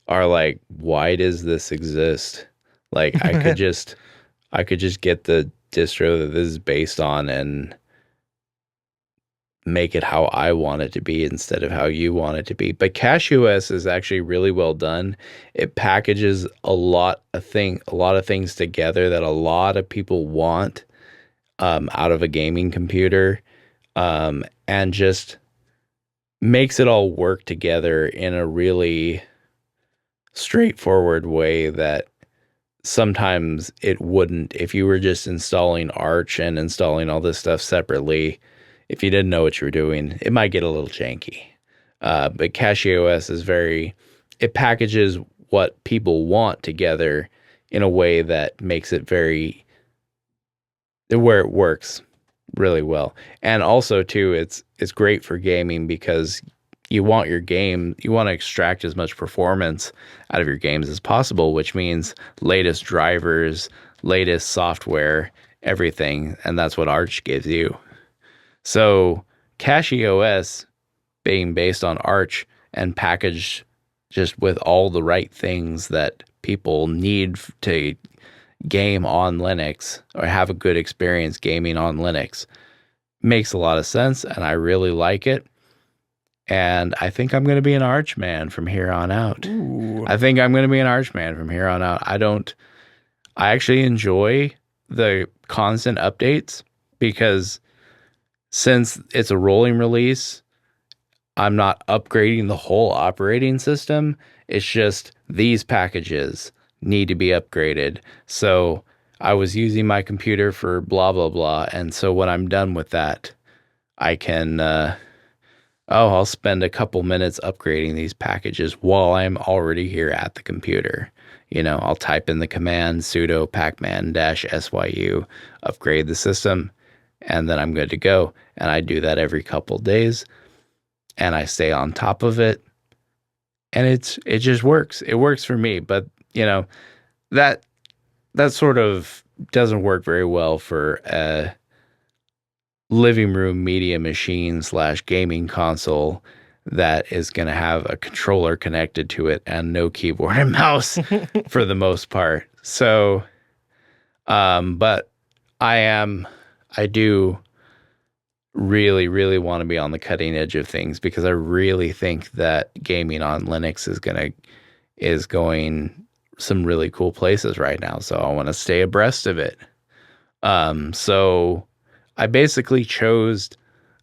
are like, why does this exist? Like I could just get the distro that this is based on and make it how I want it to be instead of how you want it to be. But CachyOS is actually really well done. It packages a lot of things together that a lot of people want out of a gaming computer, and just makes it all work together in a really straightforward way that sometimes it wouldn't if you were just installing Arch and installing all this stuff separately. If you didn't know what you were doing, it might get a little janky. But CachyOS it packages what people want together in a way that makes it where it works really well. And also too, it's great for gaming because you want to extract as much performance out of your games as possible, which means latest drivers, latest software, everything. And that's what Arch gives you. So CachyOS being based on Arch and packaged just with all the right things that people need to game on Linux or have a good experience gaming on Linux makes a lot of sense, and I really like it. And I think I'm going to be an Arch man from here on out. Ooh. I think I'm going to be an Arch man from here on out. I actually enjoy the constant updates because since it's a rolling release, I'm not upgrading the whole operating system. It's just these packages need to be upgraded. So I was using my computer for blah, blah, blah. And so when I'm done with that, I can, I'll spend a couple minutes upgrading these packages while I'm already here at the computer. I'll type in the command sudo pacman-syu, upgrade the system, and then I'm good to go. And I do that every couple days, and I stay on top of it. And it just works. It works for me, but that sort of doesn't work very well for a living room media machine / gaming console that is going to have a controller connected to it and no keyboard and mouse for the most part. So, but I do really, really want to be on the cutting edge of things because I really think that gaming on Linux is going some really cool places right now. So I want to stay abreast of it. So I basically chose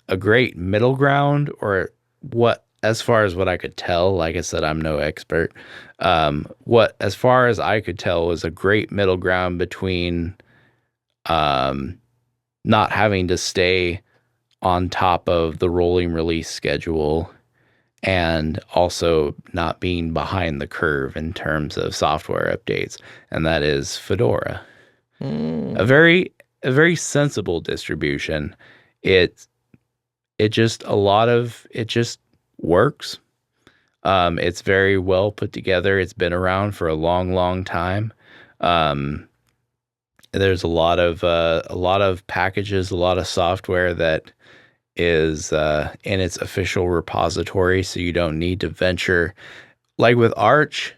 a great middle ground, or as far as what I could tell, like I said, I'm no expert. As far as I could tell, was a great middle ground between, not having to stay on top of the rolling release schedule and also not being behind the curve in terms of software updates. And that is Fedora. A very sensible distribution. It just works. It's very well put together. It's been around for a long, long time. There's a lot of packages, a lot of software that is in its official repository, so you don't need to venture. Like with Arch,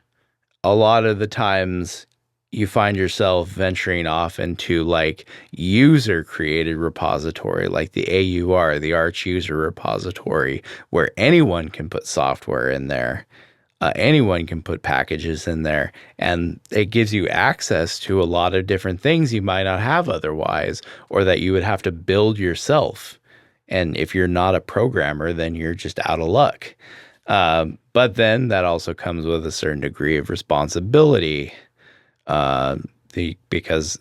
a lot of the times you find yourself venturing off into like user created repository, like the AUR, the Arch user repository, where anyone can put software in there. Anyone can put packages in there, and it gives you access to a lot of different things you might not have otherwise, or that you would have to build yourself. And if you're not a programmer, then you're just out of luck. But then that also comes with a certain degree of responsibility, because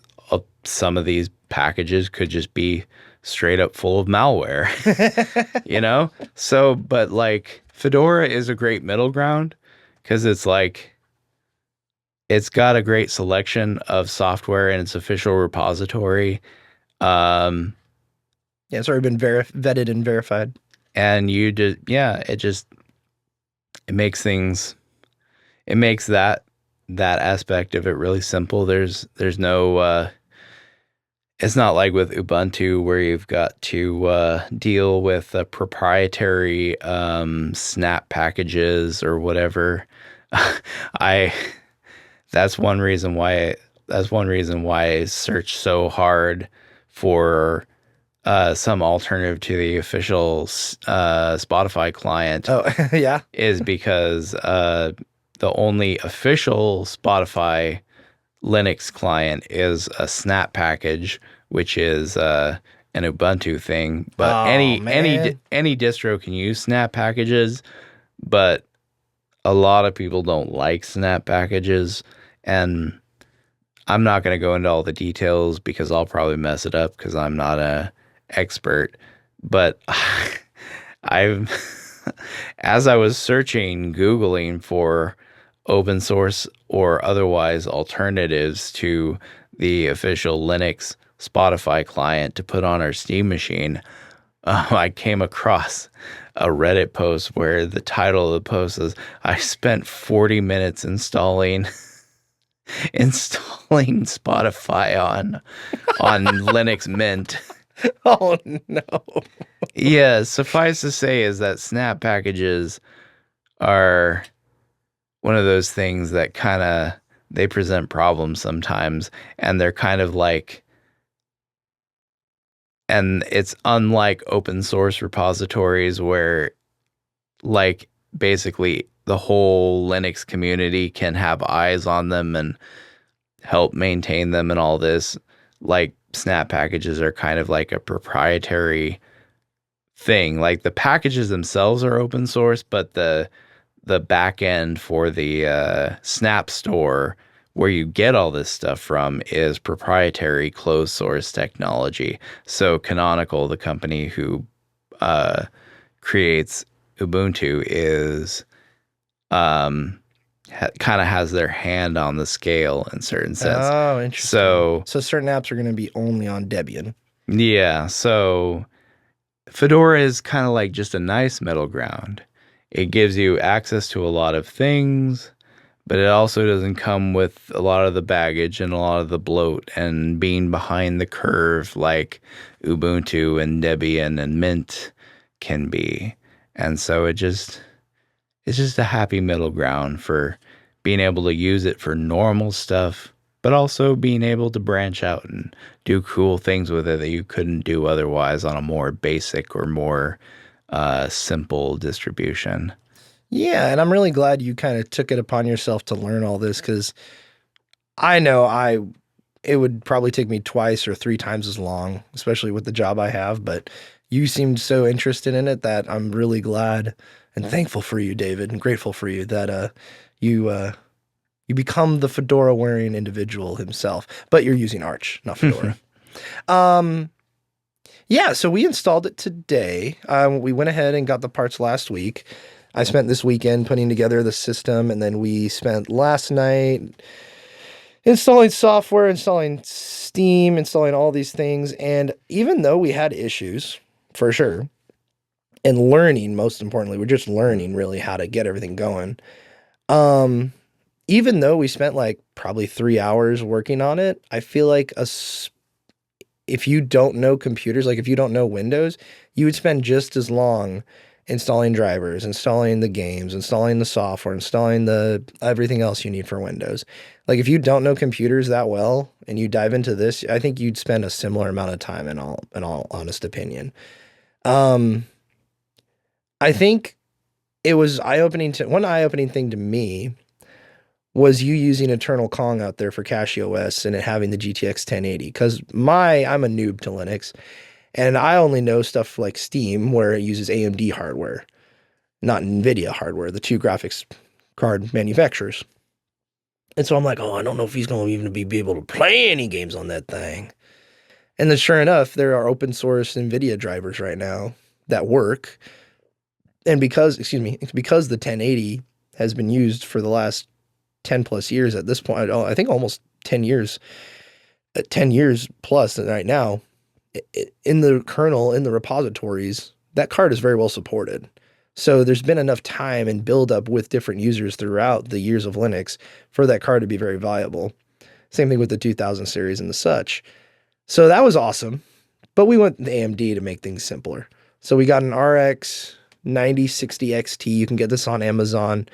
some of these packages could just be straight up full of malware, you know? So, but like Fedora is a great middle ground because it's like, it's got a great selection of software in its official repository. Yeah, it's already been vetted and verified. And you just, yeah, it makes things, it makes that aspect of it really simple. There's no, it's not like with Ubuntu where you've got to deal with proprietary snap packages or whatever. I that's one reason why I search so hard for some alternative to the official Spotify client. Oh, yeah. Is because the only official Spotify Linux client is a snap package, which is an Ubuntu thing. But any distro can use snap packages, but a lot of people don't like snap packages, and I'm not going to go into all the details because I'll probably mess it up because I'm not a expert. But as I was searching, Googling for open source or otherwise alternatives to the official Linux Spotify client to put on our Steam machine, I came across a Reddit post where the title of the post is, "I spent 40 minutes installing Spotify on Linux Mint." Oh no. Yeah, suffice to say is that snap packages are one of those things that kind of, they present problems sometimes, and they're kind of like, and it's unlike open source repositories where like basically the whole Linux community can have eyes on them and help maintain them and all this. Like snap packages are kind of like a proprietary thing. Like the packages themselves are open source, but the back end for the Snap Store where you get all this stuff from is proprietary closed source technology. So Canonical, the company who creates Ubuntu, is kind of has their hand on the scale in certain sense. Oh, interesting. So certain apps are going to be only on Debian. Yeah, so Fedora is kind of like just a nice middle ground. It gives you access to a lot of things, but it also doesn't come with a lot of the baggage and a lot of the bloat and being behind the curve like Ubuntu and Debian and Mint can be. And so it's just a happy middle ground for being able to use it for normal stuff, but also being able to branch out and do cool things with it that you couldn't do otherwise on a more basic or more simple distribution. Yeah, and I'm really glad you kind of took it upon yourself to learn all this, because I know it would probably take me twice or three times as long, especially with the job I have, but you seemed so interested in it that I'm really glad and thankful for you, David, and grateful for you that you become the fedora wearing individual himself, but you're using Arch, not Fedora. Yeah, so we installed it today. We went ahead and got the parts last week. I spent this weekend putting together the system, and then we spent last night installing software, installing Steam, installing all these things. And even though we had issues, for sure, and learning, most importantly, we're just learning really how to get everything going. Even though we spent like probably 3 hours working on it, I feel like if you don't know computers, like if you don't know Windows, you would spend just as long installing drivers, installing the games, installing the software, installing the everything else you need for Windows. Like if you don't know computers that well and you dive into this, I think you'd spend a similar amount of time in all honest opinion. Um, I think it was eye-opening to one eye-opening thing to me was you using Eternal Kong out there for CachyOS and it having the GTX 1080 because I'm a noob to Linux and I only know stuff like Steam where it uses AMD hardware, not NVIDIA hardware, the two graphics card manufacturers. And so I'm like, oh, I don't know if he's going to even be able to play any games on that thing. And then sure enough, there are open source NVIDIA drivers right now that work. And because the 1080 has been used for the last 10 plus years at this point, I think almost 10 years, 10 years plus right now, in the kernel, in the repositories, that card is very well supported. So there's been enough time and build up with different users throughout the years of Linux for that card to be very viable. Same thing with the 2000 series and the such. So that was awesome. But we went to AMD to make things simpler. So we got an RX 9060 XT. You can get this on Amazon.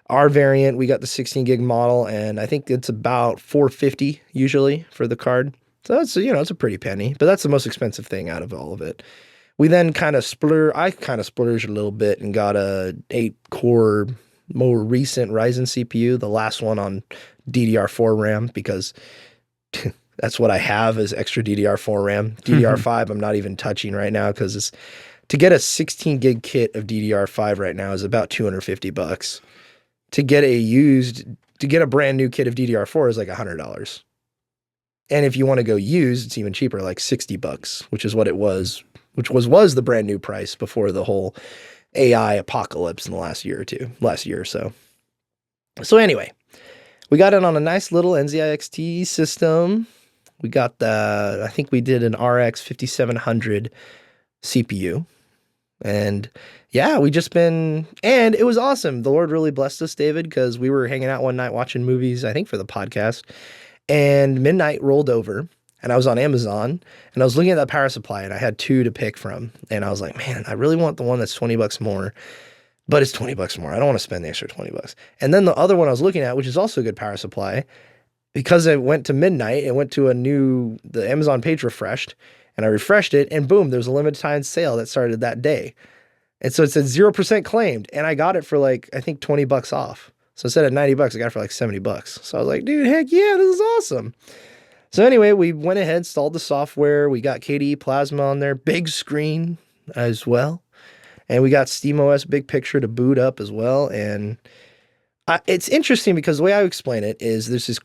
Our variant, we got the 16 gig model, and I think it's about $450 usually for the card. So that's, it's a pretty penny, but that's the most expensive thing out of all of it. We then I kind of splurged a little bit and got a 8-core, more recent Ryzen CPU, the last one on DDR4 RAM, because that's what I have is extra DDR4 RAM. DDR5 I'm not even touching right now because to get a 16 gig kit of DDR5 right now is about $250. To get a brand new kit of DDR4 is like $100. And if you want to go used, it's even cheaper, like $60, which is what it was, which was the brand new price before the whole AI apocalypse in the last year or so. So anyway, we got it on a nice little NZXT system. We got I think we did an RX 5700 CPU. And yeah, and it was awesome. The Lord really blessed us, David, because we were hanging out one night watching movies, I think for the podcast, and midnight rolled over and I was on Amazon and I was looking at that power supply and I had two to pick from. And I was like, man, I really want the one that's $20 more, but it's $20 more. I don't want to spend the extra $20. And then the other one I was looking at, which is also a good power supply, because it went to midnight, it went to the Amazon page refreshed, and I refreshed it, and boom, there was a limited time sale that started that day. And so it said 0% claimed, and I got it for like, I think $20 off. So instead of $90, I got it for like $70. So I was like, dude, heck yeah, this is awesome. So anyway, we went ahead, installed the software. We got KDE Plasma on there, big screen as well. And we got SteamOS Big Picture to boot up as well. And it's interesting because the way I explain it is there's this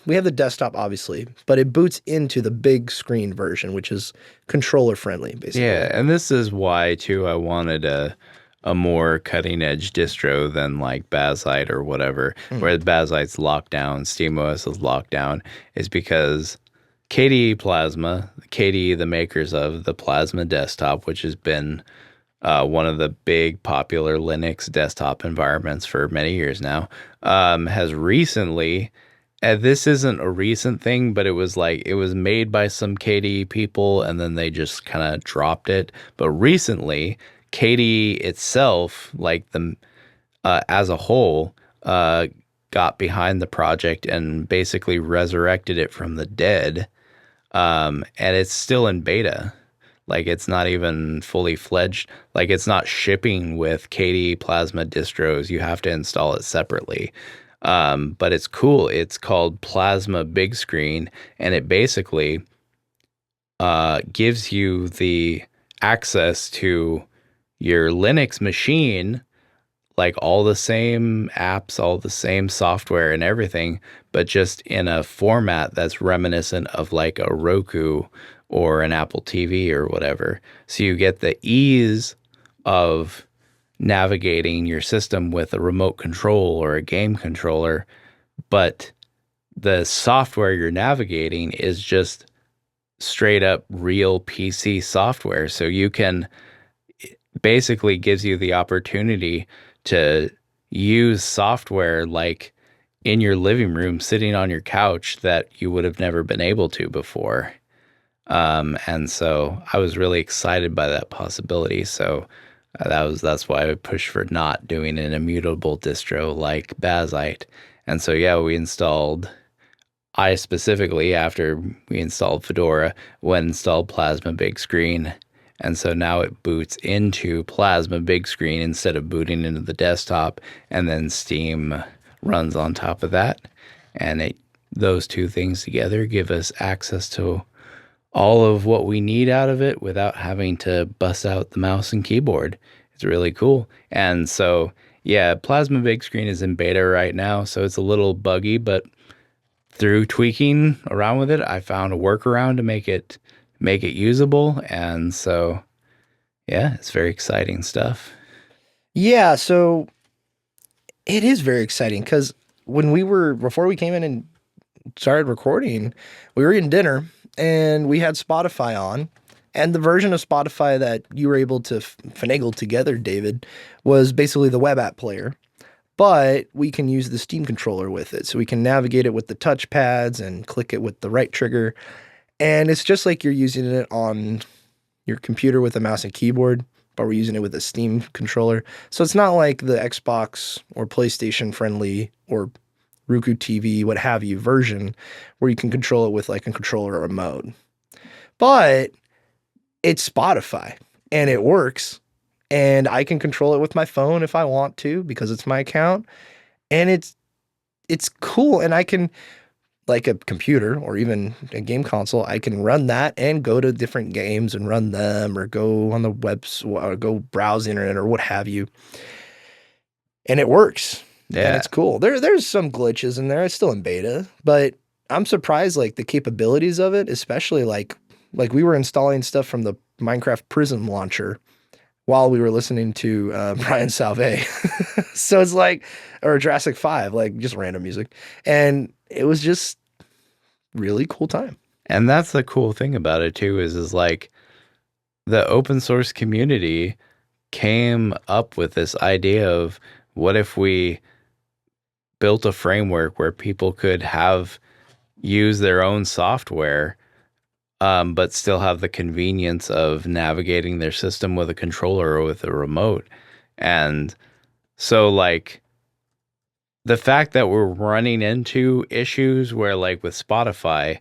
we have the desktop obviously, but it boots into the big screen version, which is controller friendly, basically. Yeah, and this is why too I wanted a more cutting edge distro than like Bazzite or whatever, where Bazzite's locked down, SteamOS is locked down, is because KDE Plasma, KDE, the makers of the Plasma desktop, which has been one of the big popular Linux desktop environments for many years now, has recently, and this isn't a recent thing, but it was made by some KDE people and then they just kind of dropped it. But recently, KDE itself, like as a whole, got behind the project and basically resurrected it from the dead. And it's still in beta. Like it's not even fully fledged. Like it's not shipping with KDE Plasma distros. You have to install it separately. But it's cool. It's called Plasma Big Screen, and it basically gives you the access to your Linux machine, like all the same apps, all the same software and everything, but just in a format that's reminiscent of like a Roku or an Apple TV or whatever. So you get the ease of navigating your system with a remote control or a game controller, but the software you're navigating is just straight up real PC software. So you can basically gives you the opportunity to use software like in your living room, sitting on your couch that you would have never been able to before. And so I was really excited by that possibility. So That's why I pushed for not doing an immutable distro like Bazite. And so yeah, I specifically, after we installed Fedora, went and installed Plasma Big Screen. And so now it boots into Plasma Big Screen instead of booting into the desktop, and then Steam runs on top of that. And those two things together give us access to all of what we need out of it without having to bust out the mouse and keyboard. It's really cool. And so, yeah, Plasma Big Screen is in beta right now, so it's a little buggy, but through tweaking around with it, I found a workaround to make it usable. And so, yeah, it's very exciting stuff. Yeah, so it is very exciting because before we came in and started recording, we were eating dinner and we had Spotify on. And the version of Spotify that you were able to finagle together, David, was basically the web app player. But we can use the Steam controller with it. So we can navigate it with the touchpads and click it with the right trigger. And it's just like you're using it on your computer with a mouse and keyboard, but we're using it with a Steam controller. So it's not like the Xbox or PlayStation friendly or Roku TV, what have you, version where you can control it with like a controller or a remote. But it's Spotify and it works. And I can control it with my phone if I want to because it's my account. And it's cool. And I can, like a computer or even a game console, I can run that and go to different games and run them or go on the webs or go browse the internet or what have you. And it works. And Yeah. it's cool. There's some glitches in there. It's still in beta, but I'm surprised like the capabilities of it, especially like we were installing stuff from the Minecraft Prism launcher while we were listening to Brian Salve. So it's like, or Jurassic 5, like just random music. And it was just really cool time. And that's the cool thing about it too, is like the open source community came up with this idea of what if we built a framework where people could use their own software, but still have the convenience of navigating their system with a controller or with a remote. And so like the fact that we're running into issues where like with Spotify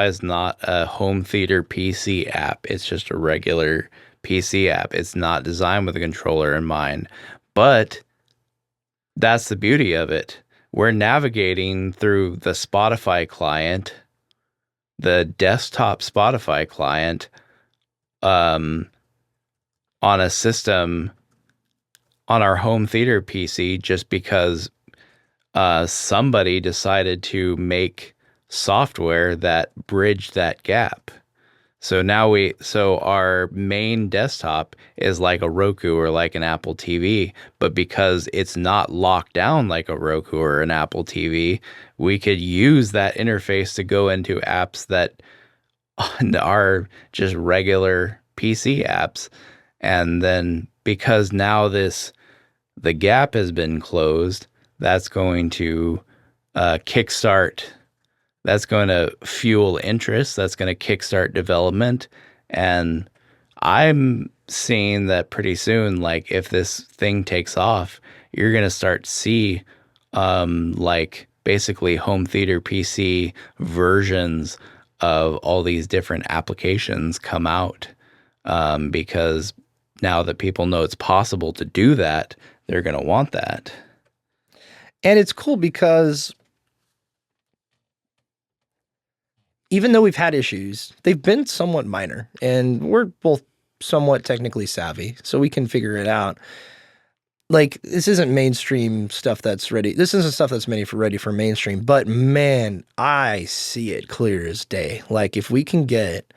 is not a home theater PC app. It's just a regular PC app. It's not designed with a controller in mind. But that's the beauty of it. We're navigating through the Spotify client, the desktop Spotify client, on a system on our home theater PC just because somebody decided to make software that bridged that gap. So now our main desktop is like a Roku or like an Apple TV, but because it's not locked down like a Roku or an Apple TV, we could use that interface to go into apps that are just regular PC apps. And then because now the gap has been closed, that's going to kickstart. That's going to fuel interest. That's going to kickstart development. And I'm seeing that pretty soon, like if this thing takes off, you're going to start to see like basically home theater PC versions of all these different applications come out, because now that people know it's possible to do that, they're going to want that. And it's cool because even though we've had issues, they've been somewhat minor, and we're both somewhat technically savvy, so we can figure it out. Like, this isn't mainstream stuff that's ready. This isn't stuff that's ready for mainstream, but man, I see it clear as day. Like, if we can get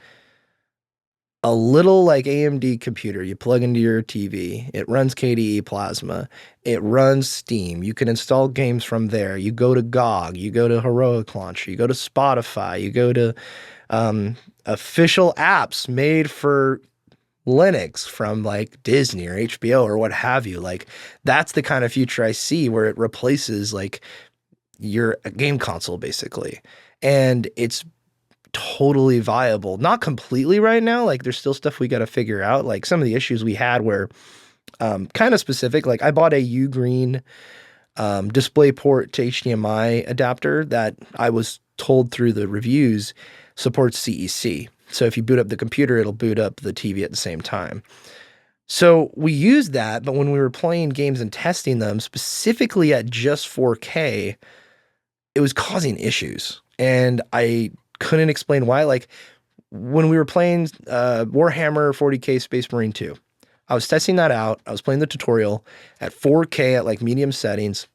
a little like AMD computer, you plug into your TV, it runs KDE Plasma, it runs Steam, you can install games from there, you go to GOG, you go to Heroic Launcher, you go to Spotify, you go to official apps made for Linux from like Disney or HBO or what have you. Like, that's the kind of future I see where it replaces like your game console basically. And it's totally viable. Not completely right now. Like there's still stuff we got to figure out. Like some of the issues we had were kind of specific. Like I bought a U-Green DisplayPort to HDMI adapter that I was told through the reviews supports CEC. So if you boot up the computer, it'll boot up the TV at the same time. So we used that, but when we were playing games and testing them specifically at just 4K, it was causing issues. And I couldn't explain why. Like when we were playing Warhammer 40K Space Marine 2, I was testing that out. I was playing the tutorial at 4K at like medium settings,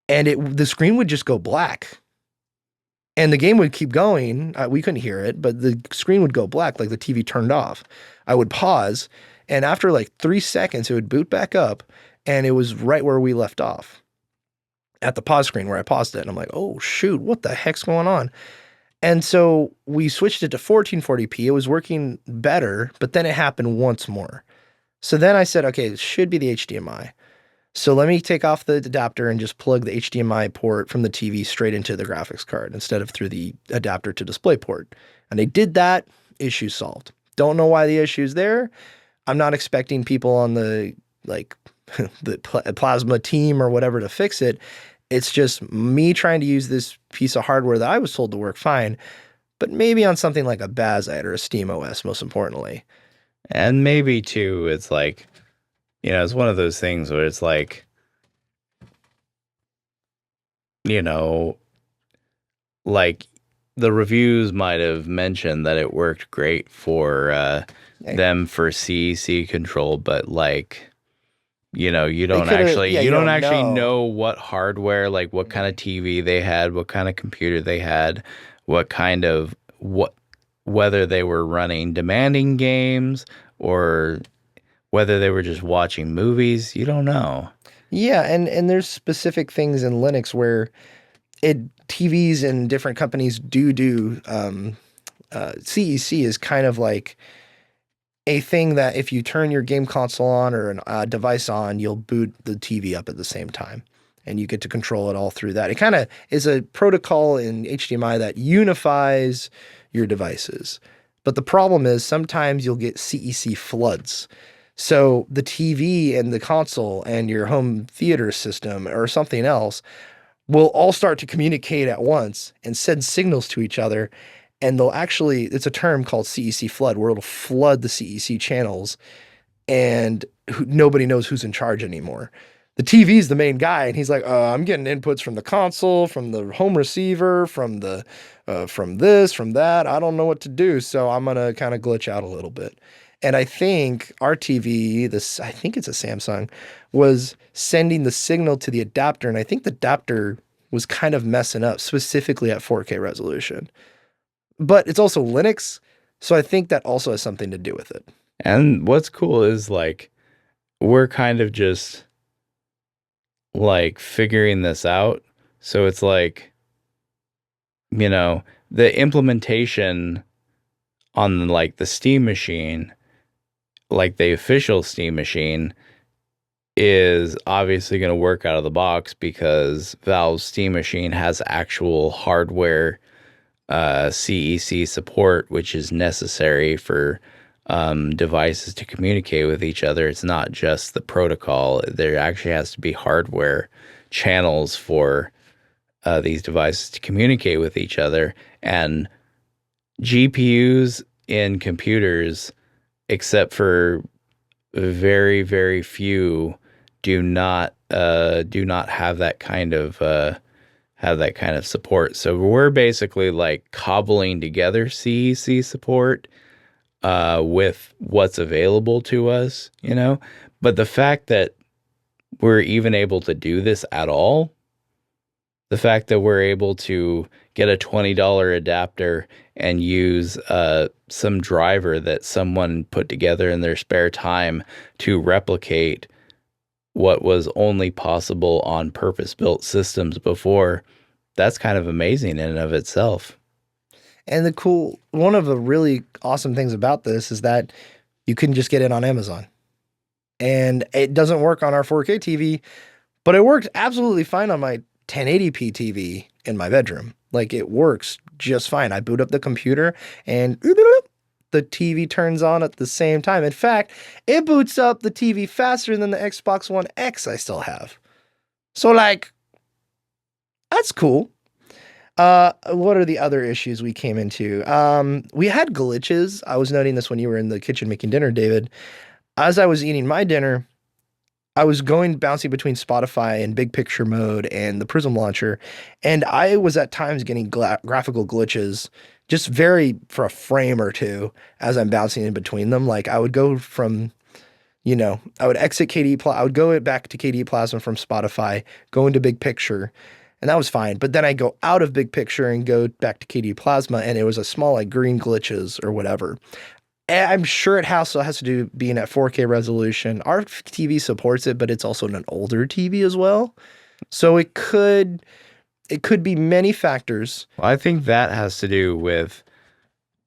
and the screen would just go black. And the game would keep going. We couldn't hear it, but the screen would go black, like the TV turned off. I would pause, and after like 3 seconds, it would boot back up, and it was right where we left off at the pause screen where I paused it. And I'm like, oh, shoot, what the heck's going on? And so we switched it to 1440p. It was working better, but then it happened once more. So then I said, okay, it should be the HDMI. So let me take off the adapter and just plug the HDMI port from the TV straight into the graphics card instead of through the adapter to DisplayPort. And they did that, issue solved. Don't know why the issue's there. I'm not expecting people on the the Plasma team or whatever to fix it. It's just me trying to use this piece of hardware that I was told to work fine, but maybe on something like a Bazite or a Steam OS, most importantly. And maybe too, it's like, it's one of those things where it's like, like the reviews might have mentioned that it worked great for them for CEC control, but like, you don't actually know what hardware, like what kind of TV they had, what kind of computer they had, whether they were running demanding games or whether they were just watching movies. You don't know. Yeah, and there's specific things in Linux where TVs and different companies do CEC is kind of like a thing that if you turn your game console on or a device on, you'll boot the TV up at the same time. And you get to control it all through that. It kind of is a protocol in HDMI that unifies your devices. But the problem is sometimes you'll get CEC floods. So the TV and the console and your home theater system or something else will all start to communicate at once and send signals to each other. And it's a term called CEC flood, where it'll flood the CEC channels and nobody knows who's in charge anymore. The TV is the main guy, and he's like, I'm getting inputs from the console, from the home receiver, from this, from that. I don't know what to do, so I'm going to kind of glitch out a little bit. And I think our TV, I think it's a Samsung, was sending the signal to the adapter, and I think the adapter was kind of messing up, specifically at 4K resolution. But it's also Linux, so I think that also has something to do with it. And what's cool is like we're kind of just like figuring this out. So it's like, the implementation on like the Steam machine, like the official Steam machine, is obviously going to work out of the box because Valve's Steam machine has actual hardware CEC support, which is necessary for devices to communicate with each other. It's not just the protocol. There actually has to be hardware channels for these devices to communicate with each other. And GPUs in computers, except for very, very few, do not have that kind of support. So we're basically like cobbling together CEC support with what's available to us, But the fact that we're even able to do this at all, the fact that we're able to get a $20 adapter and use some driver that someone put together in their spare time to replicate what was only possible on purpose-built systems before, that's kind of amazing in and of itself. And one of the really awesome things about this is that you can just get it on Amazon. And it doesn't work on our 4K TV, but it worked absolutely fine on my 1080p TV in my bedroom. Like it works just fine. I boot up the computer and the TV turns on at the same time. In fact, it boots up the TV faster than the Xbox One X I still have. So like, that's cool. What are the other issues we came into? We had glitches. I was noting this when you were in the kitchen making dinner, David. As I was eating my dinner, I was bouncing between Spotify and big picture mode and the Prism launcher, and I was at times getting graphical glitches, just for a frame or two as I'm bouncing in between them. Like I would go from, I would exit I would go back to KDE Plasma from Spotify, go into big picture, and that was fine. But then I go out of big picture and go back to KDE Plasma, and it was a small like green glitches or whatever. I'm sure it also has to do being at 4K resolution. Our TV supports it, but it's also an older TV as well. So it could be many factors. Well, I think that has to do with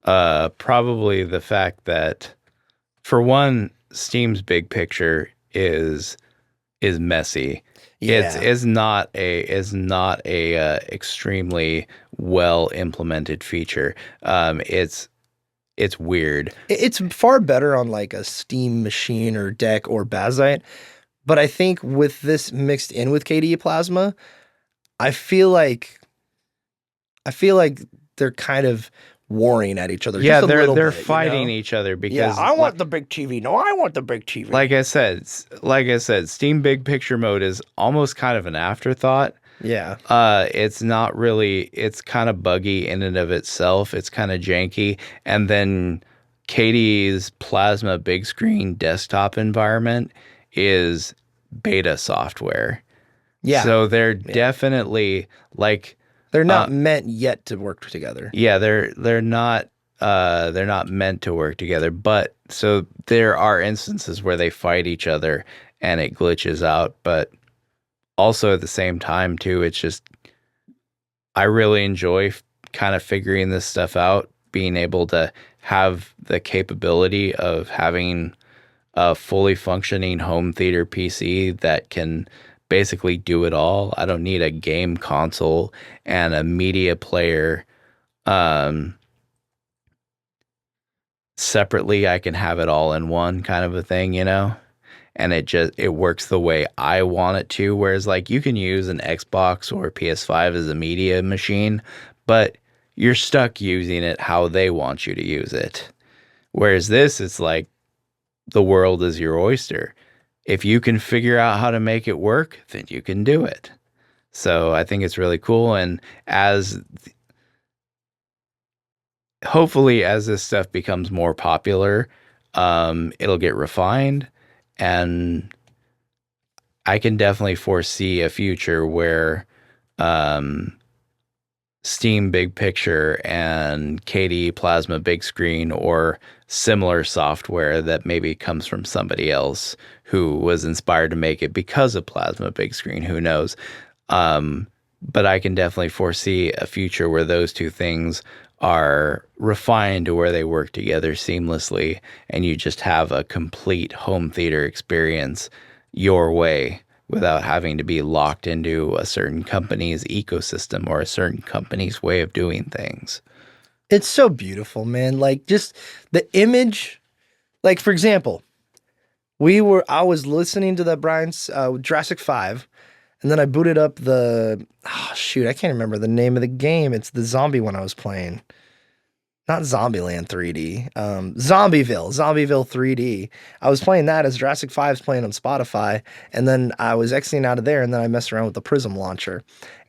probably the fact that, for one, Steam's big picture is messy. Yeah. It's not a extremely well implemented feature. It's weird. It's far better on like a Steam machine or deck or Bazite. But I think with this mixed in with KDE Plasma, I feel like they're kind of warring at each other. Yeah, just they're bit, fighting each other because yeah, I want the big TV. No, I want the big TV. Like I said, Steam Big Picture mode is almost kind of an afterthought. Yeah. It's not really, it's kind of buggy in and of itself. It's kind of janky. And then KDE's Plasma big screen desktop environment is beta software. Yeah. So they're definitely like, they're not meant yet to work together. Yeah, they're not meant to work together. But so there are instances where they fight each other and it glitches out, but also at the same time too, it's just, I really enjoy kind of figuring this stuff out, being able to have the capability of having a fully functioning home theater PC that can basically do it all. I don't need a game console and a media player separately. I can have it all in one kind of a thing, and it works the way I want it to. Whereas like you can use an Xbox or PS5 as a media machine, but you're stuck using it how they want you to use it. Whereas this, it's like the world is your oyster. If you can figure out how to make it work, then you can do it. So I think it's really cool. And hopefully as this stuff becomes more popular, it'll get refined. And I can definitely foresee a future where Steam Big Picture and KDE Plasma Big Screen or similar software that maybe comes from somebody else who was inspired to make it because of Plasma Big Screen, who knows? But I can definitely foresee a future where those two things are refined to where they work together seamlessly and you just have a complete home theater experience your way without having to be locked into a certain company's ecosystem or a certain company's way of doing things. It's so beautiful, man. Like just the image, like for example, I was listening to the Brian's Jurassic 5, and then I booted up I can't remember the name of the game. It's the zombie one I was playing. Not Zombieland 3D. Zombieville 3D. I was playing that as Jurassic 5's playing on Spotify, and then I was exiting out of there, and then I messed around with the Prism launcher.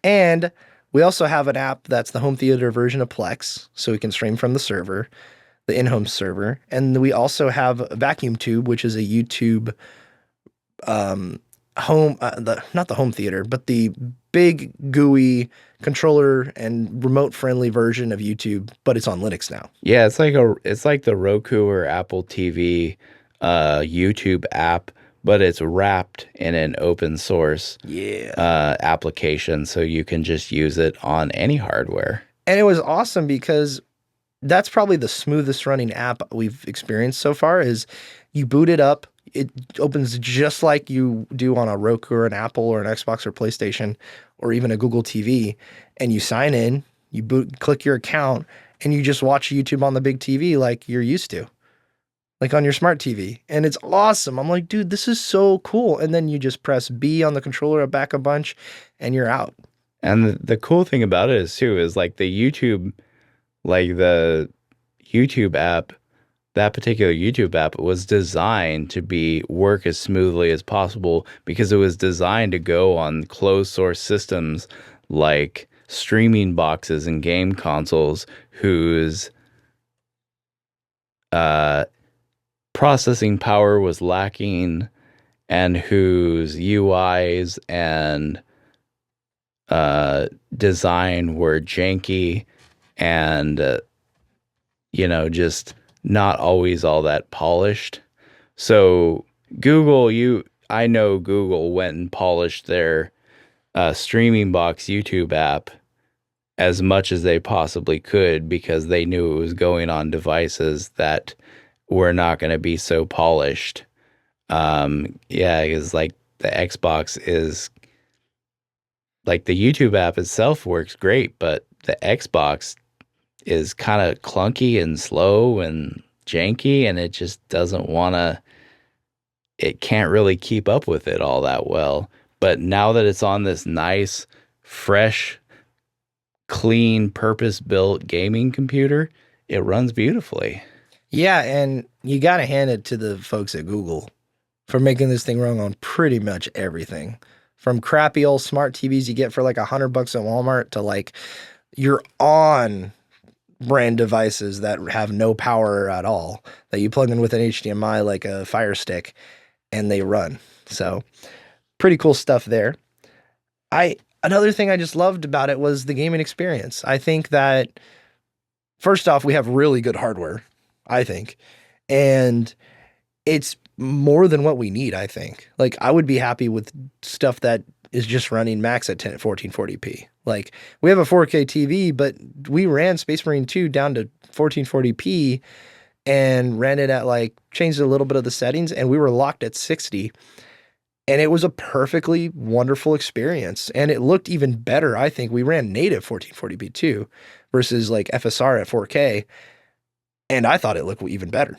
And we also have an app that's the home theater version of Plex, so we can stream from the server, the in-home server. And we also have a Vacuum Tube, which is a YouTube not the home theater, but the big GUI controller and remote friendly version of YouTube, but it's on Linux now. Yeah, it's like the Roku or Apple TV YouTube app, but it's wrapped in an open source application, so you can just use it on any hardware. And it was awesome because that's probably the smoothest running app we've experienced so far. Is you boot it up, it opens just like you do on a Roku or an Apple or an Xbox or PlayStation or even a Google TV, and you sign in, You click your account, and you just watch YouTube on the big TV like you're used to, like on your smart TV. And it's awesome. I'm like, dude, this is so cool. And then you just press B on the controller back a bunch, and you're out. And the cool thing about it is too, is like the YouTube app, that particular YouTube app was designed to work as smoothly as possible because it was designed to go on closed source systems like streaming boxes and game consoles whose processing power was lacking and whose UIs and design were janky and just not always all that polished. So I know Google went and polished their streaming box YouTube app as much as they possibly could because they knew it was going on devices that were not going to be so polished. Because like the Xbox is like the YouTube app itself works great, but the Xbox is kind of clunky and slow and janky, and it just it can't really keep up with it all that well. But now that it's on this nice, fresh, clean, purpose-built gaming computer, it runs beautifully. Yeah, and you got to hand it to the folks at Google for making this thing run on pretty much everything. From crappy old smart TVs you get for like $100 at Walmart to like your on brand devices that have no power at all that you plug in with an HDMI like a Fire Stick and they run. So pretty cool stuff there. Another thing I just loved about it was the gaming experience. I think that first off, we have really good hardware, I think. And it's more than what we need, I think. Like, I would be happy with stuff that is just running max at 1440p. Like, we have a 4K TV, but we ran Space Marine 2 down to 1440p and ran it at changed a little bit of the settings, and we were locked at 60. And it was a perfectly wonderful experience. And it looked even better, I think. We ran native 1440p too versus FSR at 4K. And I thought it looked even better.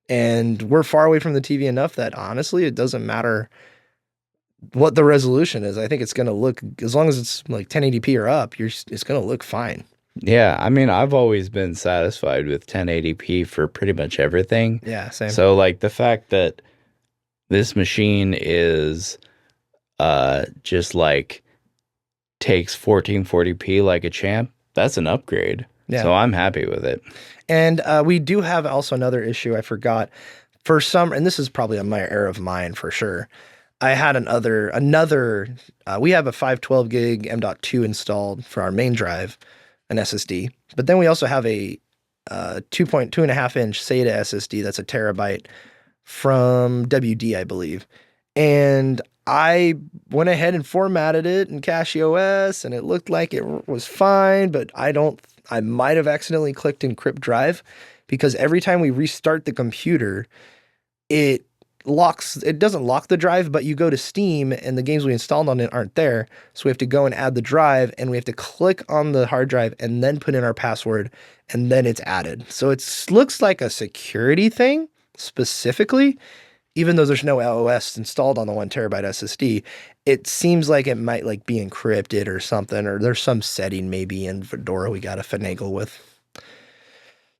And we're far away from the TV enough that honestly, it doesn't matter what the resolution is. I think it's going to look, as long as it's 1080p or up, it's going to look fine. Yeah, I mean, I've always been satisfied with 1080p for pretty much everything. Yeah, same. So the fact that this machine is just takes 1440p like a champ, that's an upgrade. Yeah. So I'm happy with it. And we do have also another issue I forgot. And this is probably a minor error of mine for sure. I had we have a 512 gig M.2 installed for our main drive, an SSD. But then we also have a 2.5 inch SATA SSD that's a terabyte from WD, I believe. And I went ahead and formatted it in CachyOS, and it looked like it was fine, but I might have accidentally clicked encrypt drive because every time we restart the computer, it doesn't lock the drive, but you go to Steam and the games we installed on it aren't there. So we have to go and add the drive, and we have to click on the hard drive and then put in our password, and then it's added. So it looks like a security thing specifically, even though there's no OS installed on the 1 terabyte SSD. It seems like it might be encrypted or something, or there's some setting maybe in Fedora we got to finagle with.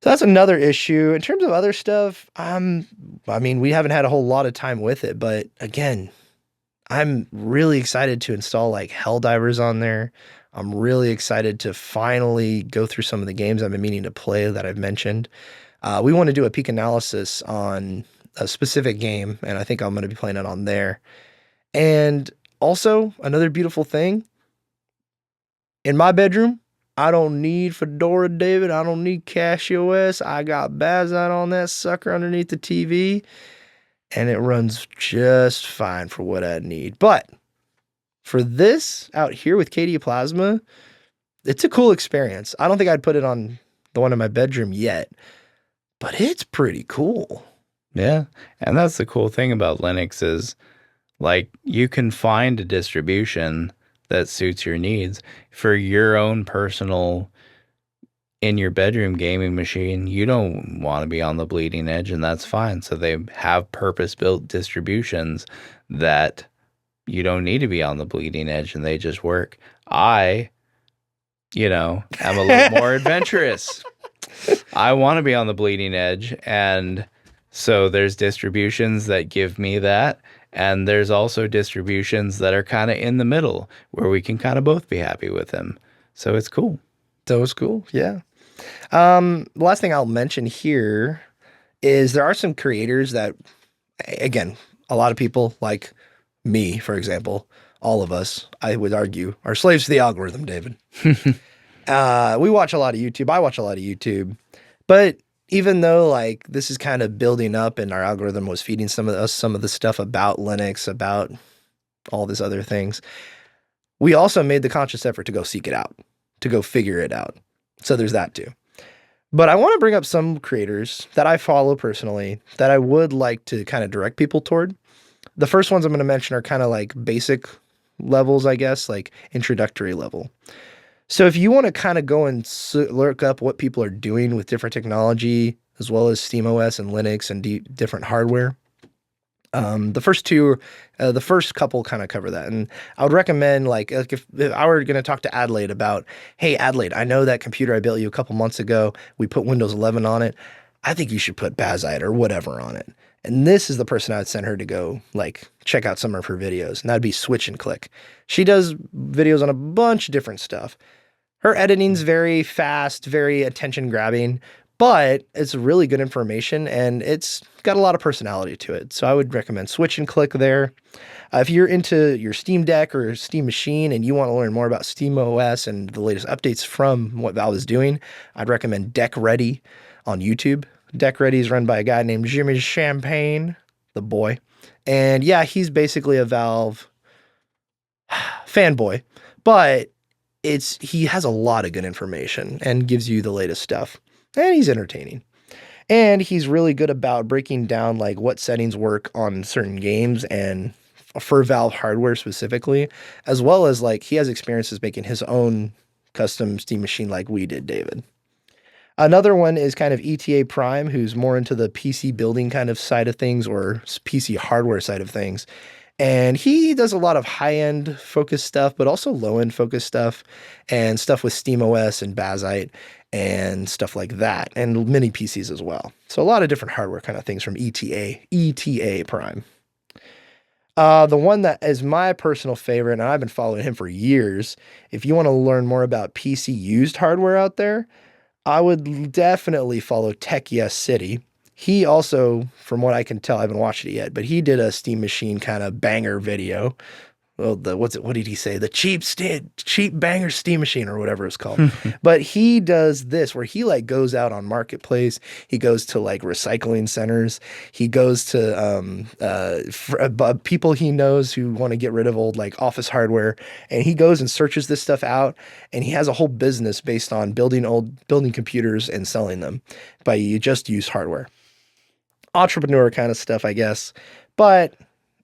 So that's another issue. In terms of other stuff, I mean, we haven't had a whole lot of time with it, but again, I'm really excited to install Helldivers on there. I'm really excited to finally go through some of the games I've been meaning to play that I've mentioned. We want to do a peak analysis on a specific game, and I think I'm going to be playing it on there. And also, another beautiful thing, in my bedroom, I don't need Fedora, David. I don't need CachyOS. I got Bazot on that sucker underneath the TV, and it runs just fine for what I need. But for this out here with KDE Plasma, it's a cool experience. I don't think I'd put it on the one in my bedroom yet, but it's pretty cool. Yeah, and that's the cool thing about Linux is you can find a distribution that suits your needs. For your own personal in your bedroom gaming machine, you don't want to be on the bleeding edge, and that's fine. So they have purpose-built distributions that you don't need to be on the bleeding edge, and they just work. I, am a little more adventurous. I want to be on the bleeding edge, and so there's distributions that give me that, and there's also distributions that are kind of in the middle where we can kind of both be happy with them. So it's cool. That was cool. Yeah. The last thing I'll mention here is there are some creators that, again, a lot of people like me, for example, all of us, I would argue, are slaves to the algorithm, David. We watch a lot of YouTube. I watch a lot of YouTube. But even though like this is kind of building up and our algorithm was feeding some of the stuff about Linux, about all these other things, we also made the conscious effort to go seek it out, to go figure it out. So there's that too. But I want to bring up some creators that I follow personally that I would like to kind of direct people toward. The first ones I'm going to mention are kind of like basic levels, I guess, like introductory level. So if you want to kind of go and look up what people are doing with different technology, as well as SteamOS and Linux and different hardware, the first couple kind of cover that. And I would recommend like if I were going to talk to Adelaide about, hey, Adelaide, I know that computer I built you a couple months ago, we put Windows 11 on it. I think you should put Bazite or whatever on it. And this is the person I would send her to go like check out some of her videos. And that'd be Switch and Click. She does videos on a bunch of different stuff. Her editing's very fast, very attention grabbing, but it's really good information and it's got a lot of personality to it. So I would recommend Switch and Click there. If you're into your Steam Deck or Steam Machine and you want to learn more about SteamOS and the latest updates from what Valve is doing, I'd recommend Deck Ready on YouTube. Deck Ready is run by a guy named Jimmy Champagne, the boy. And yeah, he's basically a Valve fanboy, but he has a lot of good information and gives you the latest stuff. And he's entertaining. And he's really good about breaking down like what settings work on certain games and for Valve hardware specifically, as well as like he has experiences making his own custom Steam machine like we did, David. Another one is kind of ETA Prime, who's more into the PC building kind of side of things or PC hardware side of things. And he does a lot of high-end focused stuff, but also low-end focused stuff and stuff with SteamOS and Bazite and stuff like that, and mini PCs as well. So a lot of different hardware kind of things from ETA Prime. The one that is my personal favorite, and I've been following him for years, if you want to learn more about PC used hardware out there, I would definitely follow Tech Yes City. He also, from what I can tell, I haven't watched it yet, but he did a Steam Machine kind of banger video. Well, what did he say? The cheap banger Steam Machine or whatever it's called. But he does this where he like goes out on Marketplace. He goes to like recycling centers. He goes to people he knows who want to get rid of old like office hardware. And he goes and searches this stuff out. And he has a whole business based on building computers and selling them by you just use hardware. Entrepreneur kind of stuff, I guess. But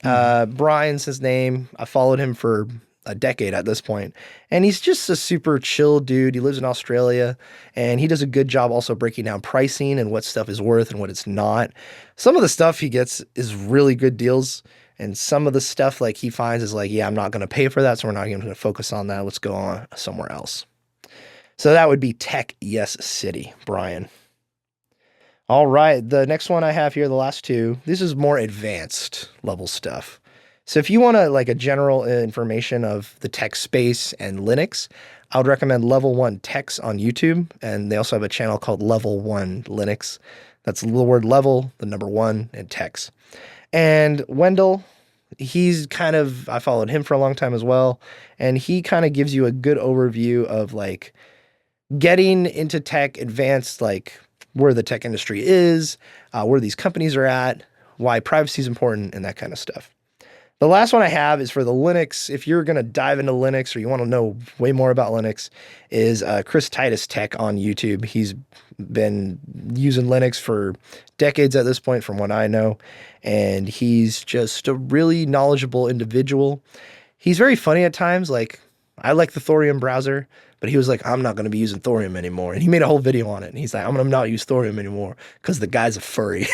Brian's his name. I followed him for a decade at this point, and he's just a super chill dude. He lives in Australia, and he does a good job also breaking down pricing and what stuff is worth and what it's not. Some of the stuff he gets is really good deals, and some of the stuff like he finds is like, yeah, I'm not going to pay for that, so we're not going to focus on that. Let's go on somewhere else. So that would be Tech Yes City, Brian. All right, the next one I have here, the last two, this is more advanced level stuff. So if you want like a general information of the tech space and Linux, I would recommend Level 1 Techs on YouTube, and they also have a channel called Level 1 Linux. That's the word level, the number 1, and Techs. And Wendell, I followed him for a long time as well, and he kind of gives you a good overview of like getting into tech, advanced like where the tech industry is, where these companies are at, why privacy is important, and that kind of stuff. The last one I have is for the Linux. If you're going to dive into Linux or you want to know way more about Linux, is Chris Titus Tech on YouTube. He's been using Linux for decades at this point, from what I know, and he's just a really knowledgeable individual. He's very funny at times. Like, I like the Thorium browser, but he was like, I'm not going to be using Thorium anymore. And he made a whole video on it. And he's like, I'm going to not use Thorium anymore because the guy's a furry.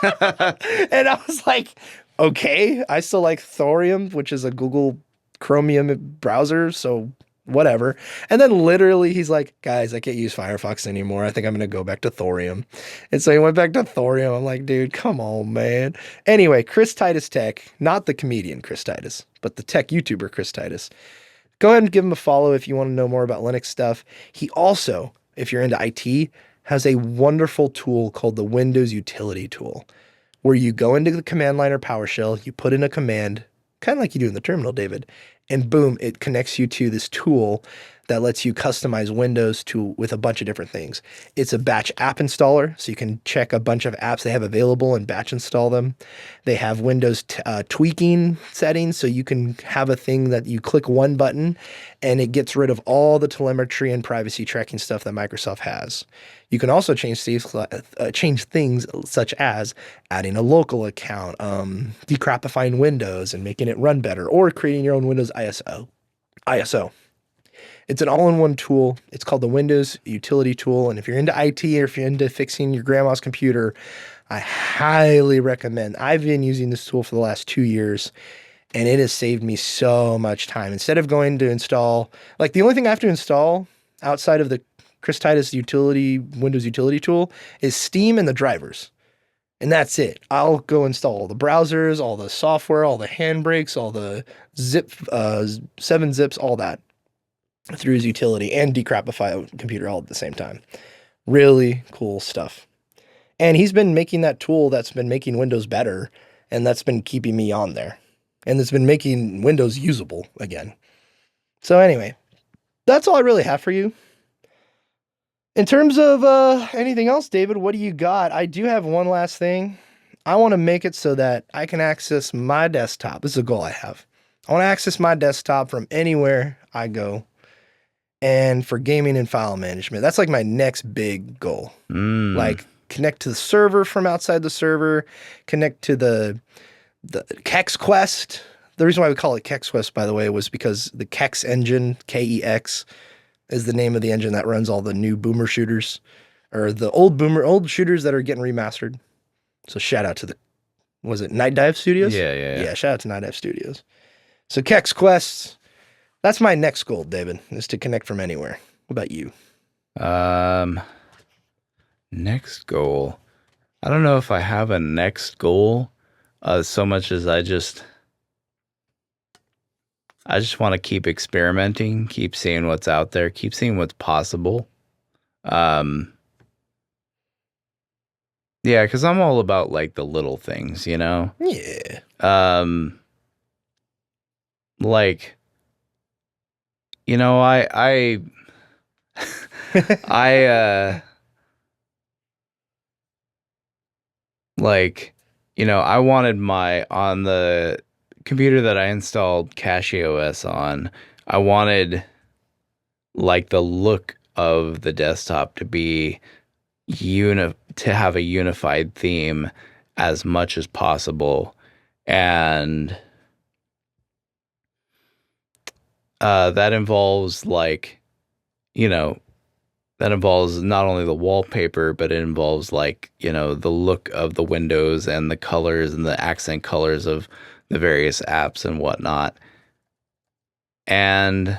And I was like, okay, I still like Thorium, which is a Google Chromium browser. So whatever. And then literally he's like, guys, I can't use Firefox anymore. I think I'm going to go back to Thorium. And so he went back to Thorium. I'm like, dude, come on, man. Anyway, Chris Titus Tech, not the comedian Chris Titus, but the tech YouTuber Chris Titus. Go ahead and give him a follow if you want to know more about Linux stuff. He also, if you're into IT, has a wonderful tool called the Windows Utility Tool, where you go into the command line or PowerShell, you put in a command, kind of like you do in the terminal, David, and boom, it connects you to this tool that lets you customize Windows with a bunch of different things. It's a batch app installer, so you can check a bunch of apps they have available and batch install them. They have Windows tweaking settings, so you can have a thing that you click one button and it gets rid of all the telemetry and privacy tracking stuff that Microsoft has. You can also change things such as adding a local account, decrapifying Windows and making it run better, or creating your own Windows ISO. It's an all-in-one tool. It's called the Windows Utility Tool. And if you're into IT or if you're into fixing your grandma's computer, I highly recommend. I've been using this tool for the last 2 years, and it has saved me so much time. Instead of going to install, like the only thing I have to install outside of the Chris Titus Windows Utility Tool is Steam and the drivers. And that's it. I'll go install all the browsers, all the software, all the handbrakes, all the 7-zips, all that through his utility, and decrapify a computer all at the same time. Really cool stuff. And he's been making that tool that's been making Windows better, and that's been keeping me on there. And it's been making Windows usable again. So anyway, that's all I really have for you. In terms of anything else, David, what do you got? I do have one last thing. I want to make it so that I can access my desktop. This is a goal I have. I want to access my desktop from anywhere I go, and for gaming and file management. That's like my next big goal. Like connect to the server from outside the server, connect to the Kex Quest. The reason why we call it Kex Quest, by the way, was because the Kex engine, Kex, is the name of the engine that runs all the new boomer shooters, or the old shooters that are getting remastered. So shout out to was it Night Dive Studios? Yeah. Shout out to Night Dive Studios. So Kex Quest, that's my next goal, David, is to connect from anywhere. What about you? Next goal. I don't know if I have a next goal, so much as I just want to keep experimenting, keep seeing what's out there, keep seeing what's possible. Yeah, because I'm all about like the little things, you know? Yeah. Like, you know, I like, you know, I wanted on the computer that I installed CachyOS on, I wanted like the look of the desktop to be to have a unified theme as much as possible. And that involves like, you know, that involves not only the wallpaper, but it involves like, you know, the look of the windows and the colors and the accent colors of the various apps and whatnot. And,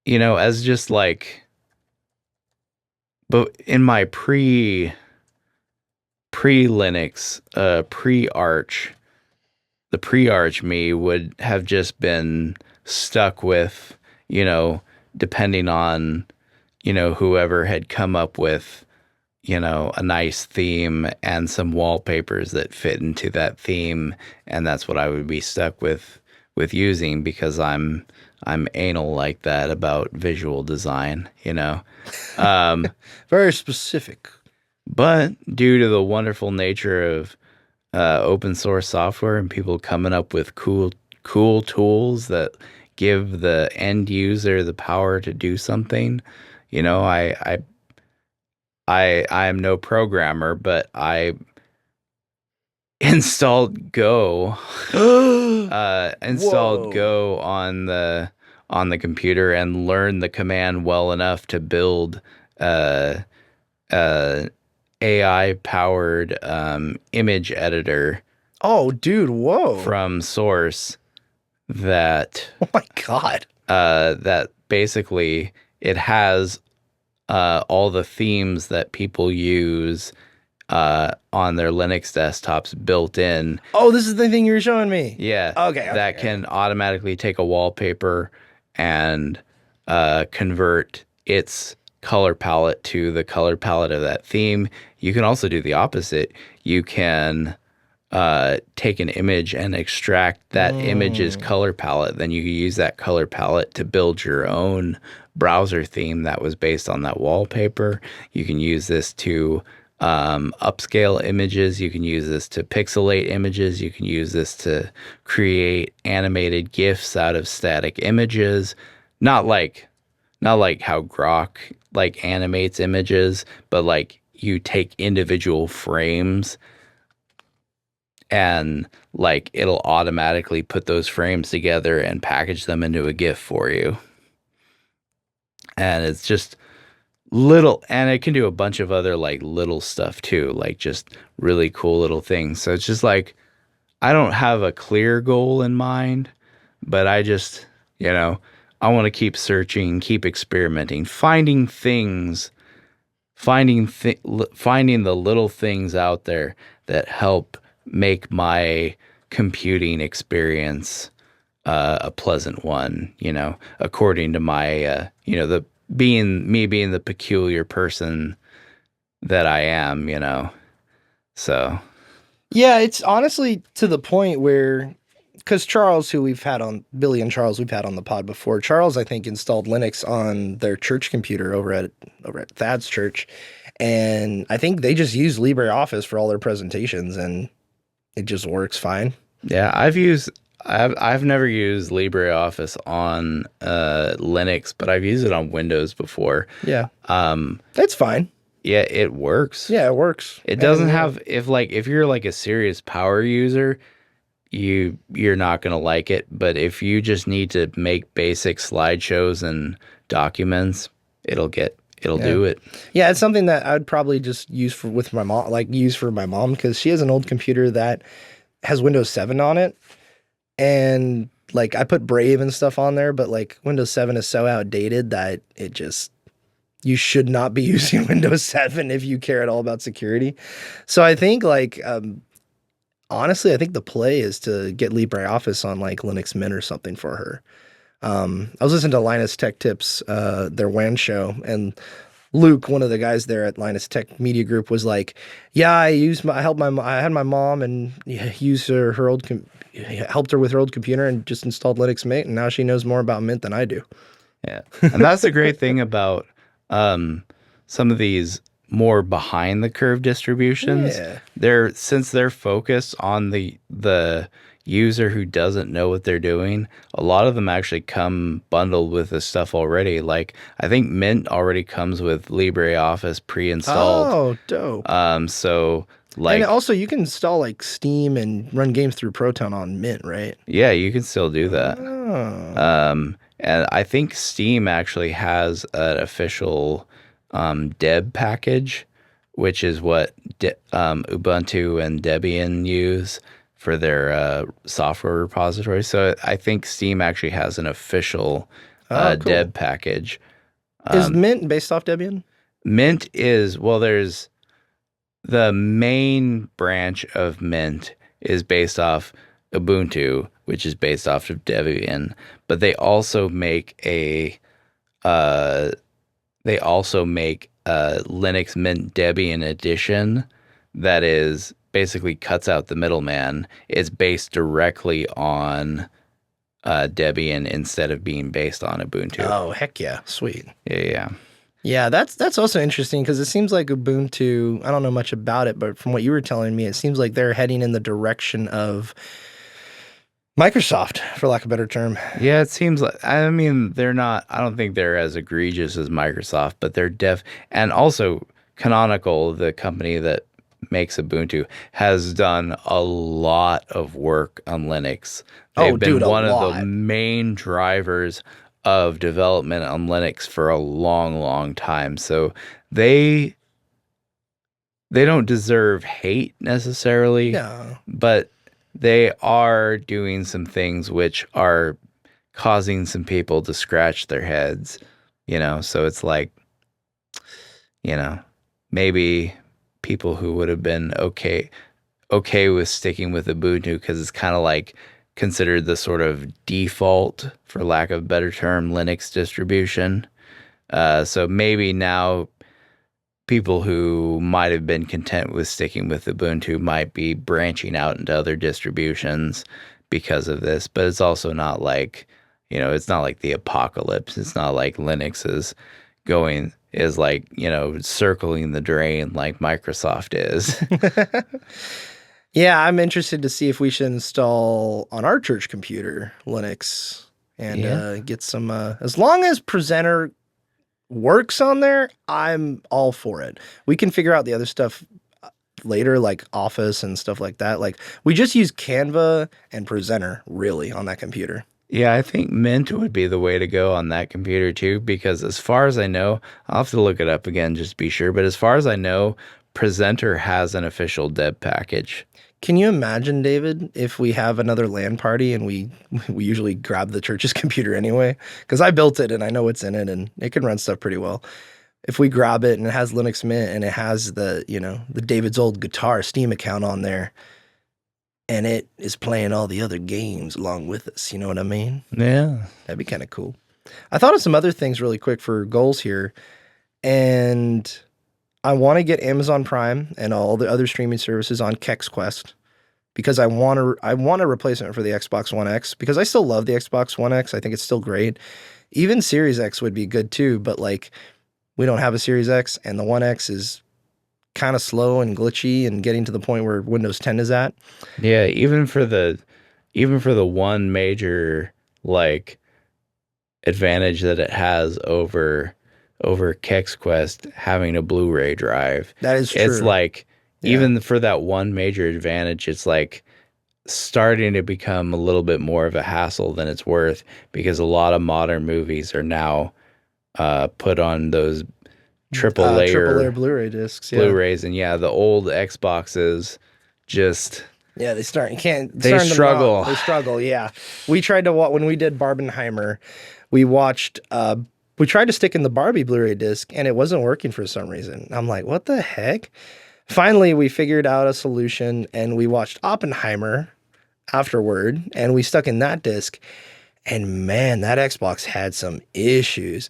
you know, as just like, but in my pre-Linux, pre-Arch, the pre-Arch me would have just been stuck with, you know, depending on, you know, whoever had come up with, you know, a nice theme and some wallpapers that fit into that theme, and that's what I would be stuck with using, because I'm anal like that about visual design, you know. Very specific. But due to the wonderful nature of open source software and people coming up with cool tools that give the end user the power to do something, you know, I am no programmer, but I installed Go, installed Whoa. Go on the computer and learned the command well enough to build uh, AI powered image editor Oh, dude, whoa. from source that Oh my God. that basically it has all the themes that people use on their Linux desktops built in. Oh, this is the thing you were showing me. Yeah, Okay, that okay. can automatically take a wallpaper and convert its color palette to the color palette of that theme. You can also do the opposite. You can take an image and extract that image's color palette. Then you can use that color palette to build your own browser theme that was based on that wallpaper. You can use this to upscale images. You can use this to pixelate images. You can use this to create animated GIFs out of static images. Not like how Grok like animates images, but like you take individual frames and like it'll automatically put those frames together and package them into a GIF for you. And it's just little, and it can do a bunch of other like little stuff too, like just really cool little things. So it's just like I don't have a clear goal in mind, but I just, I want to keep searching, keep experimenting, finding things, finding the little things out there that help make my computing experience a pleasant one, according to my, being the peculiar person that I am, So, Yeah, it's honestly to the point where, because Charles, who we've had on, Billy and Charles, we've had on the pod before. Charles, I think, installed Linux on their church computer over at Thad's church, and I think they just use LibreOffice for all their presentations, and it just works fine. yeah, I've never used LibreOffice on Linux, but I've used it on Windows before. Yeah, that's fine. Yeah, it works. Yeah, it works. It doesn't have if you're like a serious power user, you're not gonna like it. But if you just need to make basic slideshows and documents, it'll do it. Yeah, it's something that I'd probably just use for with my mom, like use for my mom, because she has an old computer that has Windows 7 on it, and like I put Brave and stuff on there, but like Windows 7 is so outdated that it just you should not be using Windows 7 if you care at all about security. So I think like honestly, I think the play is to get LibreOffice on like Linux Mint or something for her. I was listening to Linus Tech Tips, their WAN show, and Luke, one of the guys there at Linus Tech Media Group, was like, "Yeah, I had my mom and used her old, helped her with her old computer and just installed Linux Mint, and now she knows more about Mint than I do." Yeah, and that's the great thing about some of these more behind the curve distributions. Yeah. Since they're focused on the user who doesn't know what they're doing, a lot of them actually come bundled with this stuff already. Like I think Mint already comes with LibreOffice pre-installed. Oh, dope. So like, and also you can install like Steam and run games through Proton on Mint, right? yeah, you can still do that. Oh. And I think Steam actually has an official Deb package, which is what Ubuntu and Debian use for their software repository. So I think Steam actually has an official Cool. Deb package. Is Mint based off Debian? Mint is, well, there's the main branch of Mint is based off Ubuntu, which is based off of Debian, but they also make a Linux Mint Debian edition that is basically cuts out the middleman. It's based directly on Debian instead of being based on Ubuntu. Oh, heck yeah. Sweet. Yeah. Yeah, that's also interesting because it seems like Ubuntu, I don't know much about it, but from what you were telling me, it seems like they're heading in the direction of Microsoft, for lack of a better term. Yeah, it seems like, I mean, they're not, I don't think they're as egregious as Microsoft, but they're and also Canonical, the company that makes Ubuntu, has done a lot of work on Linux. Oh, They've been dude, a one of the lot. main drivers of development on Linux for a long, long time. So they they don't deserve hate necessarily, No. but they are doing some things which are causing some people to scratch their heads, so it's like, you know, maybe people who would have been okay with sticking with Ubuntu because it's kind of like considered the sort of default, for lack of a better term, Linux distribution. So maybe now people who might have been content with sticking with Ubuntu might be branching out into other distributions because of this. But it's also not like, it's not like the apocalypse. It's not like Linux is like, circling the drain like Microsoft is. Yeah, I'm interested to see if we should install on our church computer Linux and Yeah. get some. As long as Presenter works on there, I'm all for it. We can figure out the other stuff later, like Office and stuff like that. Like we just use Canva and Presenter really on that computer. Yeah, I think Mint would be the way to go on that computer too, because as far as I know, I'll have to look it up again just to be sure, but as far as I know, Presenter has an official deb package. Can you imagine, David, if we have another LAN party and we usually grab the church's computer anyway? Because I built it and I know what's in it and it can run stuff pretty well. If we grab it and it has Linux Mint and it has the David's old guitar Steam account on there and it is playing all the other games along with us, you know what I mean? Yeah. That'd be kind of cool. I thought of some other things really quick for goals here, and I want to get Amazon Prime and all the other streaming services on Kex Quest because I want a replacement for the Xbox One X because I still love the Xbox One X. I think it's still great. Even Series X would be good too, but like we don't have a Series X and the One X is kind of slow and glitchy and getting to the point where Windows 10 is at. Yeah, even for the one major like advantage that it has over Kex Quest having a Blu-ray drive. That is It's true. like Yeah. even for that one major advantage, it's like starting to become a little bit more of a hassle than it's worth because a lot of modern movies are now put on those triple layer Blu-ray discs. Yeah. Blu-rays, and yeah, the old Xboxes just Yeah, they start. You can't. They starting to struggle. They struggle. Yeah, we tried to when we did Barbenheimer, we watched. We tried to stick in the Barbie Blu-ray disc, and it wasn't working for some reason. I'm like, what the heck? Finally, we figured out a solution, and we watched Oppenheimer afterward, and we stuck in that disc. And man, that Xbox had some issues.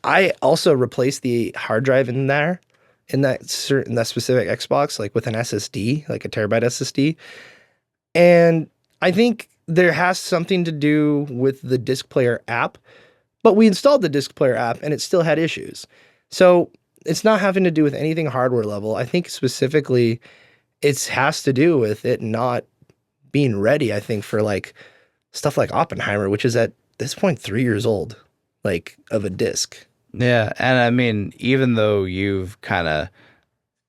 I also replaced the hard drive in there in that specific Xbox, like with an SSD, like a terabyte SSD. And I think there has something to do with the disc player app, but we installed the disc player app and it still had issues. So it's not having to do with anything hardware level. I think specifically it has to do with it not being ready, I think, for like stuff like Oppenheimer, which is at this point 3 years old, like of a disc. Yeah, and I mean, even though you've kind of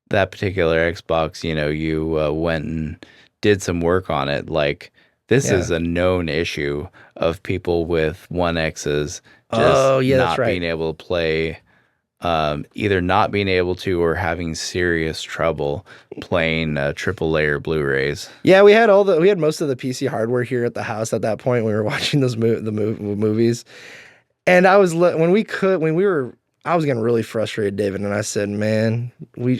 that particular Xbox, you went and did some work on it, like this Yeah. is a known issue of people with One X's just Oh, yeah, that's not right. being able to play, either not being able to or having serious trouble playing triple layer Blu-rays. Yeah, we had most of the PC hardware here at the house at that point when we were watching those movies. And I was I was getting really frustrated, David, and I said, "Man,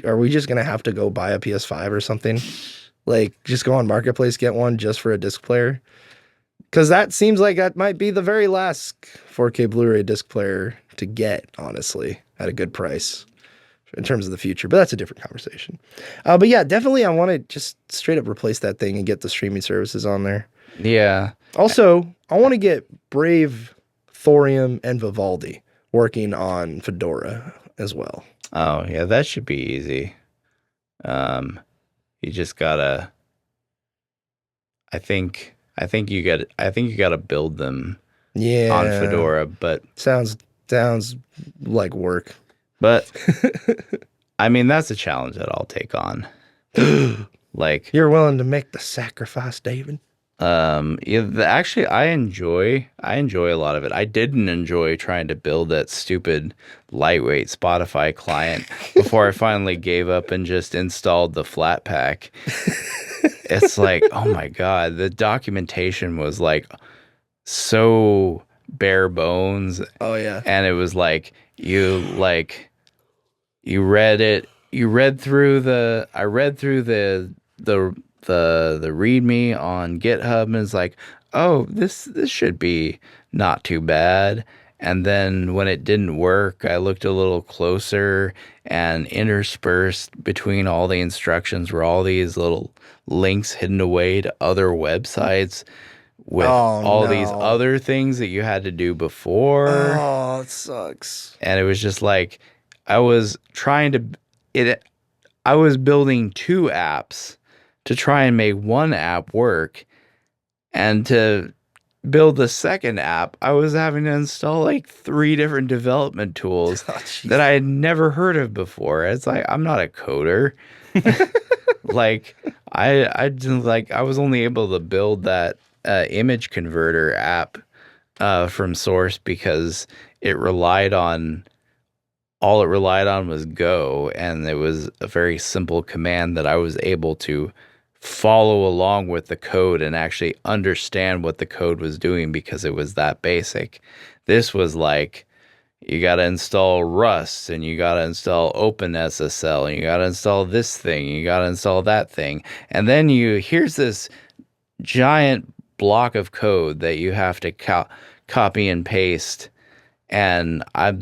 are we just gonna have to go buy a PS5 or something? Like, just go on Marketplace, get one just for a disc player? Because that seems like that might be the very last 4K Blu-ray disc player to get, honestly, at a good price in terms of the future. But that's a different conversation. But yeah, definitely, I want to just straight up replace that thing and get the streaming services on there. Yeah. Also, I want to get Brave, Thorium, and Vivaldi working on Fedora as well. Oh, yeah, that should be easy. You just gotta. I think you gotta build them Yeah, on Fedora, but sounds like work. I mean that's a challenge that I'll take on. Like, You're willing to make the sacrifice, David? yeah, actually, I enjoy a lot of it. I didn't enjoy trying to build that stupid lightweight Spotify client before I finally gave up and just installed the Flatpak. It's like, oh my God, the documentation was like so bare bones, Oh yeah. and it was you read it, you read through the I read through the README on GitHub, and it's like, oh, this should be not too bad. And then when it didn't work, I looked a little closer, and interspersed between all the instructions were all these little links hidden away to other websites with Oh all these no. other things that you had to do before. Oh, it sucks. And it was just like I was trying to it I was building two apps to try and make one app work, and to build the second app, I was having to install like three different development tools Oh, jeez. that I had never heard of before. It's like I'm not a coder. Like I just like I was only able to build that image converter app from source because it relied on all it relied on was Go, and it was a very simple command that I was able to follow along with the code and actually understand what the code was doing because it was that basic. This was like you got to install Rust, and you got to install OpenSSL, and you got to install this thing, and you got to install that thing. And then here's this giant block of code that you have to copy and paste. And I'm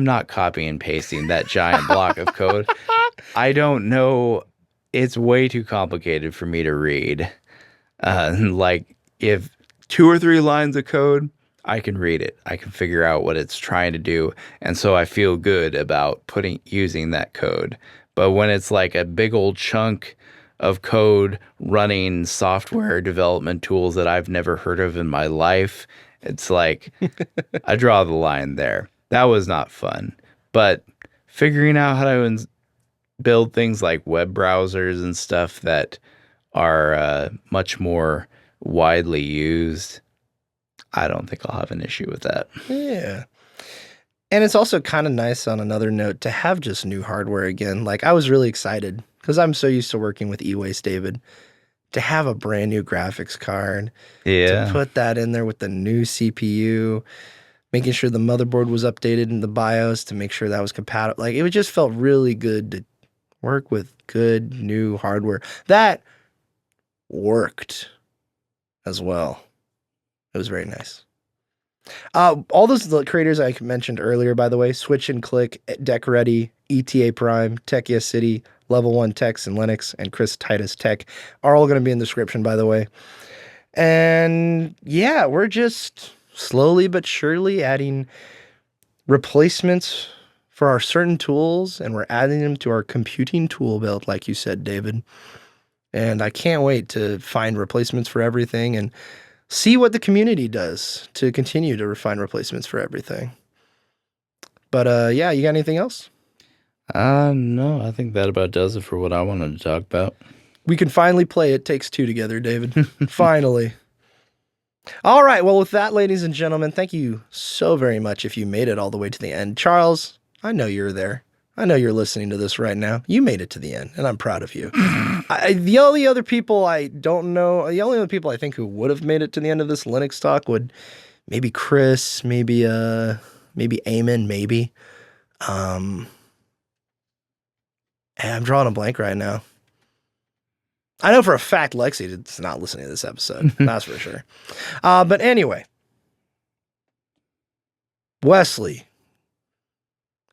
not copy and pasting that giant block of code. I don't know. It's way too complicated for me to read. Like if 2 or 3 lines of code, I can read it. I can figure out what it's trying to do. And so I feel good about using that code. But when it's like a big old chunk of code running software development tools that I've never heard of in my life, it's like I draw the line there. That was not fun. But figuring out how to build things like web browsers and stuff that are much more widely used, I don't think I'll have an issue with that. Yeah. And it's also kind of nice on another note to have just new hardware again. Like I was really excited because I'm so used to working with e-waste, David, to have a brand new graphics card, to put that in there with the new CPU, making sure the motherboard was updated in the BIOS to make sure that was compatible. Like it just felt really good to work with good new hardware that worked as well. It was very nice. All those creators I mentioned earlier, by the way, Switch and Click, Deck Ready, ETA Prime, Techia City, Level 1 Techs and Linux, and Chris Titus Tech are all going to be in the description, by the way. And yeah, we're just slowly but surely adding replacements for our certain tools, and we're adding them to our computing tool belt, like you said, David. And I can't wait to find replacements for everything and see what the community does to continue to refine replacements for everything. But yeah, you got anything else? No, I think that about does it for what I wanted to talk about. We can finally play It Takes Two together, David. Finally. All right. Well, with that, ladies and gentlemen, thank you so very much if you made it all the way to the end. Charles, I know you're there. I know you're listening to this right now. You made it to the end, and I'm proud of you. The only other people I don't know, the only other people I think who would have made it to the end of this Linux talk would maybe Chris, maybe Eamon, maybe. And I'm drawing a blank right now. I know for a fact Lexi is not listening to this episode. That's for sure. But anyway, Wesley,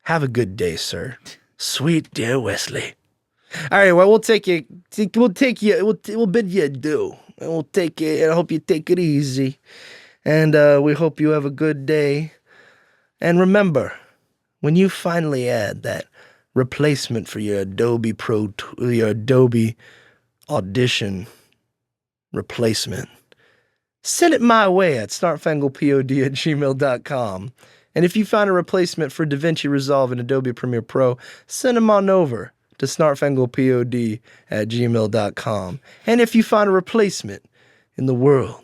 have a good day, sir. Sweet dear Wesley. All right, well, we'll bid you adieu. And we'll take it. I hope you take it easy. And we hope you have a good day. And remember, when you finally add that replacement for your Adobe your Adobe Audition replacement, send it my way at snarpfanglepod@gmail.com. And if you find a replacement for DaVinci Resolve and Adobe Premiere Pro, send them on over to snarpfanglepod at gmail.com. And if you find a replacement in the world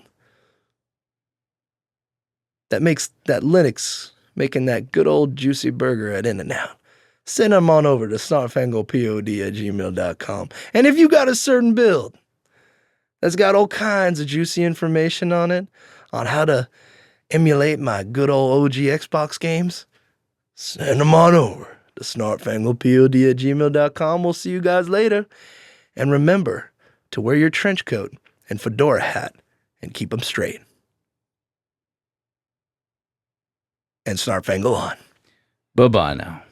that makes that Linux making that good old juicy burger at In-N-Out, send them on over to snarpfanglepod at gmail.com. And if you got a certain build that's got all kinds of juicy information on it, on how to emulate my good old OG Xbox games, send them on over to snarpfanglepod at gmail.com. We'll see you guys later. And remember to wear your trench coat and fedora hat and keep them straight. And Snarp Fangle on. Bye-bye now.